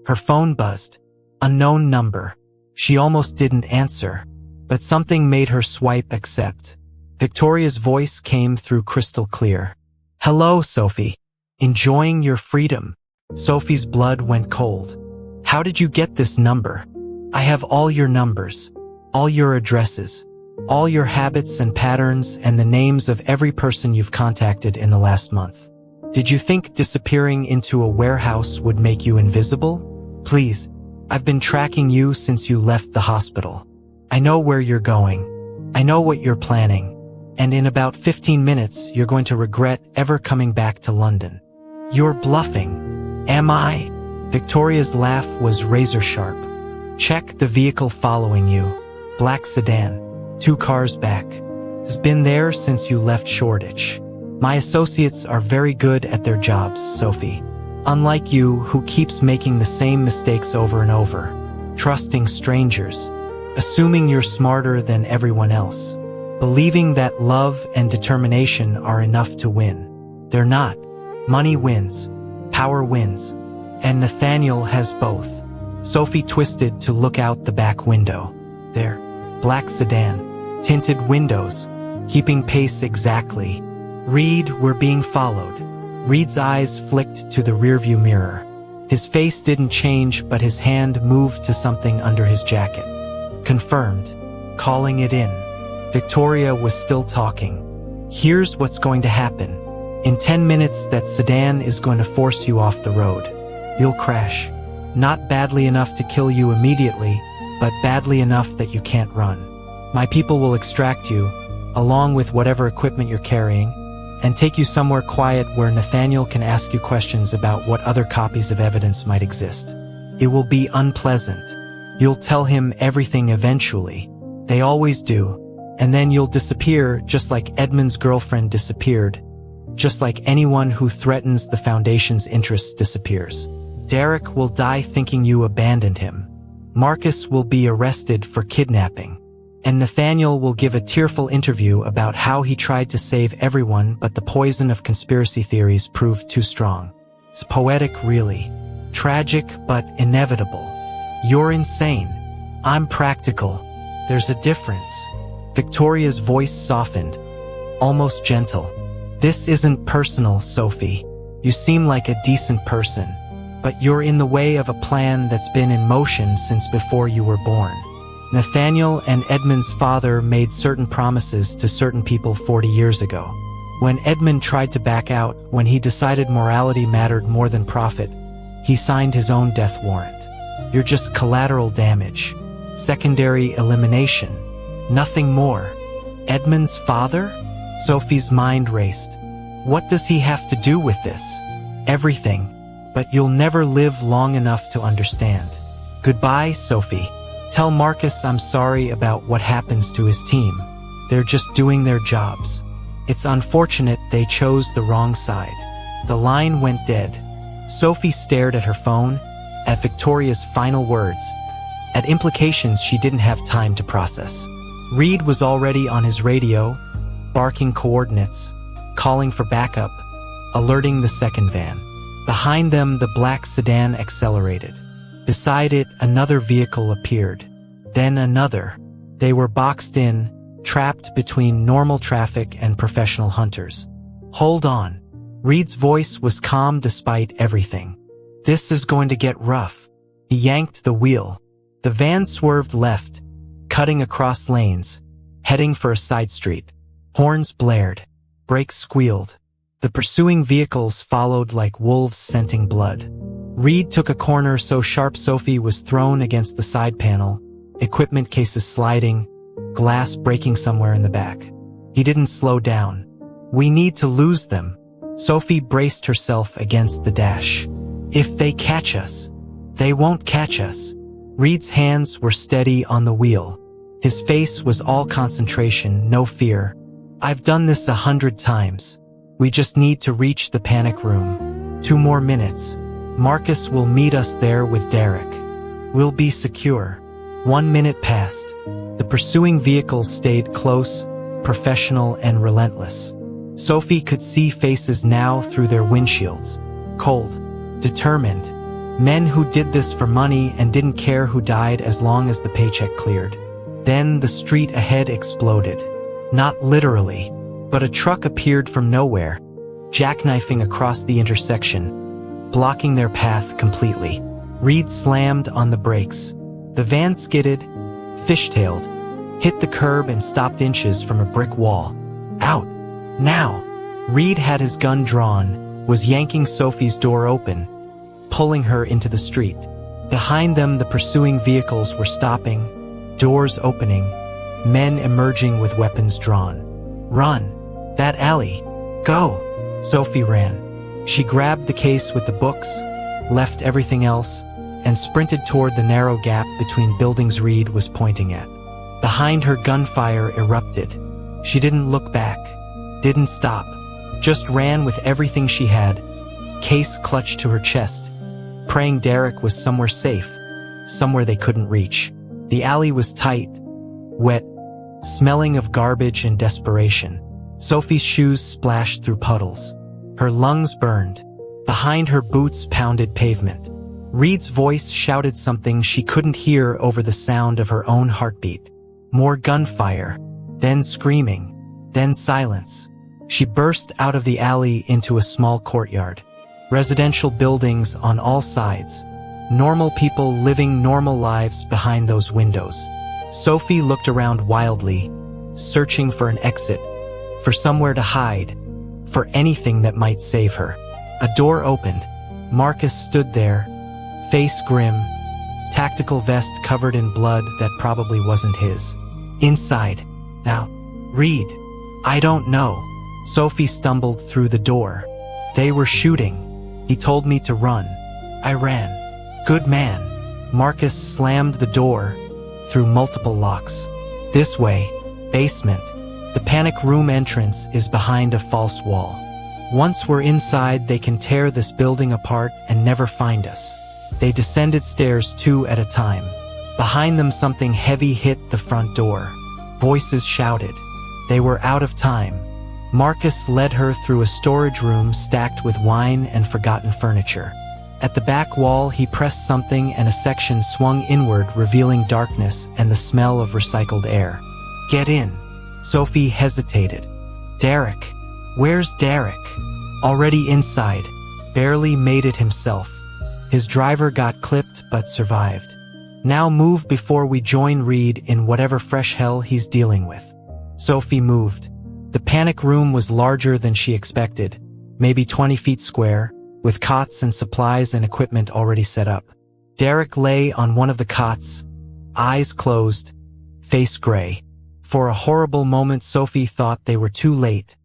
A: Her phone buzzed. Unknown number. She almost didn't answer, but something made her swipe accept. Victoria's voice came through crystal clear. Hello, Sophie. Enjoying your freedom? Sophie's blood went cold. How did you get this number? I have all your numbers, all your addresses, all your habits and patterns and the names of every person you've contacted in the last month. Did you think disappearing into a warehouse would make you invisible? Please, I've been tracking you since you left the hospital. I know where you're going. I know what you're planning. And in about 15 minutes, you're going to regret ever coming back to London. You're bluffing. Am I? Victoria's laugh was razor sharp. Check the vehicle following you. Black sedan. 2 cars back. Has been there since you left Shoreditch. My associates are very good at their jobs, Sophie. Unlike you, who keeps making the same mistakes over and over. Trusting strangers. Assuming you're smarter than everyone else. believing that love and determination are enough to win. They're not. Money wins, power wins, and Nathaniel has both. Sophie twisted to look out the back window. There, black sedan, tinted windows, keeping pace exactly. Reed were being followed. Reed's eyes flicked to the rearview mirror. His face didn't change, but his hand moved to something under his jacket. Confirmed. Calling it in. Victoria was still talking. Here's what's going to happen. In 10 minutes, that sedan is going to force you off the road. You'll crash. Not badly enough to kill you immediately, but badly enough that you can't run. My people will extract you, along with whatever equipment you're carrying, and take you somewhere quiet where Nathaniel can ask you questions about what other copies of evidence might exist. It will be unpleasant. You'll tell him everything eventually. They always do. And then you'll disappear just like Edmund's girlfriend disappeared. Just like anyone who threatens the Foundation's interests disappears. Darrick will die thinking you abandoned him. Marcus will be arrested for kidnapping. And Nathaniel will give a tearful interview about how he tried to save everyone, but the poison of conspiracy theories proved too strong. It's poetic, really. Tragic, but inevitable. You're insane. I'm practical. There's a difference. Victoria's voice softened, almost gentle. This isn't personal, Sophie. You seem like a decent person, but you're in the way of a plan that's been in motion since before you were born. Nathaniel and Edmund's father made certain promises to certain people 40 years ago. When Edmund tried to back out, when he decided morality mattered more than profit, he signed his own death warrant. You're just collateral damage. Secondary elimination. Nothing more. Edmund's father? Sophie's mind raced. What does he have to do with this? Everything. But you'll never live long enough to understand. Goodbye, Sophie. Tell Marcus I'm sorry about what happens to his team. They're just doing their jobs. It's unfortunate they chose the wrong side. The line went dead. Sophie stared at her phone, at Victoria's final words, at implications she didn't have time to process. Reed was already on his radio, barking coordinates, calling for backup, alerting the second van. Behind them, the black sedan accelerated. Beside it, another vehicle appeared. Then another. They were boxed in, trapped between normal traffic and professional hunters. Hold on. Reed's voice was calm despite everything. This is going to get rough. He yanked the wheel. The van swerved left, cutting across lanes, heading for a side street. Horns blared. Brakes squealed. The pursuing vehicles followed like wolves scenting blood. Reed took a corner so sharp Sophie was thrown against the side panel, equipment cases sliding, glass breaking somewhere in the back. He didn't slow down. We need to lose them. Sophie braced herself against the dash. If they catch us. They won't catch us. Reed's hands were steady on the wheel. His face was all concentration, no fear. I've done this 100 times. We just need to reach the panic room. 2 more minutes. Marcus will meet us there with Darrick. We'll be secure. 1 minute passed. The pursuing vehicles stayed close, professional and relentless. Sophie could see faces now through their windshields. Cold, determined. Men who did this for money and didn't care who died as long as the paycheck cleared. Then the street ahead exploded. Not literally, but a truck appeared from nowhere, jackknifing across the intersection, blocking their path completely. Reed slammed on the brakes. The van skidded, fishtailed, hit the curb and stopped inches from a brick wall. Out! Now! Reed had his gun drawn, was yanking Sophie's door open, pulling her into the street. Behind them, the pursuing vehicles were stopping, doors opening, men emerging with weapons drawn. Run! That alley! Go! Sophie ran. She grabbed the case with the books, left everything else, and sprinted toward the narrow gap between buildings Reed was pointing at. Behind her, gunfire erupted. She didn't look back, didn't stop, just ran with everything she had, case clutched to her chest, praying Darrick was somewhere safe, somewhere they couldn't reach. The alley was tight, wet, smelling of garbage and desperation. Sophie's shoes splashed through puddles. Her lungs burned. Behind her boots pounded pavement. Reed's voice shouted something she couldn't hear over the sound of her own heartbeat. More gunfire, then screaming, then silence. She burst out of the alley into a small courtyard. Residential buildings on all sides. Normal people living normal lives behind those windows. Sophie looked around wildly, searching for an exit, for somewhere to hide, for anything that might save her. A door opened. Marcus stood there, face grim, tactical vest covered in blood that probably wasn't his. Inside. Now, Reed. I don't know. Sophie stumbled through the door. They were shooting. He told me to run. I ran. Good man. Marcus slammed the door through multiple locks. This way. Basement. The panic room entrance is behind a false wall. Once we're inside, they can tear this building apart and never find us. They descended stairs 2 at a time. Behind them, something heavy hit the front door. Voices shouted. They were out of time. Marcus led her through a storage room stacked with wine and forgotten furniture. At the back wall, he pressed something and a section swung inward, revealing darkness and the smell of recycled air. Get in. Sophie hesitated. Darrick. Where's Darrick? Already inside. Barely made it himself. His driver got clipped but survived. Now move before we join Reed in whatever fresh hell he's dealing with. Sophie moved. The panic room was larger than she expected, maybe 20 feet square, with cots and supplies and equipment already set up. Darrick lay on one of the cots, eyes closed, face gray. For a horrible moment, Sophie thought they were too late,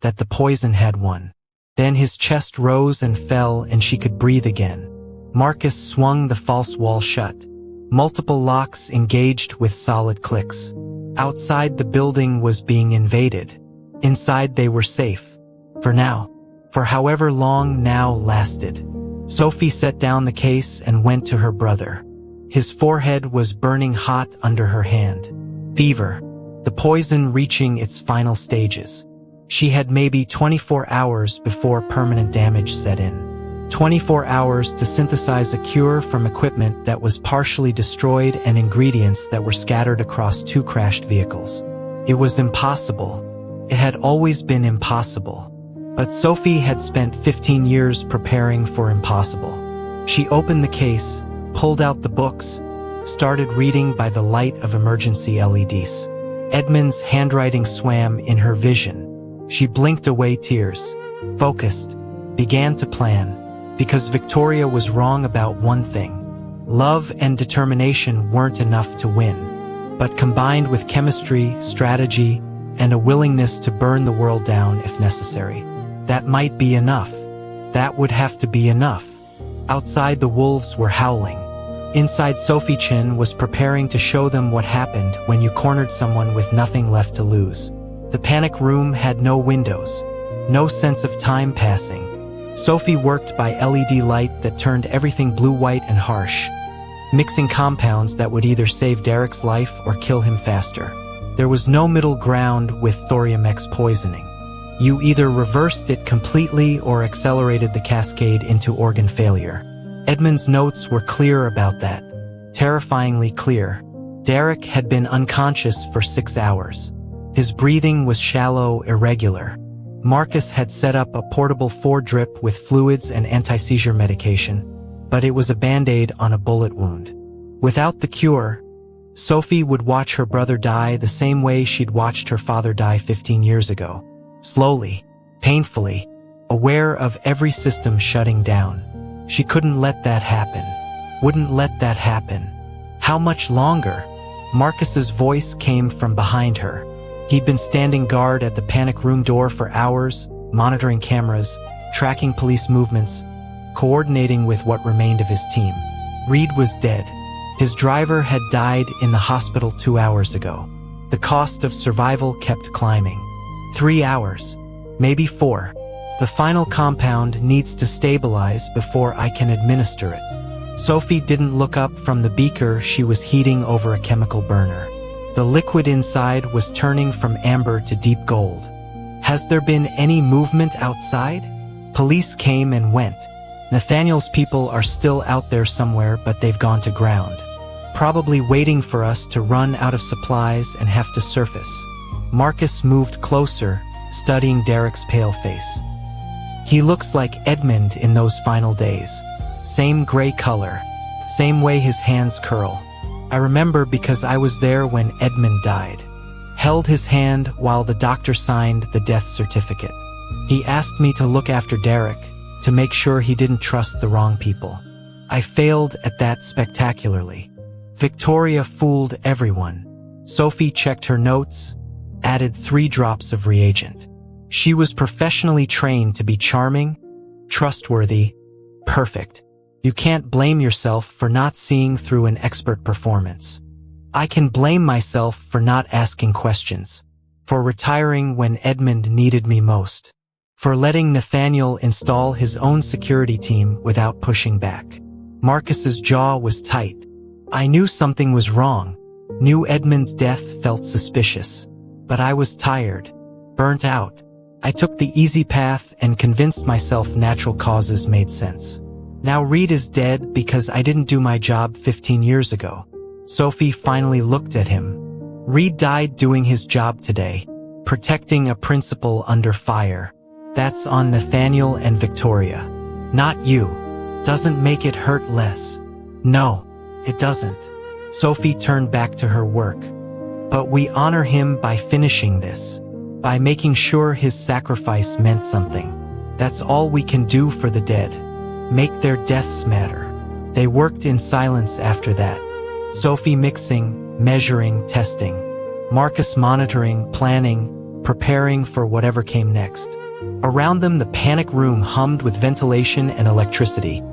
A: that the poison had won. Then his chest rose and fell and she could breathe again. Marcus swung the false wall shut. Multiple locks engaged with solid clicks. Outside, the building was being invaded. Inside, they were safe. For now. For however long now lasted. Sophie set down the case and went to her brother. His forehead was burning hot under her hand. Fever. The poison reaching its final stages. She had maybe 24 hours before permanent damage set in. 24 hours to synthesize a cure from equipment that was partially destroyed and ingredients that were scattered across 2 crashed vehicles. It was impossible. It had always been impossible. But Sophie had spent 15 years preparing for impossible. She opened the case, pulled out the books, started reading by the light of emergency LEDs. Edmund's handwriting swam in her vision. She blinked away tears, focused, began to plan, because Victoria was wrong about one thing. Love and determination weren't enough to win, but combined with chemistry, strategy, and a willingness to burn the world down if necessary. That might be enough. That would have to be enough. Outside, the wolves were howling. Inside, Sophie Chen was preparing to show them what happened when you cornered someone with nothing left to lose. The panic room had no windows, no sense of time passing. Sophie worked by LED light that turned everything blue-white and harsh, mixing compounds that would either save Darrick's life or kill him faster. There was no middle ground with thorium X poisoning. You either reversed it completely or accelerated the cascade into organ failure. Edmund's notes were clear about that, terrifyingly clear. Darrick had been unconscious for 6 hours. His breathing was shallow, irregular. Marcus had set up a portable 4-drip with fluids and anti-seizure medication, but it was a band-aid on a bullet wound. Without the cure, Sophie would watch her brother die the same way she'd watched her father die 15 years ago. Slowly, painfully, aware of every system shutting down. She couldn't let that happen. Wouldn't let that happen. How much longer? Marcus's voice came from behind her. He'd been standing guard at the panic room door for hours, monitoring cameras, tracking police movements, coordinating with what remained of his team. Reed was dead. His driver had died in the hospital 2 hours ago. The cost of survival kept climbing. 3 hours, maybe 4. The final compound needs to stabilize before I can administer it. Sophie didn't look up from the beaker she was heating over a chemical burner. The liquid inside was turning from amber to deep gold. Has there been any movement outside? Police came and went. Nathaniel's people are still out there somewhere, but they've gone to ground. Probably waiting for us to run out of supplies and have to surface. Marcus moved closer, studying Darrick's pale face. He looks like Edmund in those final days. Same gray color, same way his hands curl. I remember because I was there when Edmund died. Held his hand while the doctor signed the death certificate. He asked me to look after Darrick, to make sure he didn't trust the wrong people. I failed at that spectacularly. Victoria fooled everyone. Sophie checked her notes, added 3 drops of reagent. She was professionally trained to be charming, trustworthy, perfect. You can't blame yourself for not seeing through an expert performance. I can blame myself for not asking questions, for retiring when Edmund needed me most, for letting Nathaniel install his own security team without pushing back. Marcus's jaw was tight. I knew something was wrong. Knew Edmund's death felt suspicious. But I was tired, burnt out. I took the easy path and convinced myself natural causes made sense. Now Reed is dead because I didn't do my job 15 years ago. Sophie finally looked at him. Reed died doing his job today, protecting a principal under fire. That's on Nathaniel and Victoria. Not you. Doesn't make it hurt less. No, it doesn't. Sophie turned back to her work. But we honor him by finishing this, by making sure his sacrifice meant something. That's all we can do for the dead. Make their deaths matter. They worked in silence after that. Sophie mixing, measuring, testing. Marcus monitoring, planning, preparing for whatever came next. Around them, the panic room hummed with ventilation and electricity.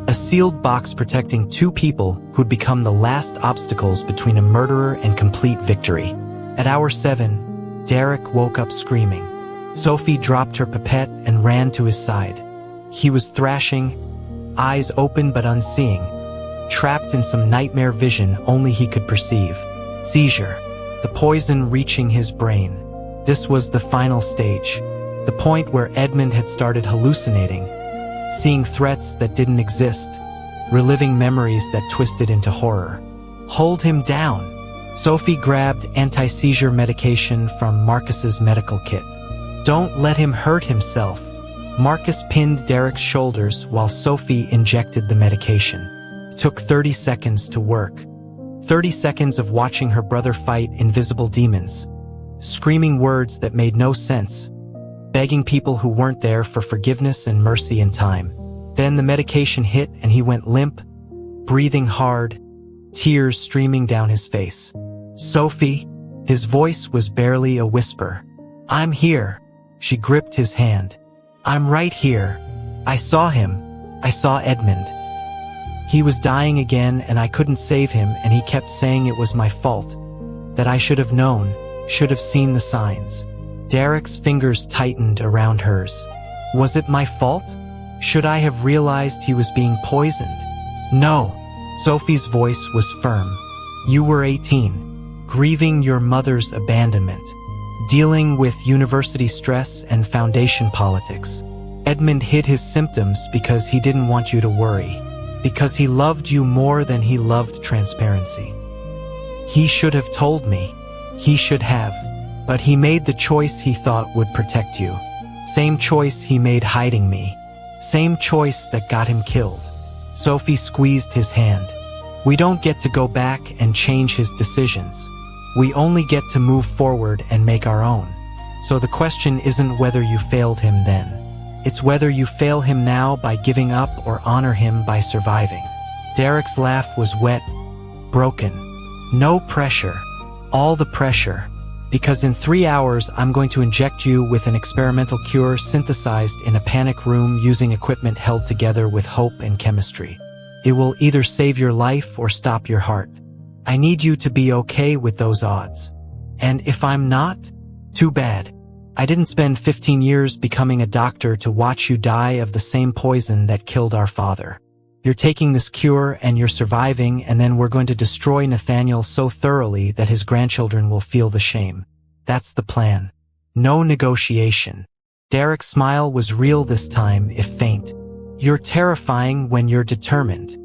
A: A sealed box protecting 2 people who'd become the last obstacles between a murderer and complete victory. At hour 7, Darrick woke up screaming. Sophie dropped her pipette and ran to his side. He was thrashing, eyes open but unseeing, trapped in some nightmare vision only he could perceive. Seizure, the poison reaching his brain. This was the final stage, the point where Edmund had started hallucinating, seeing threats that didn't exist, reliving memories that twisted into horror. Hold him down. Sophie grabbed anti-seizure medication from Marcus's medical kit. Don't let him hurt himself. Marcus pinned Darrick's shoulders while Sophie injected the medication. It took 30 seconds to work. 30 seconds of watching her brother fight invisible demons, screaming words that made no sense, begging people who weren't there for forgiveness and mercy in time. Then the medication hit and he went limp, breathing hard, tears streaming down his face. Sophie, his voice was barely a whisper. I'm here. She gripped his hand. I'm right here. I saw him. I saw Edmund. He was dying again and I couldn't save him, and he kept saying it was my fault, that I should have known, should have seen the signs. Darrick's fingers tightened around hers. Was it my fault? Should I have realized he was being poisoned? No. Sophie's voice was firm. You were 18, grieving your mother's abandonment, dealing with university stress and foundation politics. Edmund hid his symptoms because he didn't want you to worry, because he loved you more than he loved transparency. He should have told me. He should have. But he made the choice he thought would protect you. Same choice he made hiding me. Same choice that got him killed. Sophie squeezed his hand. We don't get to go back and change his decisions. We only get to move forward and make our own. So the question isn't whether you failed him then. It's whether you fail him now by giving up or honor him by surviving. Darrick's laugh was wet, broken. No pressure. All the pressure. Because in 3 hours, I'm going to inject you with an experimental cure synthesized in a panic room using equipment held together with hope and chemistry. It will either save your life or stop your heart. I need you to be okay with those odds. And if I'm not, too bad. I didn't spend 15 years becoming a doctor to watch you die of the same poison that killed our father. You're taking this cure and you're surviving, and then we're going to destroy Nathaniel so thoroughly that his grandchildren will feel the shame. That's the plan. No negotiation. Darrick's smile was real this time, if faint. You're terrifying when you're determined.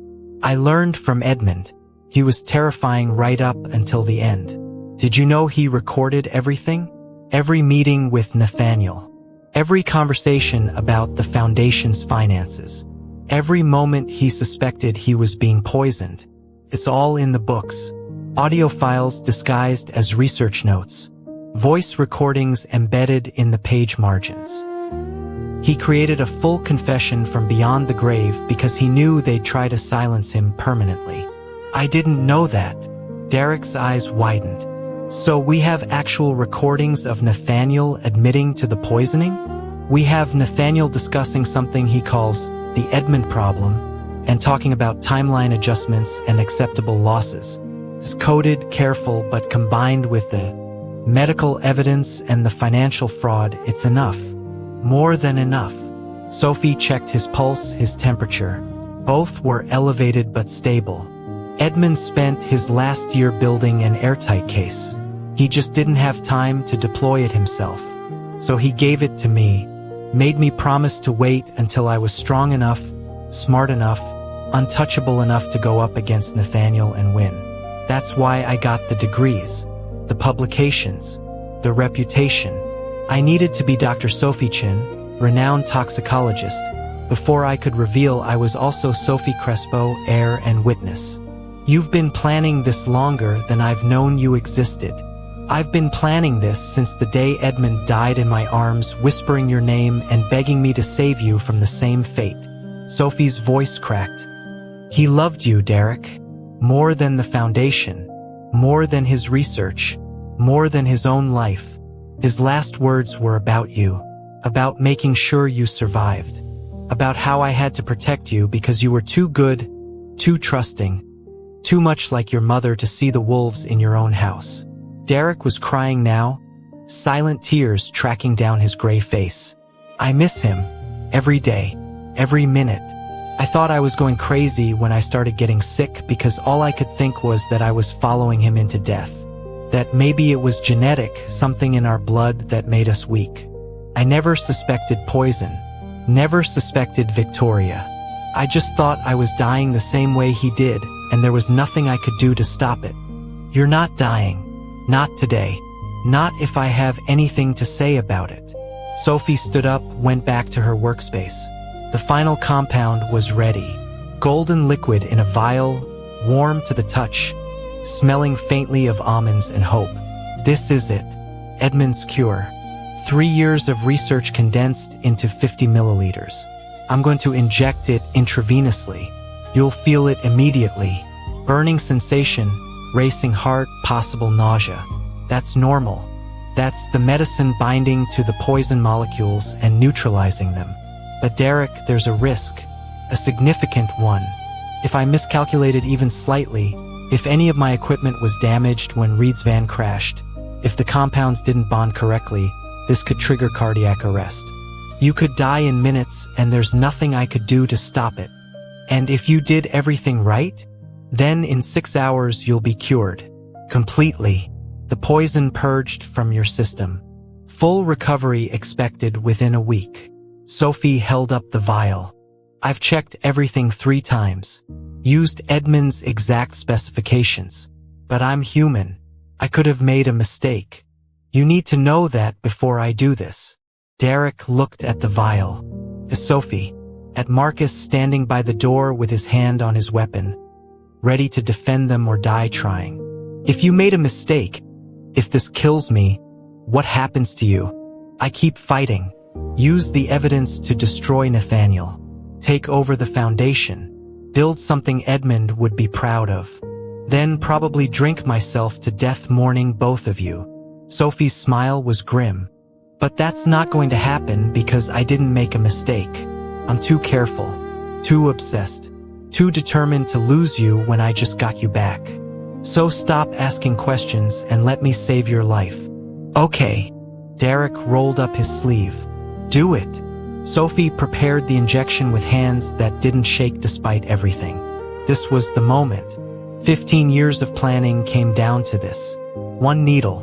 A: I learned from Edmund. He was terrifying right up until the end. Did you know he recorded everything? Every meeting with Nathaniel. Every conversation about the foundation's finances. Every moment he suspected he was being poisoned. It's all in the books. Audio files disguised as research notes. Voice recordings embedded in the page margins. He created a full confession from beyond the grave because he knew they'd try to silence him permanently. I didn't know that. Darrick's eyes widened. So we have actual recordings of Nathaniel admitting to the poisoning? We have Nathaniel discussing something he calls the Edmund problem and talking about timeline adjustments and acceptable losses. It's coded, careful, but combined with the medical evidence and the financial fraud, it's enough. More than enough. Sophie checked his pulse, his temperature. Both were elevated but stable. Edmund spent his last year building an airtight case. He just didn't have time to deploy it himself. So he gave it to me, made me promise to wait until I was strong enough, smart enough, untouchable enough to go up against Nathaniel and win. That's why I got the degrees, the publications, the reputation. I needed to be Dr. Sophie Chen, renowned toxicologist, before I could reveal I was also Sophie Crespo, heir and witness. You've been planning this longer than I've known you existed. I've been planning this since the day Edmund died in my arms, whispering your name and begging me to save you from the same fate. Sophie's voice cracked. He loved you, Darrick. More than the foundation. More than his research. More than his own life. His last words were about you. About making sure you survived. About how I had to protect you because you were too good, too trusting, too much like your mother to see the wolves in your own house. Darrick was crying now, silent tears tracking down his gray face. I miss him. Every day. Every minute. I thought I was going crazy when I started getting sick because all I could think was that I was following him into death. That maybe it was genetic, something in our blood that made us weak. I never suspected poison. Never suspected Victoria. I just thought I was dying the same way he did, and there was nothing I could do to stop it. You're not dying. Not today. Not if I have anything to say about it. Sophie stood up, went back to her workspace. The final compound was ready. Golden liquid in a vial, warm to the touch, smelling faintly of almonds and hope. This is it. Edmund's cure. 3 years of research condensed into 50 milliliters. I'm going to inject it intravenously. You'll feel it immediately. Burning sensation, racing heart, possible nausea. That's normal. That's the medicine binding to the poison molecules and neutralizing them. But Darrick, there's a risk. A significant one. If I miscalculated even slightly, if any of my equipment was damaged when Reed's van crashed, if the compounds didn't bond correctly, this could trigger cardiac arrest. You could die in minutes, and there's nothing I could do to stop it. And if you did everything right, then in 6 hours you'll be cured. Completely. The poison purged from your system. Full recovery expected within a week. Sophie held up the vial. I've checked everything 3 times. Used Edmund's exact specifications. But I'm human. I could have made a mistake. You need to know that before I do this. Darrick looked at the vial. At Sophie. At Marcus standing by the door with his hand on his weapon. Ready to defend them or die trying. If you made a mistake, if this kills me, what happens to you? I keep fighting. Use the evidence to destroy Nathaniel. Take over the foundation. Build something Edmund would be proud of. Then probably drink myself to death mourning both of you. Sophie's smile was grim. But that's not going to happen because I didn't make a mistake. I'm too careful. Too obsessed. Too determined to lose you when I just got you back. So stop asking questions and let me save your life. Okay. Darrick rolled up his sleeve. Do it. Sophie prepared the injection with hands that didn't shake despite everything. This was the moment. 15 years of planning came down to this. One needle,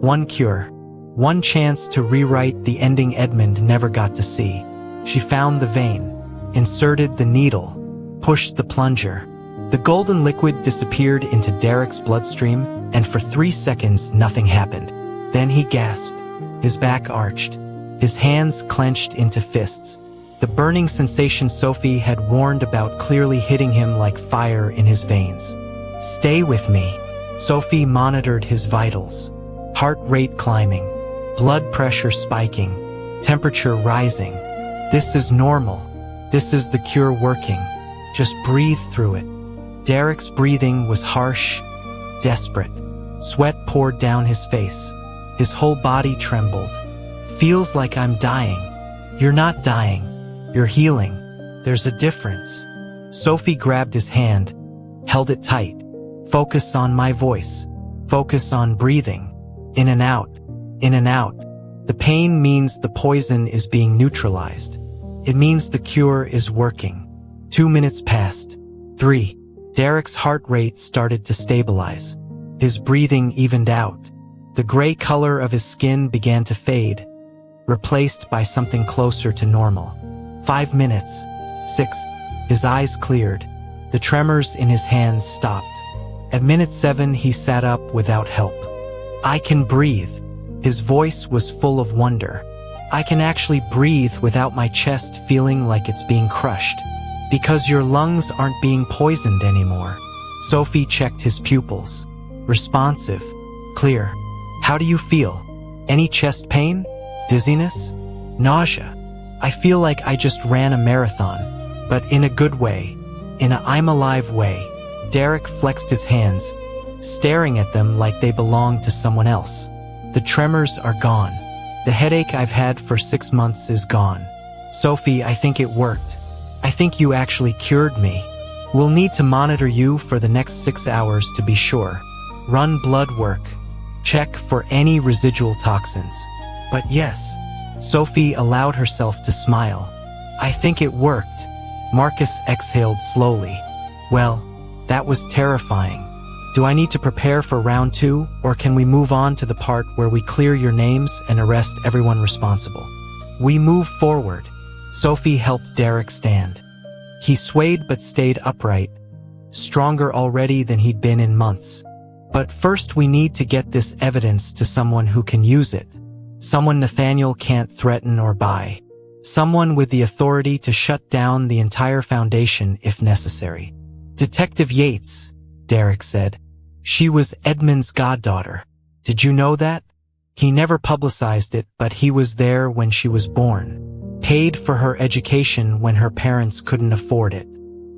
A: one cure, one chance to rewrite the ending Edmund never got to see. She found the vein, inserted the needle, pushed the plunger. The golden liquid disappeared into Darrick's bloodstream, and for 3 seconds nothing happened. Then he gasped, his back arched, his hands clenched into fists. The burning sensation Sophie had warned about clearly hitting him like fire in his veins. "Stay with me." Sophie monitored his vitals. Heart rate climbing, blood pressure spiking, temperature rising. "This is normal. This is the cure working. Just breathe through it." Darrick's breathing was harsh, desperate. Sweat poured down his face. His whole body trembled. "Feels like I'm dying." "You're not dying. You're healing. There's a difference." Sophie grabbed his hand, held it tight. "Focus on my voice. Focus on breathing. In and out. In and out. The pain means the poison is being neutralized. It means the cure is working." 2 minutes passed. 3. Darrick's heart rate started to stabilize. His breathing evened out. The gray color of his skin began to fade, replaced by something closer to normal. 5 minutes. 6. His eyes cleared. The tremors in his hands stopped. At minute 7, he sat up without help. "I can breathe." His voice was full of wonder. "I can actually breathe without my chest feeling like it's being crushed. Because your lungs aren't being poisoned anymore." Sophie checked his pupils. Responsive. Clear. "How do you feel? Any chest pain? Dizziness? Nausea?" "I feel like I just ran a marathon, but in a good way. In a I'm alive way." Darrick flexed his hands, staring at them like they belonged to someone else. "The tremors are gone. The headache I've had for 6 months is gone. Sophie, I think it worked. I think you actually cured me. We'll need to monitor you for the next 6 hours to be sure. Run blood work. Check for any residual toxins." "But yes." Sophie allowed herself to smile. "I think it worked." Marcus exhaled slowly. "Well, that was terrifying. Do I need to prepare for round 2, or can we move on to the part where we clear your names and arrest everyone responsible?" We move forward. Sophie helped Darrick stand. He swayed but stayed upright, stronger already than he'd been in months. "But first we need to get this evidence to someone who can use it. Someone Nathaniel can't threaten or buy. Someone with the authority to shut down the entire foundation if necessary." "Detective Yates," Darrick said. "She was Edmund's goddaughter. Did you know that? He never publicized it, but he was there when she was born. Paid for her education when her parents couldn't afford it.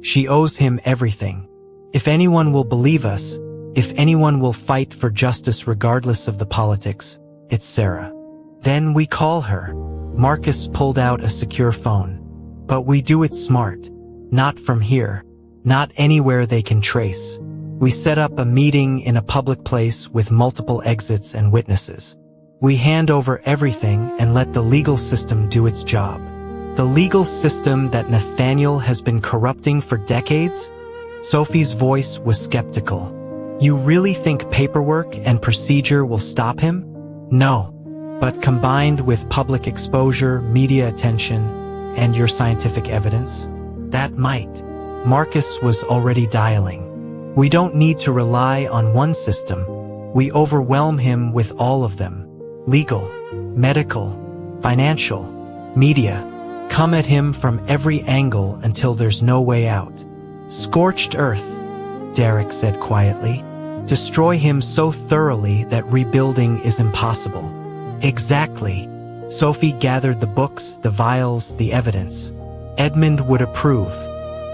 A: She owes him everything. If anyone will believe us, if anyone will fight for justice regardless of the politics, it's Sarah." "Then we call her." Marcus pulled out a secure phone. "But we do it smart. Not from here. Not anywhere they can trace. We set up a meeting in a public place with multiple exits and witnesses. We hand over everything and let the legal system do its job." "The legal system that Nathaniel has been corrupting for decades?" Sophie's voice was skeptical. "You really think paperwork and procedure will stop him?" "No. But combined with public exposure, media attention, and your scientific evidence, that might." Marcus was already dialing. "We don't need to rely on one system. We overwhelm him with all of them. Legal, medical, financial, media. Come at him from every angle until there's no way out." "Scorched earth," Darrick said quietly. "Destroy him so thoroughly that rebuilding is impossible." "Exactly." Sophie gathered the books, the vials, the evidence. Edmund would approve.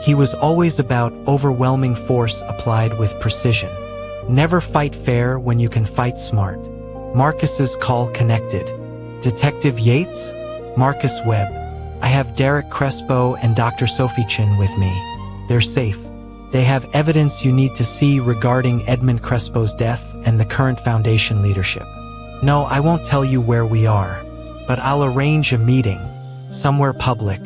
A: He was always about overwhelming force applied with precision. Never fight fair when you can fight smart. Marcus's call connected. "Detective Yates?" "Marcus Webb. I have Darrick Crespo and Dr. Sophie Chen with me. They're safe. They have evidence you need to see regarding Edmund Crespo's death and the current foundation leadership. No, I won't tell you where we are, but I'll arrange a meeting. somewhere public,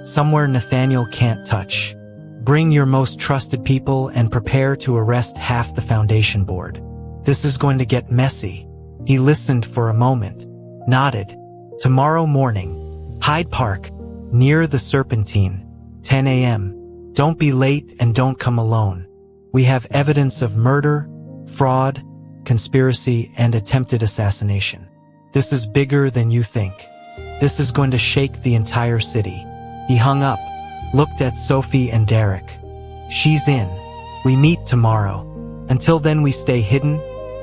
A: somewhere Nathaniel can't touch. Bring your most trusted people and prepare to arrest half the foundation board. This is going to get messy. He listened for a moment, nodded. Tomorrow morning, Hyde Park, near the Serpentine, 10 a.m. Don't be late and don't come alone. We have evidence of murder, fraud, conspiracy, and attempted assassination. This is bigger than you think. This is going to shake the entire city. He hung up, looked at Sophie and Darrick. She's in. We meet tomorrow. Until then we stay hidden,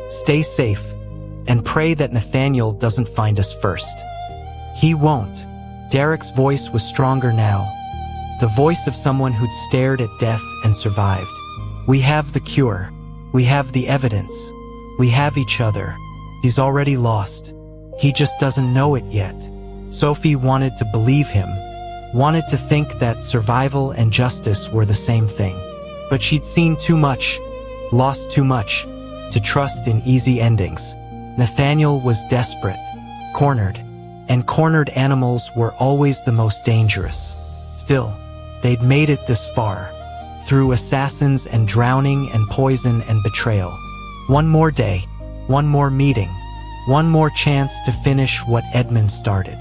A: stay safe, and pray that Nathaniel doesn't find us first. He won't. Darrick's voice was stronger now, the voice of someone who'd stared at death and survived. We have the cure. We have the evidence. We have each other. He's already lost. He just doesn't know it yet. Sophie wanted to believe him, wanted to think that survival and justice were the same thing. But she'd seen too much, lost too much, to trust in easy endings. Nathaniel was desperate, cornered, and cornered animals were always the most dangerous. Still, they'd made it this far, through assassins and drowning and poison and betrayal. One more day, one more meeting, one more chance to finish what Edmund started.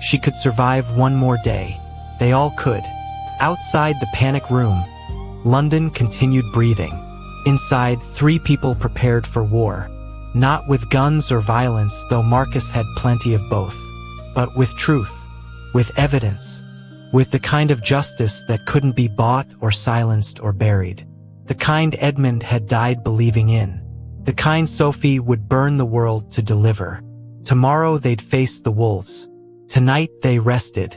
A: She could survive one more day. They all could. Outside the panic room, London continued breathing. Inside, 3 people prepared for war. Not with guns or violence, though Marcus had plenty of both. But with truth, with evidence, with the kind of justice that couldn't be bought or silenced or buried. The kind Edmund had died believing in. The kind Sophie would burn the world to deliver. Tomorrow they'd face the wolves. Tonight they rested,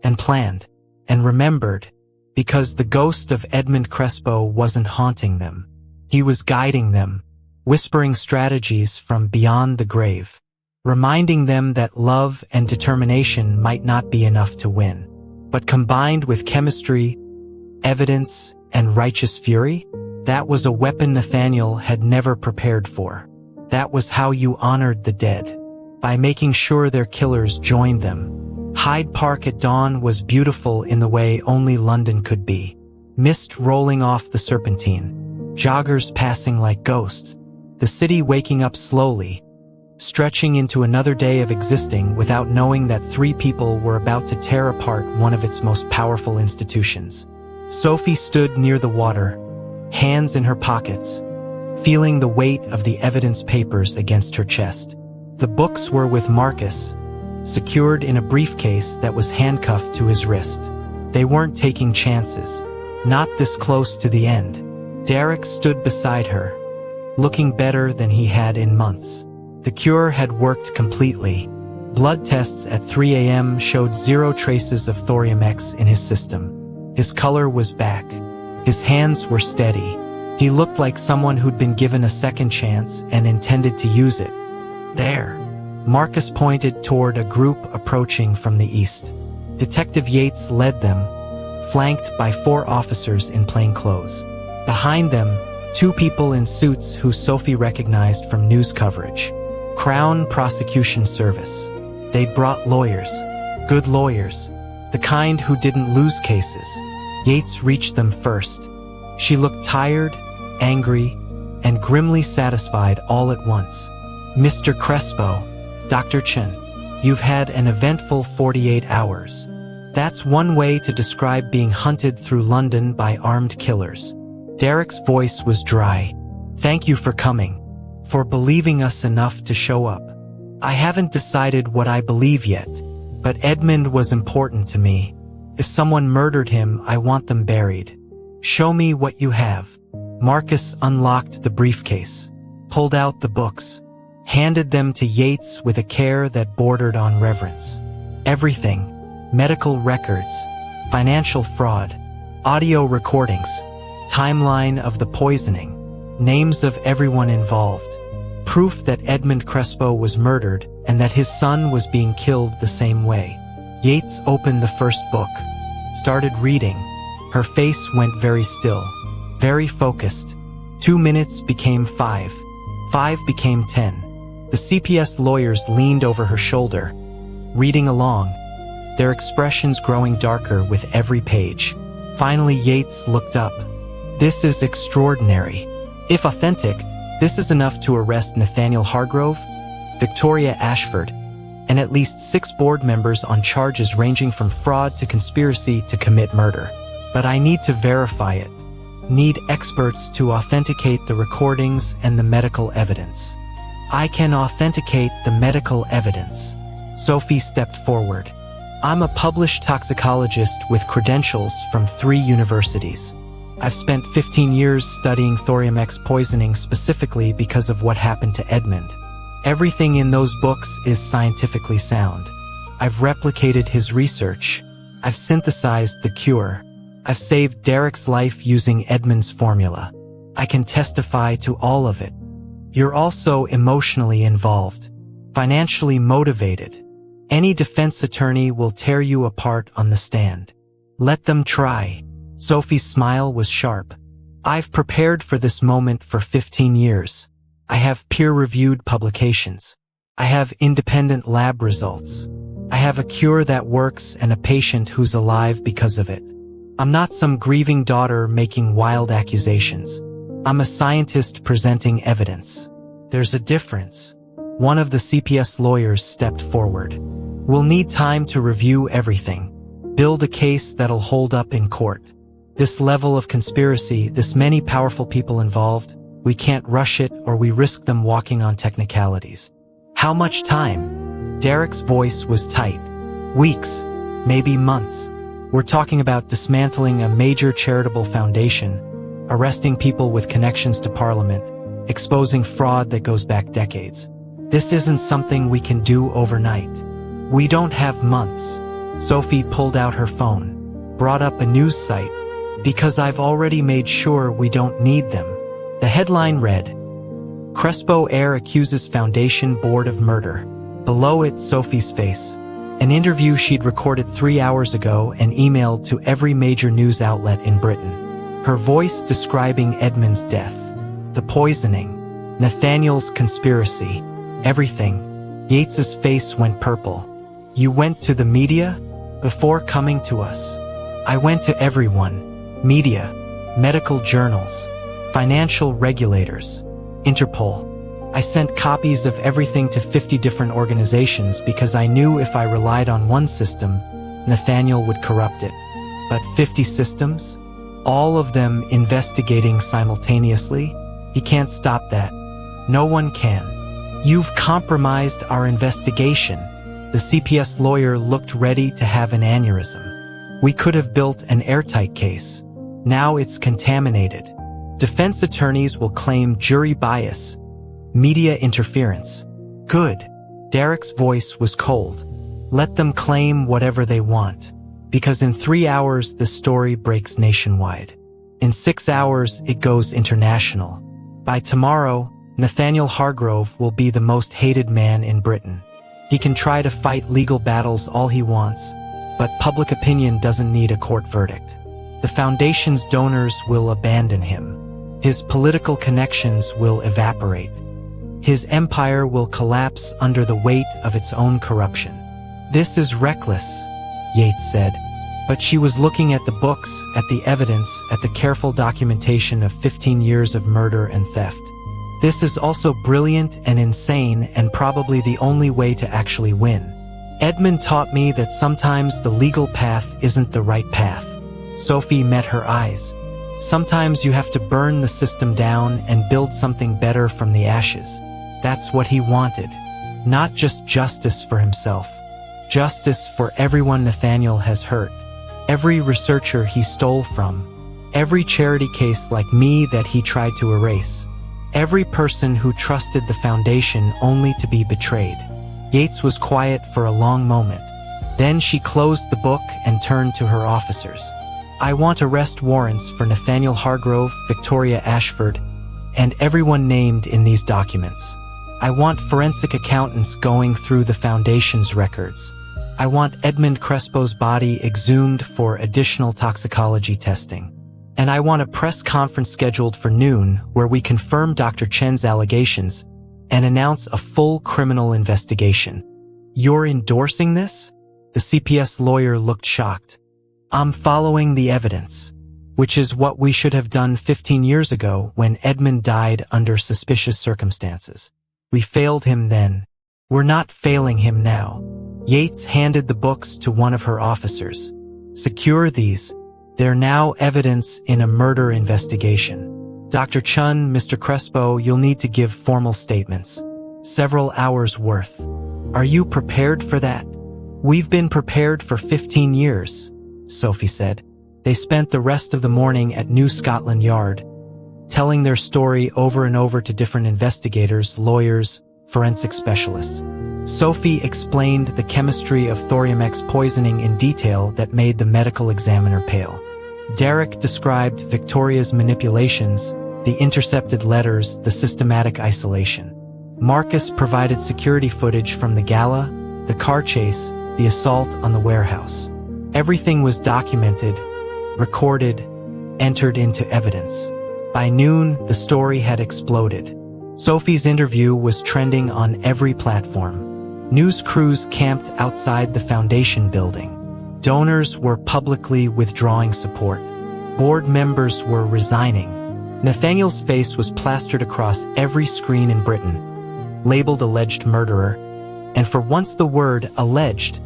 A: and planned, and remembered, because the ghost of Edmund Crespo wasn't haunting them. He was guiding them, whispering strategies from beyond the grave, reminding them that love and determination might not be enough to win. But combined with chemistry, evidence, and righteous fury, that was a weapon Nathaniel had never prepared for. That was how you honored the dead, by making sure their killers joined them. Hyde Park at dawn was beautiful in the way only London could be. Mist rolling off the Serpentine, joggers passing like ghosts, the city waking up slowly, stretching into another day of existing without knowing that 3 people were about to tear apart one of its most powerful institutions. Sophie stood near the water, hands in her pockets, feeling the weight of the evidence papers against her chest. The books were with Marcus, secured in a briefcase that was handcuffed to his wrist. They weren't taking chances, not this close to the end. Darrick stood beside her, looking better than he had in months. The cure had worked completely. Blood tests at 3 a.m. showed 0 traces of thorium X in his system. His color was back. His hands were steady. He looked like someone who'd been given a second chance and intended to use it. There. Marcus pointed toward a group approaching from the east. Detective Yates led them, flanked by 4 officers in plain clothes. Behind them, 2 people in suits who Sophie recognized from news coverage. Crown Prosecution Service. They'd brought lawyers. Good lawyers. The kind who didn't lose cases. Yates reached them first. She looked tired, angry, and grimly satisfied all at once. Mr. Crespo, Dr. Chen, you've had an eventful 48 hours. That's one way to describe being hunted through London by armed killers. Darrick's voice was dry. Thank you for coming, for believing us enough to show up. I haven't decided what I believe yet, but Edmund was important to me. If someone murdered him, I want them buried. Show me what you have. Marcus unlocked the briefcase, pulled out the books, handed them to Yates with a care that bordered on reverence. Everything, medical records, financial fraud, audio recordings, timeline of the poisoning, names of everyone involved, proof that Edmund Crespo was murdered and that his son was being killed the same way. Yates opened the first book, started reading. Her face went very still, very focused. 2 minutes became 5. 5 became 10. The CPS lawyers leaned over her shoulder, reading along. their expressions growing darker with every page. Finally, Yates looked up. This is extraordinary. If authentic, this is enough to arrest Nathaniel Hargrove, Victoria Ashford, and at least 6 board members on charges ranging from fraud to conspiracy to commit murder. But I need to verify it. Need experts to authenticate the recordings and the medical evidence. I can authenticate the medical evidence. Sophie stepped forward. I'm a published toxicologist with credentials from 3 universities. I've spent 15 years studying thorium X poisoning specifically because of what happened to Edmund. Everything in those books is scientifically sound. I've replicated his research. I've synthesized the cure. I've saved Darrick's life using Edmund's formula. I can testify to all of it. You're also emotionally involved, financially motivated. Any defense attorney will tear you apart on the stand. Let them try. Sophie's smile was sharp. I've prepared for this moment for 15 years. I have peer-reviewed publications. I have independent lab results. I have a cure that works and a patient who's alive because of it. I'm not some grieving daughter making wild accusations. I'm a scientist presenting evidence. There's a difference. One of the CPS lawyers stepped forward. We'll need time to review everything. Build a case that'll hold up in court. This level of conspiracy, this many powerful people involved, we can't rush it or we risk them walking on technicalities. How much time? Darrick's voice was tight. Weeks, maybe months. We're talking about dismantling a major charitable foundation, arresting people with connections to Parliament, exposing fraud that goes back decades. This isn't something we can do overnight. We don't have months. Sophie pulled out her phone, brought up a news site, because I've already made sure we don't need them. The headline read, Crespo heir accuses foundation board of murder. Below it, Sophie's face. An interview she'd recorded 3 hours ago and emailed to every major news outlet in Britain. Her voice describing Edmund's death, the poisoning, Nathaniel's conspiracy, everything. Yates's face went purple. You went to the media? Before coming to us? I went to everyone. Media, medical journals, financial regulators, Interpol. I sent copies of everything to 50 different organizations because I knew if I relied on one system, Nathaniel would corrupt it. But 50 systems? All of them investigating simultaneously? He can't stop that. No one can. You've compromised our investigation. The CPS lawyer looked ready to have an aneurysm. We could have built an airtight case. Now it's contaminated. Defense attorneys will claim jury bias, media interference. Good. Darrick's voice was cold. Let them claim whatever they want, because in 3 hours the story breaks nationwide. In 6 hours it goes international. By tomorrow, Nathaniel Hargrove will be the most hated man in Britain. He can try to fight legal battles all he wants, but public opinion doesn't need a court verdict. The foundation's donors will abandon him. His political connections will evaporate. His empire will collapse under the weight of its own corruption. This is reckless, Yates said. But she was looking at the books, at the evidence, at the careful documentation of 15 years of murder and theft. This is also brilliant and insane and probably the only way to actually win. Edmund taught me that sometimes the legal path isn't the right path. Sophie met her eyes. Sometimes you have to burn the system down and build something better from the ashes. That's what he wanted. Not just justice for himself. Justice for everyone Nathaniel has hurt. Every researcher he stole from. Every charity case like me that he tried to erase. Every person who trusted the foundation only to be betrayed. Yates was quiet for a long moment. Then she closed the book and turned to her officers. I want arrest warrants for Nathaniel Hargrove, Victoria Ashford, and everyone named in these documents. I want forensic accountants going through the foundation's records. I want Edmund Crespo's body exhumed for additional toxicology testing. And I want a press conference scheduled for noon where we confirm Dr. Chen's allegations and announce a full criminal investigation. You're endorsing this? The CPS lawyer looked shocked. I'm following the evidence, which is what we should have done 15 years ago when Edmund died under suspicious circumstances. We failed him then. We're not failing him now. Yates handed the books to one of her officers. Secure these. They're now evidence in a murder investigation. Dr. Chen, Mr. Crespo, you'll need to give formal statements. Several hours worth. Are you prepared for that? We've been prepared for 15 years, Sophie said. They spent the rest of the morning at New Scotland Yard, telling their story over and over to different investigators, lawyers, forensic specialists. Sophie explained the chemistry of thorium X poisoning in detail that made the medical examiner pale. Darrick described Victoria's manipulations, the intercepted letters, the systematic isolation. Marcus provided security footage from the Gala, the car chase, the assault on the warehouse. Everything was documented, recorded, entered into evidence. By noon, the story had exploded. Sophie's interview was trending on every platform. News crews camped outside the foundation building. Donors were publicly withdrawing support. Board members were resigning. Nathaniel's face was plastered across every screen in Britain, labeled alleged murderer, and for once the word alleged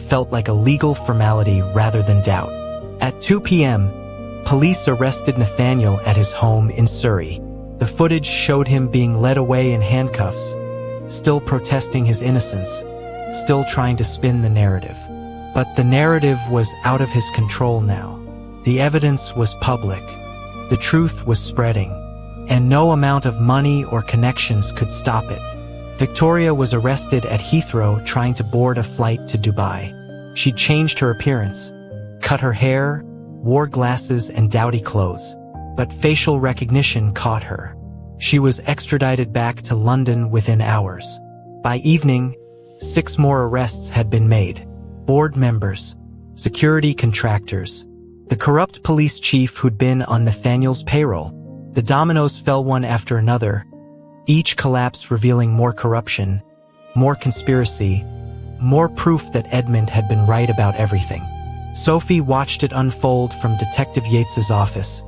A: felt like a legal formality rather than doubt. At 2 p.m., police arrested Nathaniel at his home in Surrey. The footage showed him being led away in handcuffs, still protesting his innocence, still trying to spin the narrative. But the narrative was out of his control now. The evidence was public. The truth was spreading, and no amount of money or connections could stop it. Victoria was arrested at Heathrow trying to board a flight to Dubai. She changed her appearance, cut her hair, wore glasses and dowdy clothes, but facial recognition caught her. She was extradited back to London within hours. By evening, 6 more arrests had been made. Board members, security contractors, the corrupt police chief who'd been on Nathaniel's payroll. The dominoes fell one after another, each collapse revealing more corruption, more conspiracy, more proof that Edmund had been right about everything. Sophie watched it unfold from Detective Yates's office,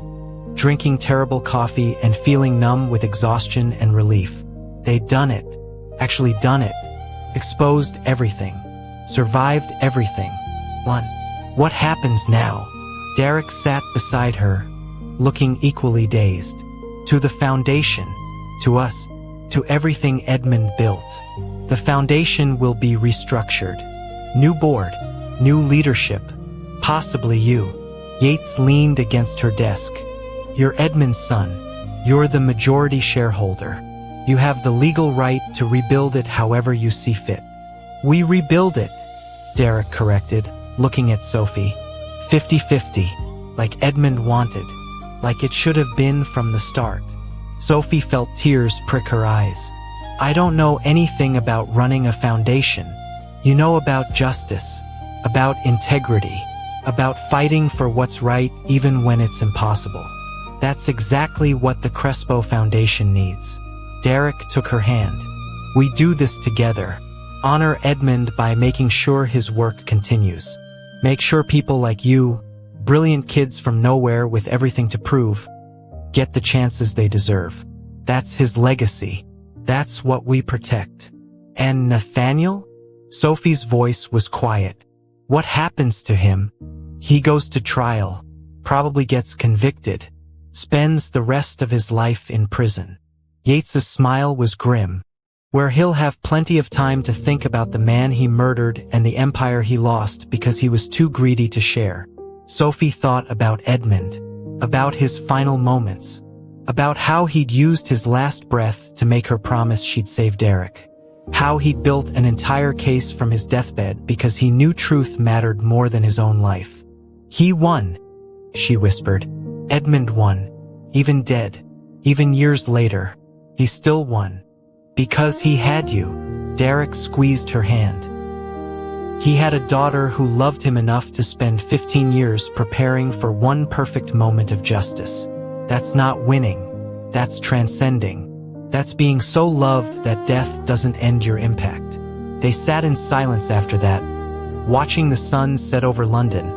A: drinking terrible coffee and feeling numb with exhaustion and relief. They'd done it. Actually done it. Exposed everything. Survived everything. Won. What happens now? Darrick sat beside her, looking equally dazed. To the foundation. To us. To everything Edmund built. The foundation will be restructured. New board. New leadership. Possibly you. Yates leaned against her desk. You're Edmund's son. You're the majority shareholder. You have the legal right to rebuild it however you see fit. We rebuild it, Darrick corrected, looking at Sophie. 50-50, like Edmund wanted, like it should have been from the start. Sophie felt tears prick her eyes. I don't know anything about running a foundation. You know about justice, about integrity, about fighting for what's right even when it's impossible. That's exactly what the Crespo Foundation needs. Darrick took her hand. We do this together. Honor Edmund by making sure his work continues. Make sure people like you, brilliant kids from nowhere with everything to prove, get the chances they deserve. That's his legacy. That's what we protect. And Nathaniel? Sophie's voice was quiet. What happens to him? He goes to trial, probably gets convicted, spends the rest of his life in prison. Yates's smile was grim. Where he'll have plenty of time to think about the man he murdered and the empire he lost because he was too greedy to share. Sophie thought about Edmund, about his final moments, about how he'd used his last breath to make her promise she'd save Darrick, how he'd built an entire case from his deathbed because he knew truth mattered more than his own life. He won, she whispered. Edmund won, even dead, even years later. He still won. Because he had you. Darrick squeezed her hand. He had a daughter who loved him enough to spend 15 years preparing for one perfect moment of justice. That's not winning. That's transcending. That's being so loved that death doesn't end your impact. They sat in silence after that, watching the sun set over London,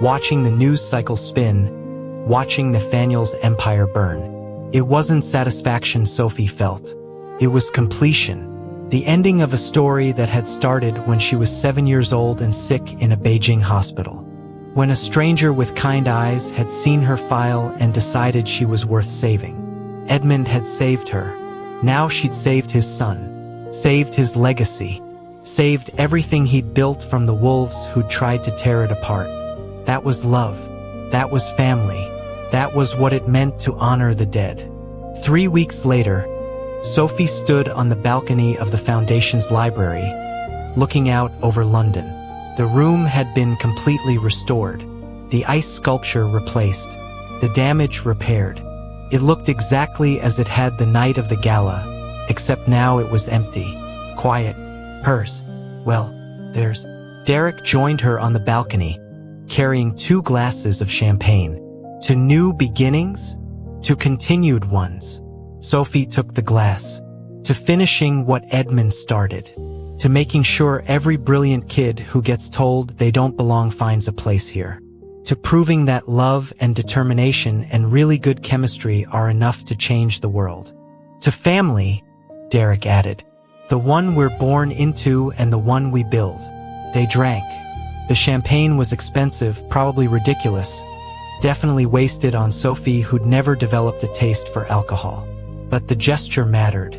A: watching the news cycle spin, watching Nathaniel's empire burn. It wasn't satisfaction Sophie felt. It was completion. The ending of a story that had started when she was 7 years old and sick in a Beijing hospital. When a stranger with kind eyes had seen her file and decided she was worth saving. Edmund had saved her. Now she'd saved his son, saved his legacy, saved everything he'd built from the wolves who'd tried to tear it apart. That was love. That was family. That was what it meant to honor the dead. 3 weeks later, Sophie stood on the balcony of the Foundation's library, looking out over London. The room had been completely restored, the ice sculpture replaced, the damage repaired. It looked exactly as it had the night of the gala, except now it was empty, quiet, hers. Well, theirs. Darrick joined her on the balcony, carrying 2 glasses of champagne. To new beginnings? To continued ones. Sophie took the glass. To finishing what Edmund started. To making sure every brilliant kid who gets told they don't belong finds a place here. To proving that love and determination and really good chemistry are enough to change the world. To family, Darrick added. The one we're born into and the one we build. They drank. The champagne was expensive, probably ridiculous. Definitely wasted on Sophie, who'd never developed a taste for alcohol. But the gesture mattered.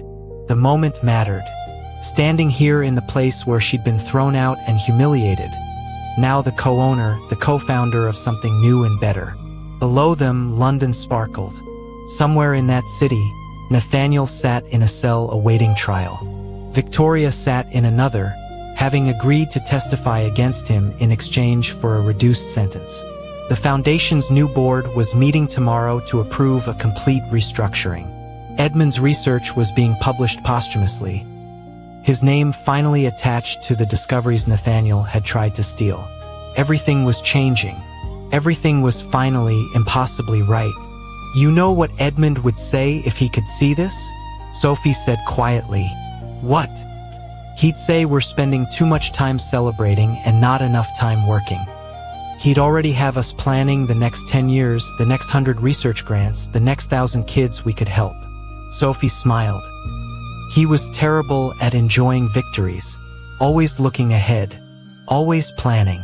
A: The moment mattered. Standing here in the place where she'd been thrown out and humiliated. Now the co-owner, the co-founder of something new and better. Below them, London sparkled. Somewhere in that city, Nathaniel sat in a cell awaiting trial. Victoria sat in another, having agreed to testify against him in exchange for a reduced sentence. The Foundation's new board was meeting tomorrow to approve a complete restructuring. Edmund's research was being published posthumously. His name finally attached to the discoveries Nathaniel had tried to steal. Everything was changing. Everything was finally impossibly right. You know what Edmund would say if he could see this? Sophie said quietly. What? He'd say we're spending too much time celebrating and not enough time working. He'd already have us planning the next 10 years, the next 100 research grants, the next 1,000 kids we could help. Sophie smiled. He was terrible at enjoying victories, always looking ahead, always planning.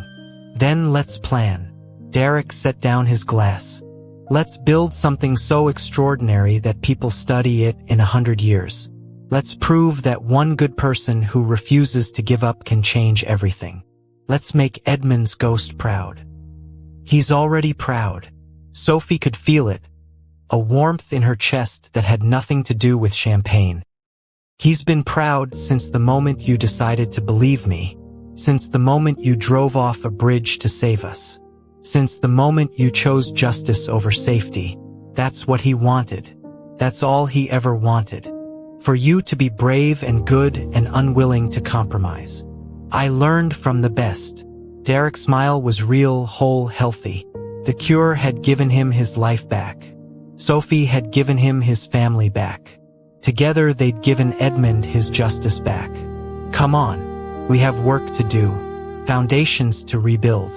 A: Then let's plan. Darrick set down his glass. Let's build something so extraordinary that people study it in 100 years. Let's prove that one good person who refuses to give up can change everything. Let's make Edmund's ghost proud. He's already proud. Sophie could feel it, a warmth in her chest that had nothing to do with champagne. He's been proud since the moment you decided to believe me, since the moment you drove off a bridge to save us, since the moment you chose justice over safety. That's what he wanted. That's all he ever wanted. For you to be brave and good and unwilling to compromise. I learned from the best. Darrick's smile was real, whole, healthy. The cure had given him his life back. Sophie had given him his family back. Together they'd given Edmund his justice back. Come on, we have work to do. Foundations to rebuild.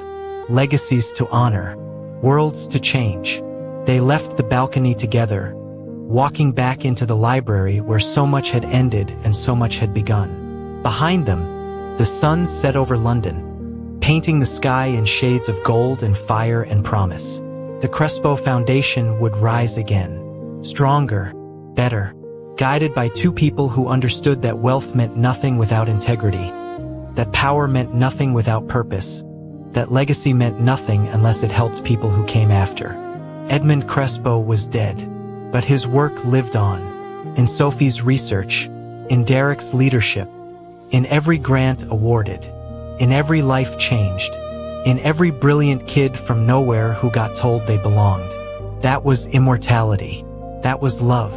A: Legacies to honor. Worlds to change. They left the balcony together, walking back into the library where so much had ended and so much had begun. Behind them, the sun set over London, painting the sky in shades of gold and fire and promise. The Crespo Foundation would rise again, stronger, better, guided by 2 people who understood that wealth meant nothing without integrity, that power meant nothing without purpose, that legacy meant nothing unless it helped people who came after. Edmund Crespo was dead, but his work lived on, in Sophie's research, in Darrick's leadership, in every grant awarded, in every life changed, in every brilliant kid from nowhere who got told they belonged. That was immortality. That was love.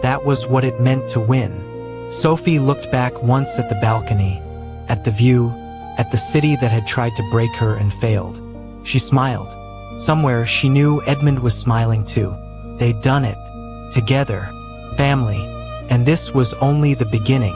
A: That was what it meant to win. Sophie looked back once at the balcony, at the view, at the city that had tried to break her and failed. She smiled. Somewhere she knew Edmund was smiling too. They'd done it. Together. Family. And this was only the beginning.